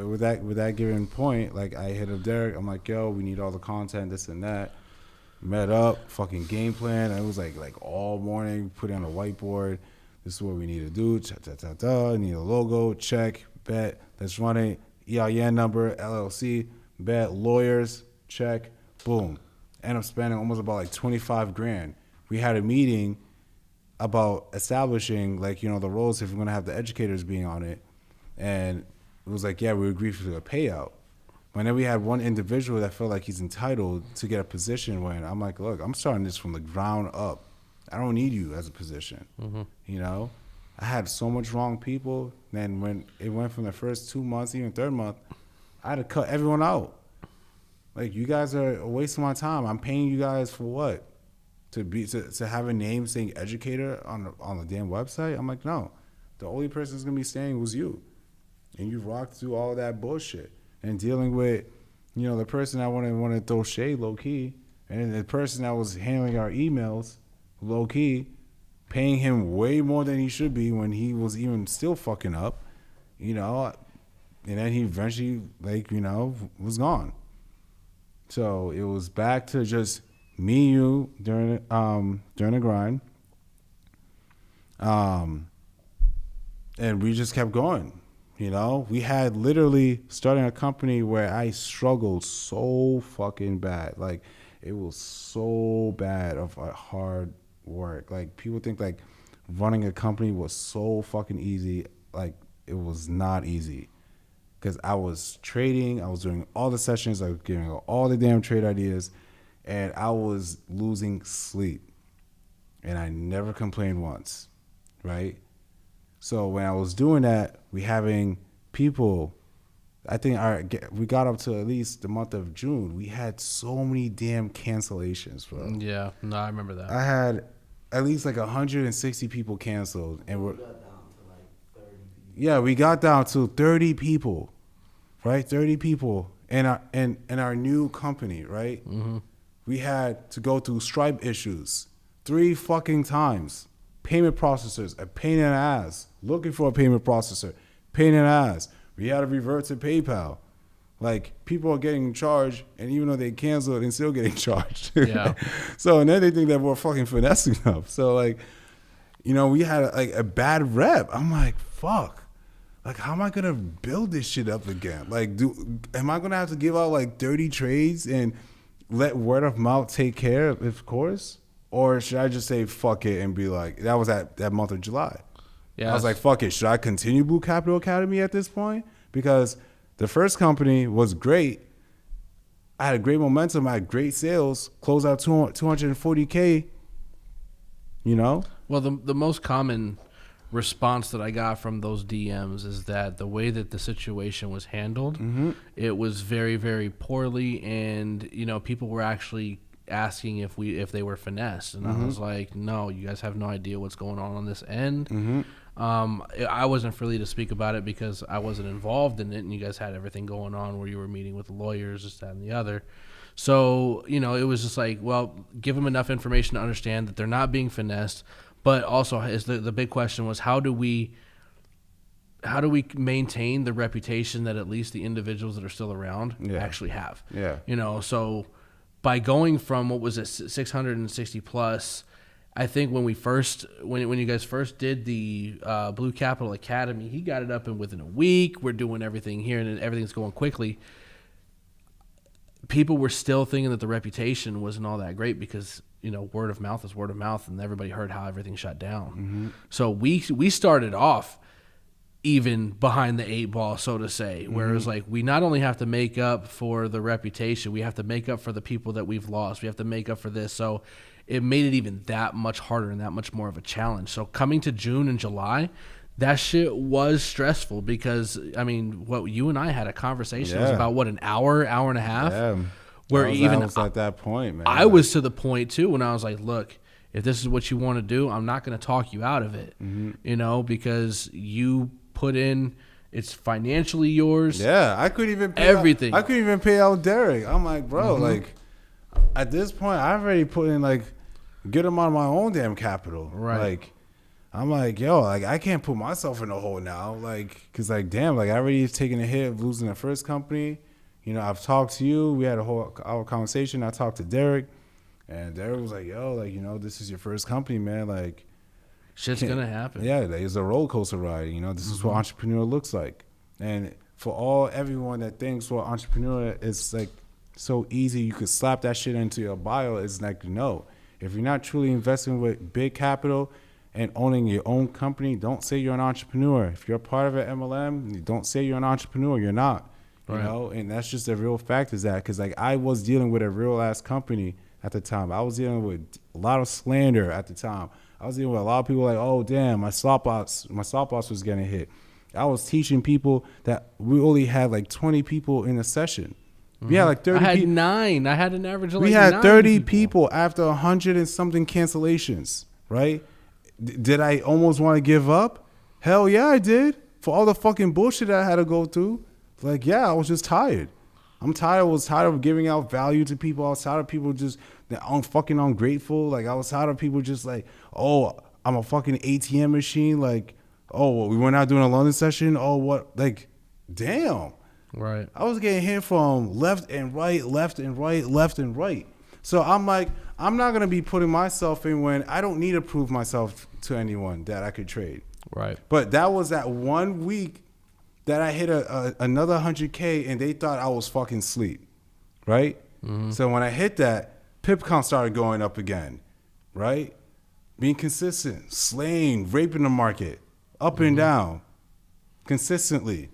with that given point, like I hit up Derek. I'm like, yo, we need all the content, this and that. Met up, fucking game plan. It was like all morning, put it on a whiteboard. This is what we need to do. Need a logo, check, bet. Let's run it. EIN number, LLC, bet. Lawyers, check, boom. End up spending almost about like $25,000. We had a meeting about establishing the roles if we're gonna have the educators being on it, and it was like, yeah, we agreed for a payout. But then we had one individual that felt like he's entitled to get a position when I'm like, look, I'm starting this from the ground up. I don't need you as a position. You know, I had so much wrong people. Then when it went from the first 2 months, even third month, I had to cut everyone out. Like, you guys are a waste of my time. I'm paying you guys for what? To have a name saying educator on the damn website? I'm like, no. The only person that's gonna be staying was you, and you rocked through all that bullshit and dealing with, the person I want to throw shade low key, and the person that was handling our emails low key, paying him way more than he should be when he was even still fucking up, and then he eventually was gone. So it was back to just me, you during the grind, and we just kept going. We had literally starting a company where I struggled so fucking bad. Like, it was so bad of hard work. Like, people think like running a company was so fucking easy. Like, it was not easy. Because I was trading, I was doing all the sessions, I was giving all the damn trade ideas, and I was losing sleep. And I never complained once, right? So when I was doing that, we having people, I think we got up to at least the month of June. We had so many damn cancellations, bro. yeah, no, I remember that. I had at least like 160 people canceled, and We got down to like 30 people. yeah, we got down to 30 people, right? 30 people in our new company, right? Mm-hmm. We had to go through Stripe issues 3 fucking times. Payment processors, a pain in the ass. Looking for a payment processor, pain in the ass. We had to revert to PayPal. Like, people are getting charged, and even though they canceled, and still getting charged. Yeah. So, and then they think that we're fucking finessing them. So, like, we had a bad rep. I'm like, fuck. Like, how am I gonna build this shit up again? Like, am I gonna have to give out like 30 trades and let word of mouth take care of course? Or should I just say fuck it and be like, that was that month of July. Yeah, I was like, fuck it. Should I continue Blue Capital Academy at this point? Because the first company was great. I had a great momentum. I had great sales. Closed out 240K. Well, the most common response that I got from those DMs is that the way that the situation was handled, it was very, very poorly, and people were actually asking if they were finessed, and I was like, no, you guys have no idea what's going on this end. I wasn't free to speak about it because I wasn't involved in it, and you guys had everything going on where you were meeting with lawyers, this, that, and the other. So, it was just like, well, give them enough information to understand that they're not being finessed, but also the big question was, how do we maintain the reputation that at least the individuals that are still around actually have? Yeah. So by going from, what was it, 660 plus, I think when you guys first did the Blue Capital Academy, he got it up and within a week. We're doing everything here and everything's going quickly. People were still thinking that the reputation wasn't all that great because, word of mouth is word of mouth, and everybody heard how everything shut down. So we started off even behind the 8 ball, so to say, whereas like we not only have to make up for the reputation, we have to make up for the people that we've lost. We have to make up for this. So it made it even that much harder and that much more of a challenge. So coming to June and July, that shit was stressful because, what you and I had a conversation was about, an hour and a half? Yeah. Where I was at that point, man. I was to the point, too, when I was like, look, if this is what you want to do, I'm not going to talk you out of it, because you put in, it's financially yours. Yeah, I couldn't even pay everything. I couldn't even pay out Derek. I'm like, bro, like, at this point, I already put in, like, good amount of my own damn capital. Right. Like, I'm like, yo, like, I can't put myself in the hole now. Like, because, like, damn, like, I already taken a hit of losing the first company. I've talked to you. We had our conversation. I talked to Derek. And Derek was like, yo, like, this is your first company, man. Like, shit's going to happen. Yeah, like, it's a roller coaster ride. This is what entrepreneur looks like. And for everyone that thinks, well, entrepreneur is, like, so easy, you could slap that shit into your bio, it's like, no. If you're not truly investing with big capital and owning your own company, don't say you're an entrepreneur. If you're part of an MLM, don't say you're an entrepreneur. You're not. And that's just the real fact is that, because like I was dealing with a real ass company at the time. I was dealing with a lot of slander at the time. I was dealing with a lot of people like, oh damn, my stopwatch was getting hit. I was teaching people that we only had like 20 people in a session. We had like 30 people. I had 9. I had an average of like 9 We had 30 people after 100 and something cancellations, right? Did I almost want to give up? Hell yeah, I did. For all the fucking bullshit I had to go through. Like, yeah, I was just tired. I was tired of giving out value to people. I was tired of people just fucking ungrateful. Like, I was tired of people just like, oh, I'm a fucking ATM machine. Like, oh, we went out doing a London session. Oh, what? Like, damn. Right. I was getting hit from left and right, left and right, left and right. So I'm like, I'm not going to be putting myself in when I don't need to prove myself to anyone that I could trade. Right. But that was that 1 week that I hit another 100K and they thought I was fucking asleep. Right? So when I hit that, pip count started going up again. Right? Being consistent, slaying, raping the market, up and down, consistently.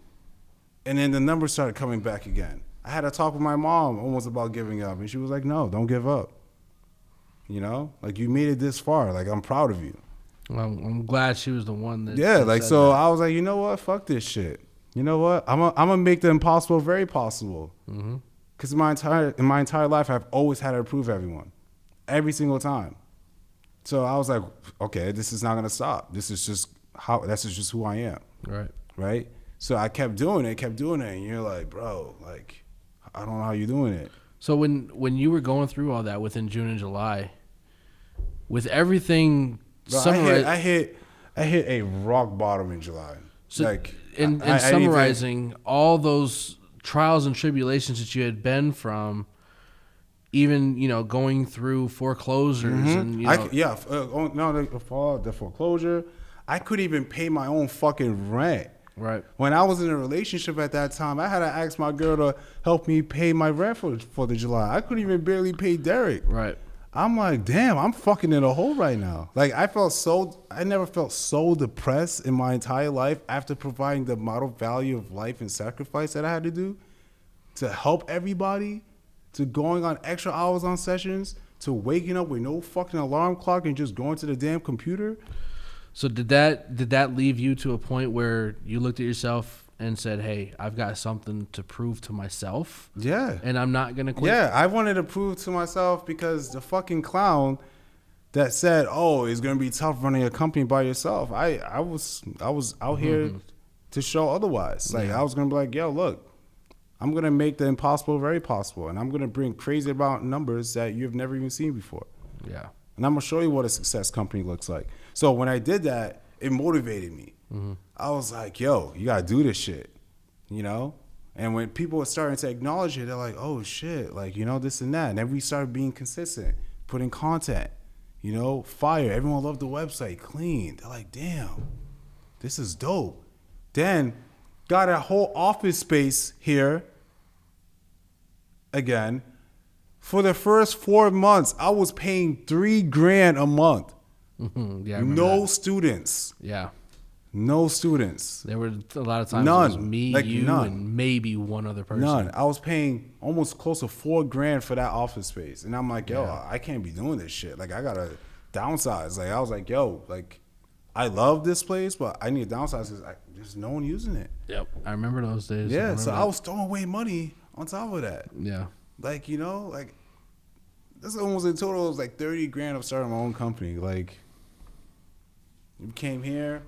And then the numbers started coming back again. I had a talk with my mom almost about giving up. And she was like, no, don't give up. Like, you made it this far. Like, I'm proud of you. Well, I'm glad she was the one that. Yeah, like, said so that. I was like, you know what? Fuck this shit. You know what? I'm gonna make the impossible very possible. Because in my entire life, I've always had to prove everyone. Every single time. So I was like, okay, this is not going to stop. This is just who I am. Right? So I kept doing it. And you're like, bro, like, I don't know how you're doing it. So when you were going through all that within June and July, with everything, Bro, I hit a rock bottom in July. So like, in summarizing all those trials and tribulations that you had been from, even going through foreclosures and the foreclosure, I couldn't even pay my own fucking rent. Right. When I was in a relationship at that time, I had to ask my girl to help me pay my rent for the July. I couldn't even barely pay Derek. Right. I'm like, damn, I'm fucking in a hole right now. Like, I never felt so depressed in my entire life after providing the model value of life and sacrifice that I had to do to help everybody, to going on extra hours on sessions, to waking up with no fucking alarm clock and just going to the damn computer. So did that leave you to a point where you looked at yourself and said, hey, I've got something to prove to myself. Yeah. And I'm not going to quit. Yeah, I wanted to prove to myself because the fucking clown that said, "Oh, it's gonna be tough running a company by yourself." I was out here to show otherwise. Like I was gonna be like, "Yo, look, I'm gonna make the impossible very possible, and I'm gonna bring crazy amount of numbers that you've never even seen before." Yeah. And I'm gonna show you what a success company looks like. So when I did that, it motivated me. I was like, "Yo, you gotta do this shit," you know. And when people were starting to acknowledge it, they're like, "Oh shit, like this and that." And then we started being consistent, putting content. Fire. Everyone loved the website. Clean. They're like, damn, this is dope. Then got a whole office space here again. For the first 4 months, I was paying $3,000 a month. Yeah, I remember No that. students. Yeah. No students. There were a lot of times None. it was me, Like, you, none. and maybe one other person. None. I was paying almost close to $4,000 for that office space. And I'm like, yo, Yeah. I can't be doing this shit. Like, I gotta downsize. Like, I was like, yo, like, I love this place, but I need to downsize because there's no one using it. Yep. I remember those days. Yeah, remember so that. I was throwing away money on top of that. Yeah. Like, like, this almost in total was like $30,000 of starting my own company. Like, you came here,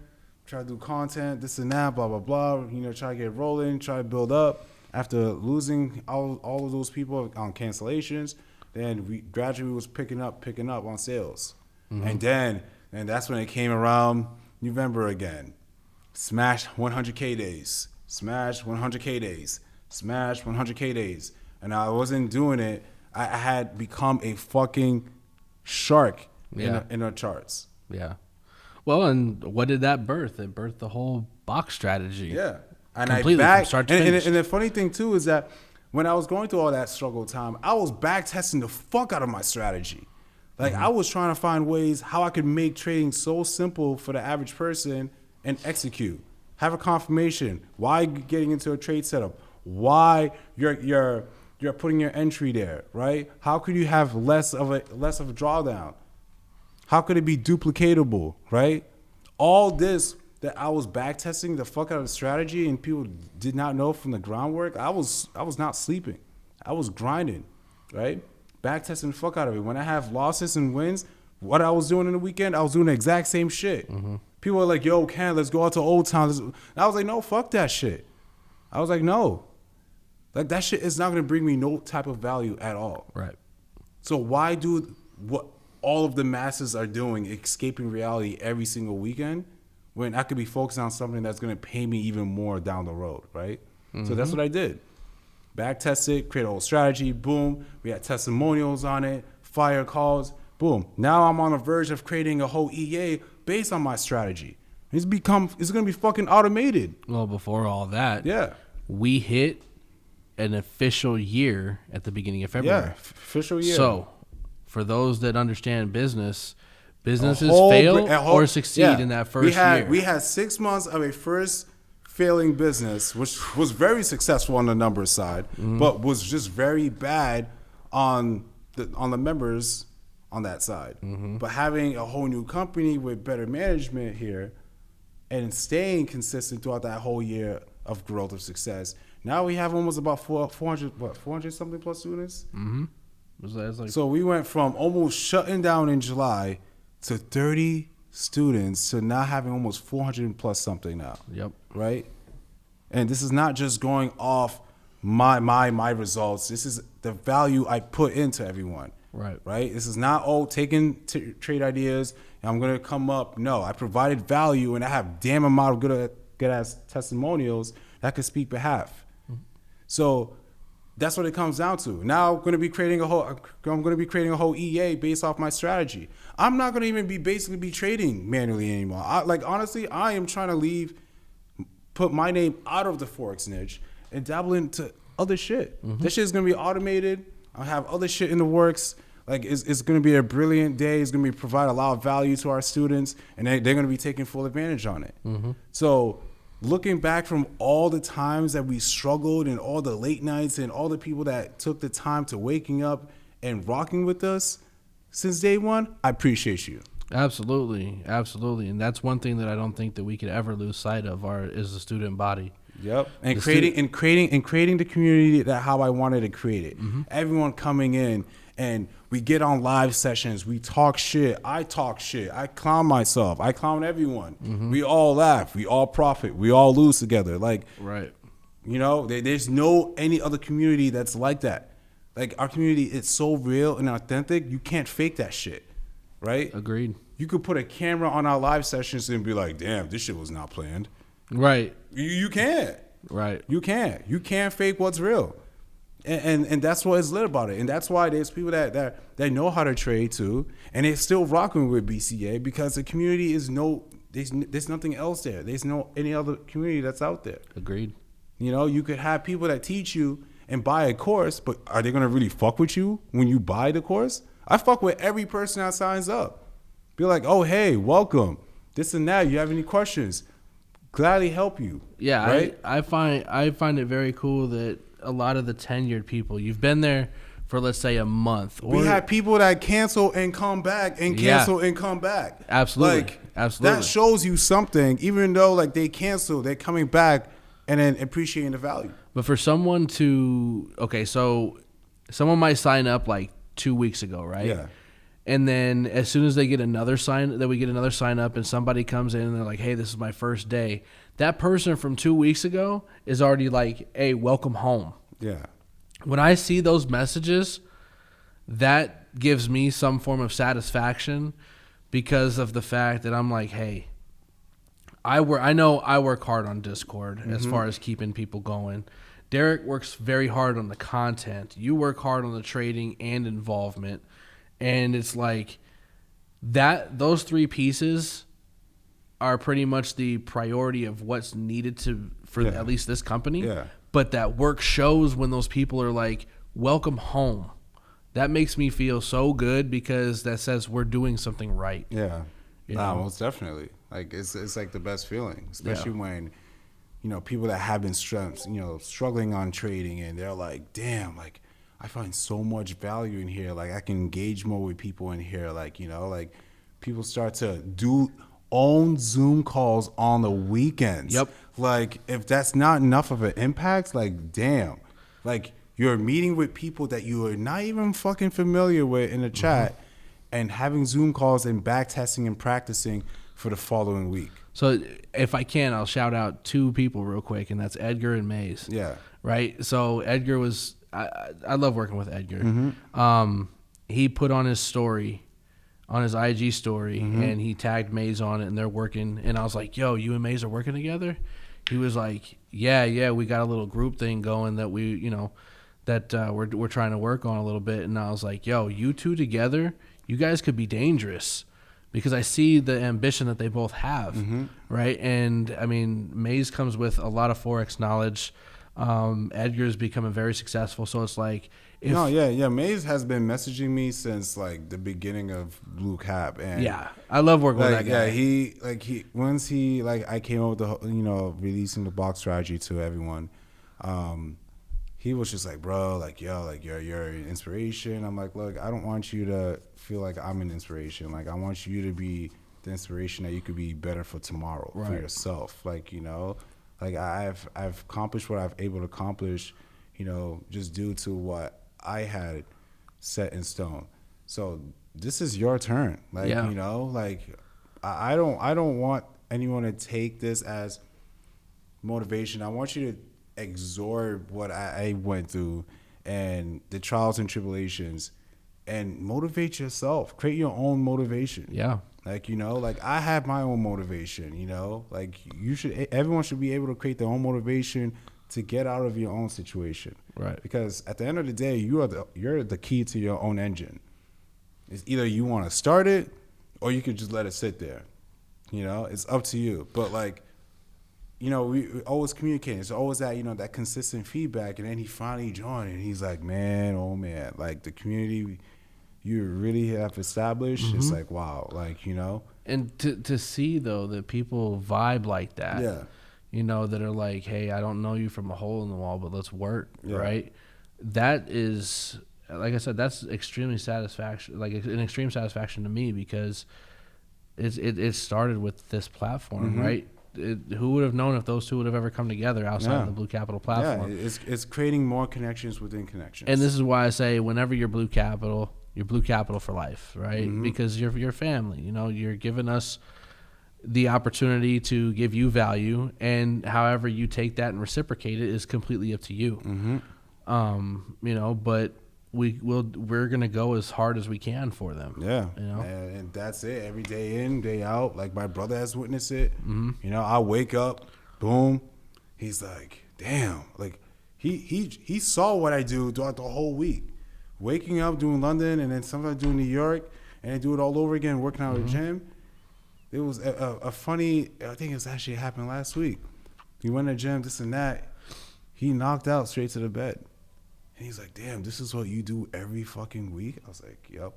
try to do content, this and that, blah, blah, blah. Try to get rolling, try to build up. After losing all of those people on cancellations, then we gradually was picking up on sales. And that's when it came around November again. Smash 100K days. Smash 100K days. Smash 100K days. And I wasn't doing it. I had become a fucking shark in the charts. Yeah. Well, and what did that birth? It birthed the whole box strategy. Yeah. And Completely, from start to finish. And the funny thing too is that when I was going through all that struggle time, I was back testing the fuck out of my strategy. Like I was trying to find ways how I could make trading so simple for the average person and execute. Have a confirmation. Why getting into a trade setup? Why you're putting your entry there, right? How could you have less of a drawdown? How could it be duplicatable, right? All this that I was back testing the fuck out of the strategy and people did not know from the groundwork. I was not sleeping. I was grinding, right? Back testing the fuck out of it. When I have losses and wins, what I was doing in the weekend, I was doing the exact same shit. People were like, yo, Ken, let's go out to Old Town. And I was like, no, fuck that shit. I was like, no. Like that shit is not gonna bring me no type of value at all. Right. So why do what all of the masses are doing, escaping reality every single weekend, when I could be focused on something that's going to pay me even more down the road, right? So that's what I did. Back test it, create a whole strategy, boom. We had testimonials on it, fire calls, boom. Now I'm on the verge of creating a whole EA based on my strategy. It's going to be fucking automated. Well, before all that, Yeah. we hit an official year at the beginning of February. Yeah, official year. So, for those that understand businesses A whole- or succeed yeah. in that first year. We had 6 months of a first failing business, which was very successful on the numbers side, but was just very bad on the members on that side. But having a whole new company with better management here and staying consistent throughout that whole year of growth of success, now we have almost about 400 something plus students. It's like, So we went from almost shutting down in July to 30 students to now having almost 400 plus something now. Yep. Right? And this is not just going off my results. This is the value I put into everyone. Right. Right? This is not, taking trade ideas and I'm going to come up. No, I provided value and I have damn amount of good ass testimonials that could speak behalf. So that's what it comes down to. Now I'm going to be creating a whole EA based off my strategy. I'm not going to even be trading manually anymore. Honestly, I am trying to put my name out of the Forex niche and dabble into other shit. This shit is going to be automated. I'll have other shit in the works. Like it's going to be a brilliant day. It's going to provide a lot of value to our students, and they're going to be taking full advantage on it. So looking back from all the times that we struggled and all the late nights and all the people that took the time to waking up and rocking with us since day one, I appreciate you. Absolutely. And that's one thing that I don't think that we could ever lose sight of is the student body. Yep. And creating the community that how I wanted to create it. Everyone coming in and we get on live sessions. We talk shit. I talk shit. I clown myself. I clown everyone. We all laugh. We all profit. We all lose together. Like, Right. you know, there's no any other community that's like that. Like our community, it's so real and authentic. You can't fake that shit, right? Agreed. You could put a camera on our live sessions and be like, "Damn, this shit was not planned." Right. You can't. Right. You can't. You can't fake what's real. And that's what is lit about it. And that's why there's people that know how to trade too, and they're still rocking with BCA because the community is there's nothing else there. There's no any other community that's out there. Agreed. You know, you could have people that teach you and buy a course, but are they gonna really fuck with you when you buy the course? I fuck with every person that signs up. Be like, oh hey, welcome. This and that. You have any questions? Gladly help you. Yeah, right? I find it very cool that a lot of the tenured people, you've been there for let's say a month. We had people that cancel and come back and cancel and come back. Absolutely. Like, Absolutely. That shows you something. Even though like they cancel, they're coming back and then appreciating the value. But for someone to so someone might sign up like 2 weeks ago, right? Yeah. And then as soon as they get another we get another sign up and somebody comes in and they're like, hey, this is my first day. That person from 2 weeks ago is already like, hey, welcome home. Yeah. When I see those messages, that gives me some form of satisfaction because of the fact that I'm like, hey, I know I work hard on Discord as far as keeping people going. Derek works very hard on the content. You work hard on the trading and involvement. And it's like those three pieces are pretty much the priority of what's needed for at least this company. Yeah. But that work shows when those people are like, welcome home. That makes me feel so good because that says we're doing something right. Yeah. You know? Most definitely. Like it's like the best feeling, especially when, you know, people that have been struggling on trading and they're like, damn, like I find so much value in here. Like I can engage more with people in here. Like, you know, like people start to own Zoom calls on the weekends. Yep. Like if that's not enough of an impact, like damn, like you're meeting with people that you are not even fucking familiar with in the chat and having Zoom calls and back testing and practicing for the following week. So if I can, I'll shout out two people real quick, and that's Edgar and Maze. Yeah. Right? So Edgar was I love working with Edgar. He put on his story, on his IG story, and he tagged Maze on it, and they're working. And I was like, yo, you and Maze are working together? He was like, yeah, we got a little group thing going that we're trying to work on a little bit. And I was like, yo, you two together, you guys could be dangerous. Because I see the ambition that they both have, right? And, I mean, Maze comes with a lot of Forex knowledge. Edgar's becoming very successful, so it's like... Maze has been messaging me since, like, the beginning of Blue Cap. And yeah, I love working with that guy. Yeah, I came up with the, releasing the box strategy to everyone. He was just like, bro, like, yo, like, you're an inspiration. I'm like, look, I don't want you to feel like I'm an inspiration. Like, I want you to be the inspiration that you could be better for tomorrow, for yourself. Like, like I've accomplished what I've able to accomplish, just due to what I had set in stone. So this is your turn. Like, like I don't want anyone to take this as motivation. I want you to absorb what I went through and the trials and tribulations and motivate yourself. Create your own motivation. Yeah. Like, like I have my own motivation, like everyone should be able to create their own motivation to get out of your own situation. Right. Because at the end of the day, you're the key to your own engine. It's either you want to start it or you could just let it sit there. It's up to you. But like, we always communicating. It's always that, that consistent feedback. And then he finally joined and he's like, man, oh man, like the community you really have established, it's like, wow, like, And to see, though, that people vibe like that, that are like, hey, I don't know you from a hole in the wall, but let's work, right? That is, like I said, that's extremely satisfaction, like an extreme satisfaction to me because it started with this platform, right? who would have known if those two would have ever come together outside of the Blue Capital platform? Yeah, it's creating more connections within connections. And this is why I say whenever you're Blue Capital for life, right? Mm-hmm. Because you're family. You know, you're giving us the opportunity to give you value, and however you take that and reciprocate it is completely up to you. Mm-hmm. You know, but we're gonna go as hard as we can for them. Yeah, you know, and that's it. Every day in, day out. Like my brother has witnessed it. Mm-hmm. You know, I wake up, boom. He's like, damn. Like he saw what I do throughout the whole week. Waking up, doing London, and then sometimes doing New York, and then do it all over again, working out at the gym. It was a funny, I think it's actually happened last week. He went to the gym, this and that. He knocked out straight to the bed. And he's like, damn, this is what you do every fucking week? I was like, yep.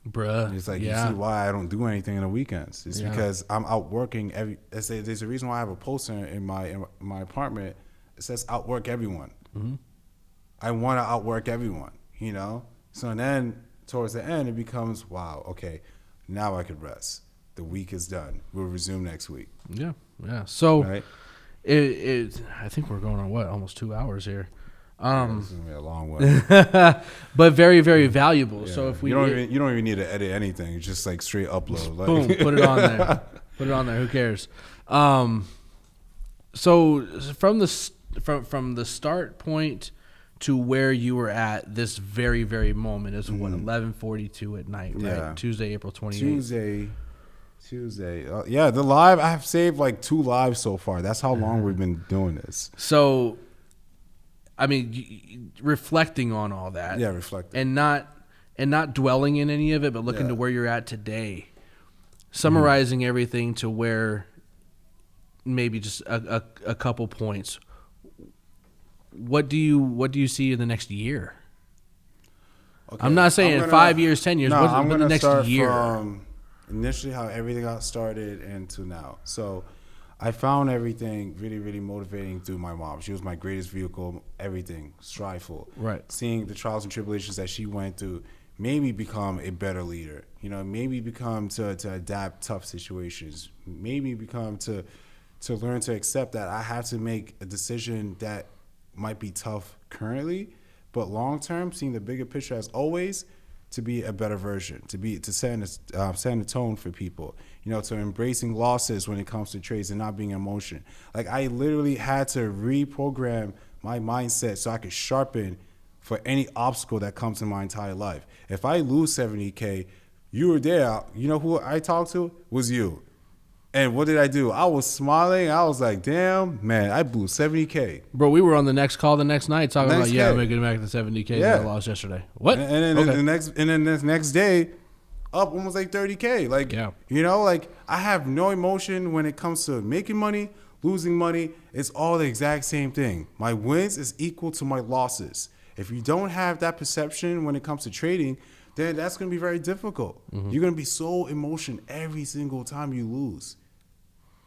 Bruh. And it's like, yeah. you see why I don't do anything on the weekends. It's because I'm out working there's a reason why I have a poster in my apartment. It says outwork everyone. Mm-hmm. I want to outwork everyone, you know? So then towards the end, it becomes, wow, okay, now I could rest. The week is done. We'll resume next week. Yeah, yeah. So right? I think we're going on almost 2 hours here. This is gonna be a long one. But very, very valuable. Yeah. So if you don't even need to edit anything. It's just like straight upload. Like, boom, put it on there. Put it on there. Who cares? So from the start point to where you were at this very, very moment is what 11:42 at night, right? Yeah. Tuesday, April 28th. Tuesday. Yeah, the live. I have saved like 2 lives so far. That's how long we've been doing this. So, I mean, reflecting on all that. Yeah, reflecting. And not dwelling in any of it, but looking to where you're at today. Summarizing everything to where maybe just a couple points. What do you see in the next year? Okay. I'm not saying 5 years, 10 years. No, what the next year? From initially how everything got started and to now. So I found everything really, really motivating through my mom. She was my greatest vehicle, everything, striveful. Right. Seeing the trials and tribulations that she went through made me become a better leader. You know, made me become to adapt tough situations. Made me become to learn to accept that I have to make a decision that might be tough currently, but long term, seeing the bigger picture as always, to be a better version, to set a tone for people, you know, to embracing losses when it comes to trades and not being emotion. Like I literally had to reprogram my mindset so I could sharpen for any obstacle that comes in my entire life. If I lose 70K, you were there. You know who I talked to? Was you. And what did I do? I was smiling. I was like, damn, man, I blew 70K. Bro, we were on the next call the next night talking about, I'm making it back to 70K that I lost yesterday. What? And then the next day, up almost like 30K. Like, you know, like I have no emotion when it comes to making money, losing money. It's all the exact same thing. My wins is equal to my losses. If you don't have that perception when it comes to trading, then that's going to be very difficult. You're going to be so emotional every single time you lose.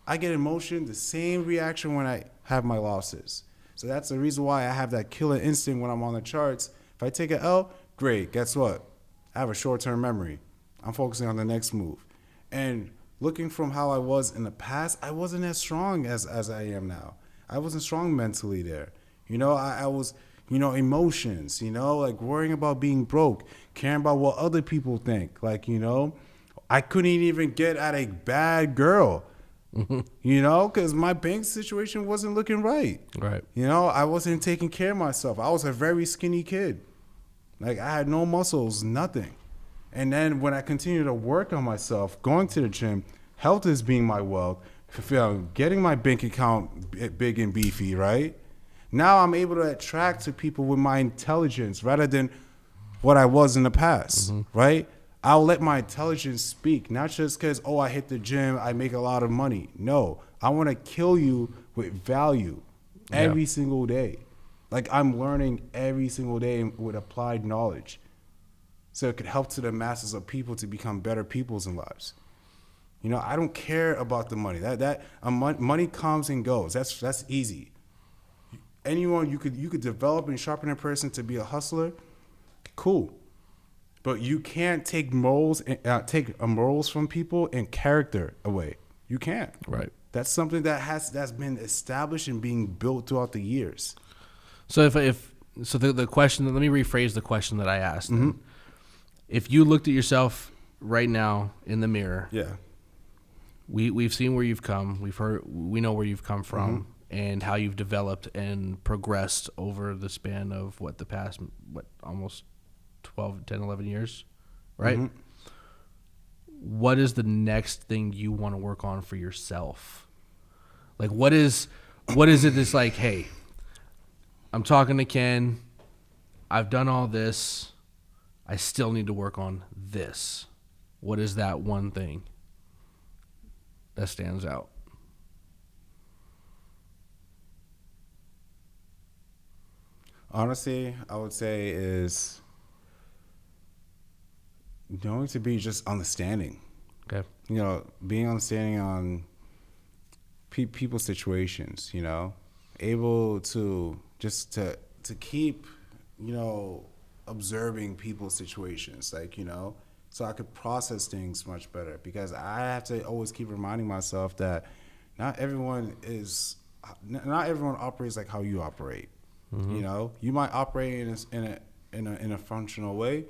I get emotion, the same reaction when I have my losses. So that's the reason why I have that killer instinct when I'm on the charts. If I take an L, great. Guess what? I have a short-term memory. I'm focusing on the next move. And looking from how I was in the past, I wasn't as strong as I am now. I wasn't strong mentally there. You know, I was, you know, emotions, you know, like worrying about being broke, caring about what other people think. Like, you know, I couldn't even get at a bad girl. You know, because my bank situation wasn't looking right. Right. You know, I wasn't taking care of myself. I was a very skinny kid. Like, I had no muscles, nothing. And then when I continued to work on myself, going to the gym, health is being my wealth, getting my bank account big and beefy, right? Now I'm able to attract to people with my intelligence rather than what I was in the past, right? I'll let my intelligence speak, not just because, I hit the gym, I make a lot of money. No, I want to kill you with value every single day. Like I'm learning every single day with applied knowledge. So it could help to the masses of people to become better peoples in lives. You know, I don't care about the money. Money comes and goes. That's easy. Anyone you could develop and sharpen a person to be a hustler, cool. But you can't take morals from people and character away. You can't. Right. That's something that's been established and being built throughout the years. So the question, let me rephrase the question that I asked. Then. If you looked at yourself right now in the mirror, Yeah. we've seen where you've come. We know where you've come from and how you've developed and progressed over the span of the past almost 12, 10, 11 years, right? Mm-hmm. What is the next thing you want to work on for yourself? Like what is it that's like, hey, I'm talking to Ken, I've done all this, I still need to work on this. What is that one thing that stands out? Honestly, I would say is going to be just understanding. Okay. Being understanding on people's situations. Able to just to keep observing people's situations, so I could process things much better, because I have to always keep reminding myself that not everyone operates like how you operate. You might operate in a functional way,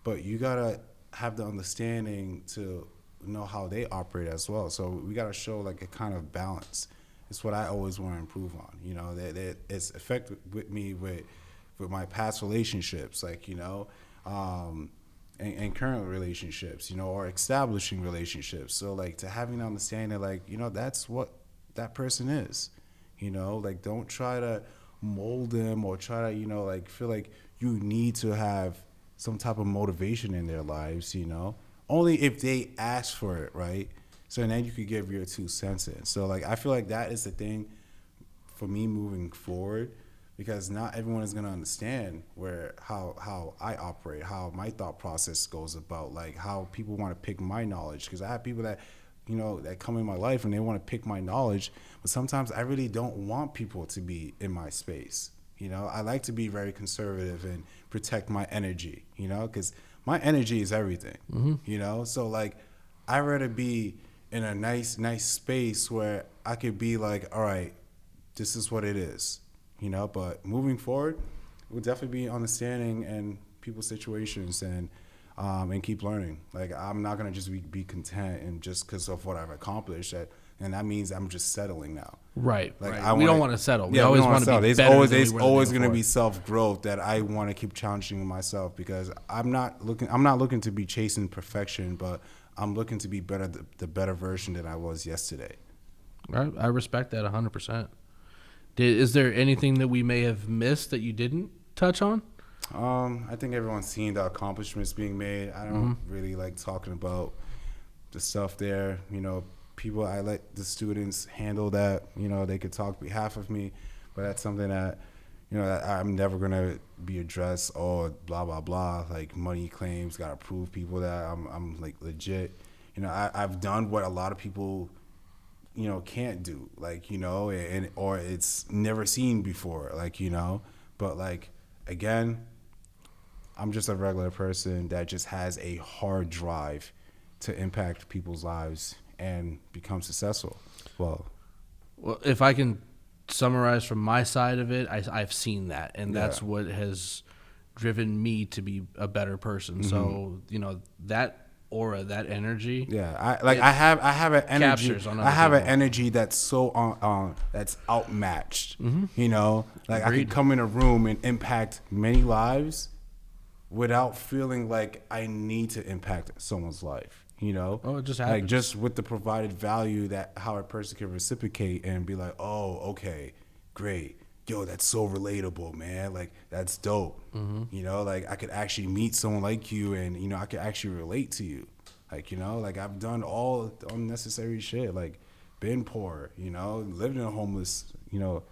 but you gotta have the understanding to know how they operate as well. So we gotta show like a kind of balance. It's what I always want to improve on. That it's affected with me with my past relationships, and current relationships, or establishing relationships. So to having an understanding, that's what that person is. Don't try to mold them or try to feel like you need to have some type of motivation in their lives. Only if they ask for it, right? So then you could give your 2 cents in. So I feel like that is the thing for me moving forward, because not everyone is going to understand how I operate, how my thought process goes about, how people want to pick my knowledge. Because I have people that that come in my life and they want to pick my knowledge, but sometimes I really don't want people to be in my space. I like to be very conservative and protect my energy, because my energy is everything. So I'd rather be in a nice space where I could be like, all right, this is what it is, but moving forward, we'll definitely be understanding and people's situations and keep learning. I'm not going to just be content and just because of what I've accomplished, and that means I'm just settling now. Right. We don't want to settle. We Yeah, always want to be better. There's always going to be self-growth that I want to keep challenging myself, because I'm not looking to be chasing perfection, but I'm looking to be the better version that I was yesterday. I respect that 100%. Is there anything that we may have missed that you didn't touch on? I think everyone's seen the accomplishments being made. I don't really like talking about the stuff there. People, I let the students handle that. They could talk behalf of me, but that's something that that I'm never gonna be addressed. Or blah blah blah. Money claims, gotta prove people that I'm legit. I've done what a lot of people can't do. Or it's never seen before. But again, I'm just a regular person that just has a hard drive to impact people's lives and become successful. Well, if I can summarize from my side of it, I've seen that, and that's what has driven me to be a better person. So that aura, that energy. Yeah, I have an energy. I have an energy that's so that's outmatched. I could come in a room and impact many lives without feeling like I need to impact someone's life. It just happens. Just with the provided value that how a person can reciprocate and be like, oh, okay, great. Yo, that's so relatable, man. That's dope. I could actually meet someone like you and, I could actually relate to you. I've done all the unnecessary shit, been poor, lived in a homeless,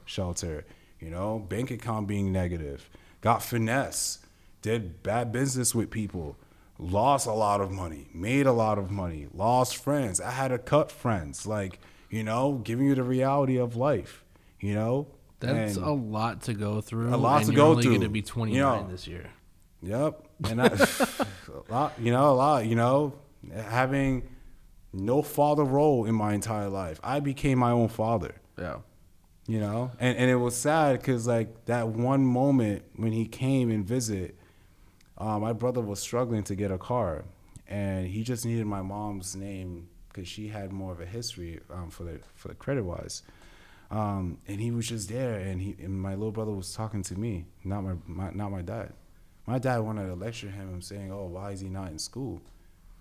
shelter, bank account being negative, got finesse, did bad business with people, lost a lot of money, made a lot of money, lost friends. I had to cut friends, giving you the reality of life, That's a lot to go through. A lot to you're go only through. Going to be 29 this year. Yep. And a lot, having no father role in my entire life. I became my own father. Yeah. You know, and it was sad because like that one moment when he came and visit, my brother was struggling to get a car, and he just needed my mom's name because she had more of a history for the credit wise, and he was just there, and my little brother was talking to me, not my dad. My dad wanted to lecture him, saying, "Oh, why is he not in school?"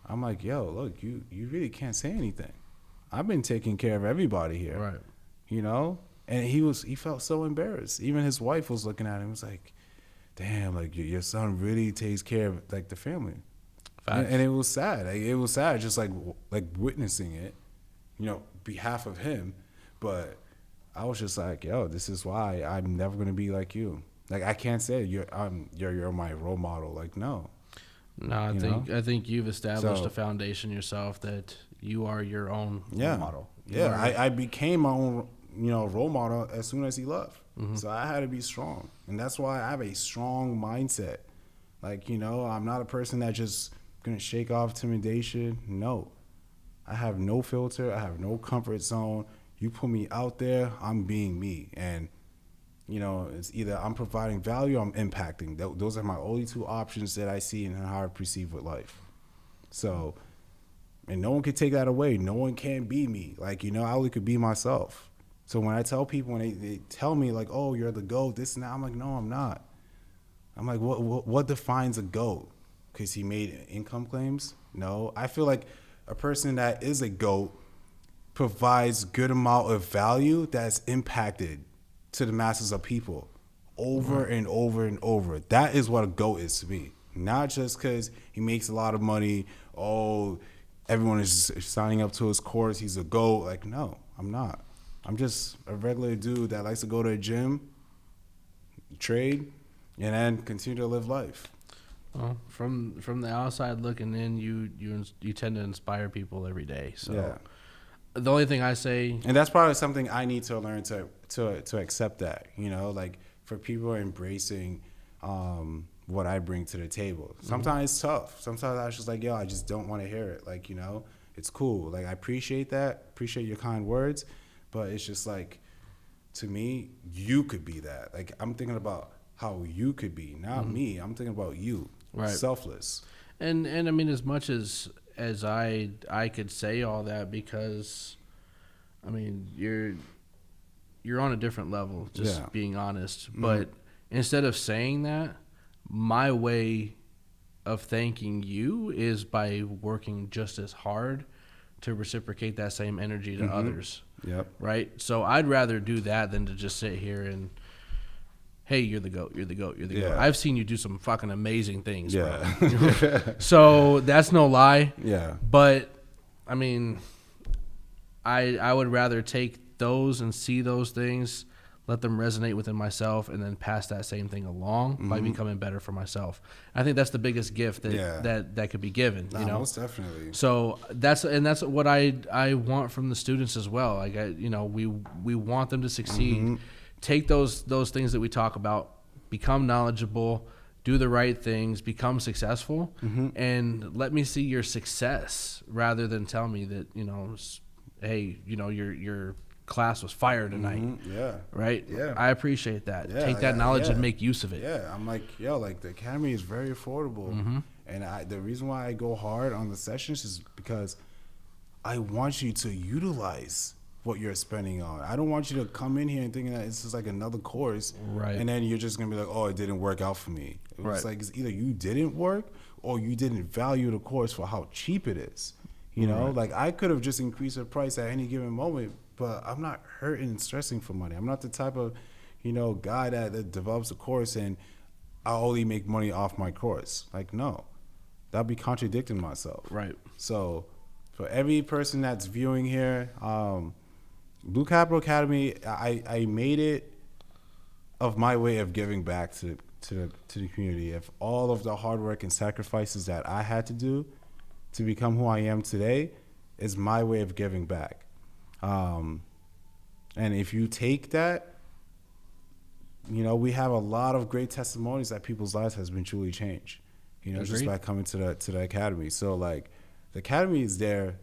I'm like, "Yo, look, you really can't say anything. I've been taking care of everybody here, Right. you know." And he felt so embarrassed. Even his wife was looking at him, was like, "Damn, like your son really takes care of like the family." And it was sad. Like, it was sad, just like witnessing it, you know, behalf of him. But I was just like, "Yo, this is why I'm never gonna be like you. Like I can't say you're my role model. Like no." No, I think you've established So- a foundation yourself that you are your own Yeah. role model. You Yeah, are- I became my own, role model as soon as he left. Mm-hmm. So I had to be strong. And that's why I have a strong mindset. Like, I'm not a person that just going to shake off intimidation. No. I have no filter. I have no comfort zone. You put me out there, I'm being me. And, it's either I'm providing value or I'm impacting. Those are my only two options that I see in how I perceive with life. So, and no one can take that away. No one can be me. Like, I only could be myself. So when I tell people, when they tell me like, "Oh, you're the GOAT," this and that, I'm like, no, I'm not. I'm like, what defines a GOAT? Because he made income claims? No. I feel like a person that is a GOAT provides good amount of value that's impacted to the masses of people over and over and over. That is what a GOAT is to me. Not just because he makes a lot of money, everyone is signing up to his course, he's a GOAT. Like, no, I'm not. I'm just a regular dude that likes to go to a gym, trade, and then continue to live life. Well, from the outside looking in, you tend to inspire people every day. So Yeah. the only thing I say, And that's probably something I need to learn to accept that, like for people embracing what I bring to the table. Sometimes it's tough. Sometimes I was just like, yo, I just don't want to hear it. Like, it's cool. Like, I appreciate that. Appreciate your kind words. But it's just like, to me, you could be that. Like, I'm thinking about how you could be, not me. I'm thinking about you. Right. Selfless. and I mean, as much as I could say all that, because I mean, you're on a different level, just being honest. But instead of saying that, my way of thanking you is by working just as hard to reciprocate that same energy to others. Yep. Right? So I'd rather do that than to just sit here and, hey, you're the GOAT, you're the GOAT, you're the GOAT. I've seen you do some fucking amazing things, bro. So that's no lie. Yeah. But, I mean, I would rather take those and see those things, let them resonate within myself, and then pass that same thing along by becoming better for myself. I think that's the biggest gift that could be given. Most definitely. So that's what I want from the students as well. Like we want them to succeed. Take those things that we talk about, become knowledgeable, do the right things, become successful, and let me see your success rather than tell me that hey, your class was fire tonight. Yeah. Right? Yeah. I appreciate that. Yeah, Take that knowledge and make use of it. Yeah. I'm like, yo, like the academy is very affordable. And the reason why I go hard on the sessions is because I want you to utilize what you're spending on. I don't want you to come in here and thinking that it's just like another course. Right. And then you're just going to be like, oh, it didn't work out for me. It's like, it's either you didn't work or you didn't value the course for how cheap it is. Like I could have just increased the price at any given moment, but I'm not hurting and stressing for money. I'm not the type of, guy that develops a course and I'll only make money off my course. Like, no, that'd be contradicting myself. Right. So for every person that's viewing here, Blue Capital Academy, I made it of my way of giving back to the community. Of all of the hard work and sacrifices that I had to do to become who I am today, is my way of giving back. And if you take that, we have a lot of great testimonies that people's lives has been truly changed. Just by coming to the academy. So like, the academy is there.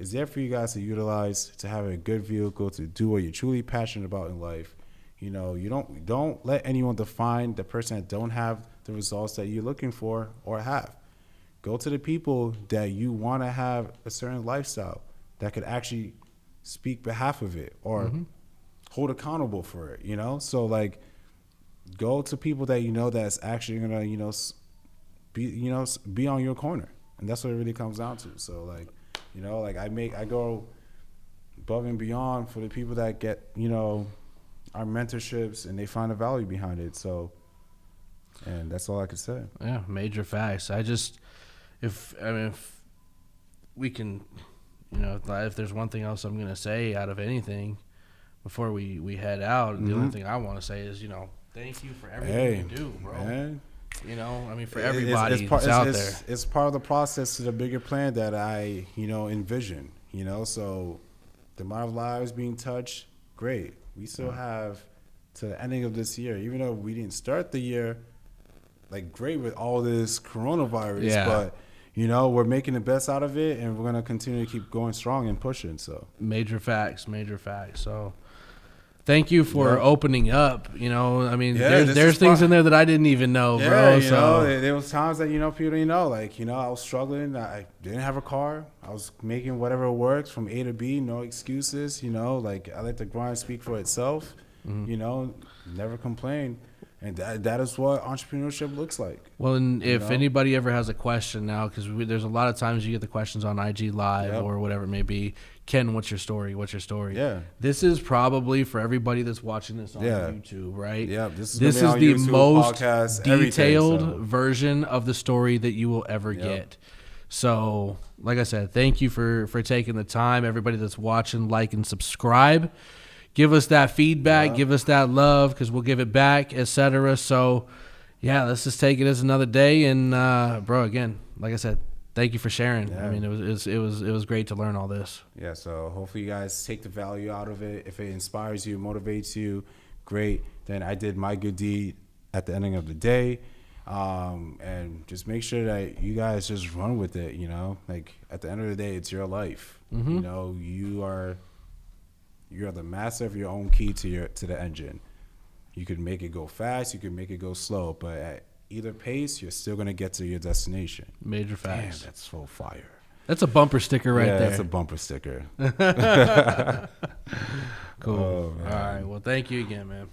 It's there for you guys to utilize, to have a good vehicle, to do what you're truly passionate about in life. You know, you don't let anyone define the person that don't have the results that you're looking for or have. Go to the people that you want to have a certain lifestyle that could actually speak behalf of it or hold accountable for it, you know? So, like, go to people that you know that's actually going to, be on your corner. And that's what it really comes down to. So, like, you know, like I go above and beyond for the people that get, our mentorships and they find the value behind it. So, and that's all I could say. Yeah, major facts. If we can, if there's one thing else I'm going to say out of anything before we head out, the only thing I want to say is, thank you for everything you do, bro. Man. For everybody that's out there. It's part of the process to the bigger plan that I, envision, so the amount of lives being touched, great. We still have to the ending of this year, even though we didn't start the year like great with all this coronavirus, but we're making the best out of it, and we're gonna continue to keep going strong and pushing. So major facts. So thank you for opening up. There's things in there that I didn't even know, bro. There was times that people didn't know. Like I was struggling. I didn't have a car. I was making whatever works from A to B. No excuses. Like I let the grind speak for itself. Never complain. And that is what entrepreneurship looks like. Well, and if anybody ever has a question now, because there's a lot of times you get the questions on IG Live or whatever it may be, Ken, what's your story? What's your story? Yeah. This is probably for everybody that's watching this on YouTube, right? Yeah. This is the YouTube, most podcast, detailed version of the story that you will ever get. So, like I said, thank you for taking the time. Everybody that's watching, like and subscribe. Give us that feedback, give us that love, because we'll give it back, etc. So, let's just take it as another day. And, bro, again, like I said, thank you for sharing. Yeah. I mean, it was great to learn all this. Yeah, so hopefully you guys take the value out of it. If it inspires you, motivates you, great. Then I did my good deed at the ending of the day. And just make sure that you guys just run with it, Like, at the end of the day, it's your life. You're the master of your own key to the engine. You can make it go fast, you can make it go slow, but at either pace, you're still gonna get to your destination. Major facts. Damn, that's so fire. That's a bumper sticker right there. That's a bumper sticker. Cool. All right. Well, thank you again, man.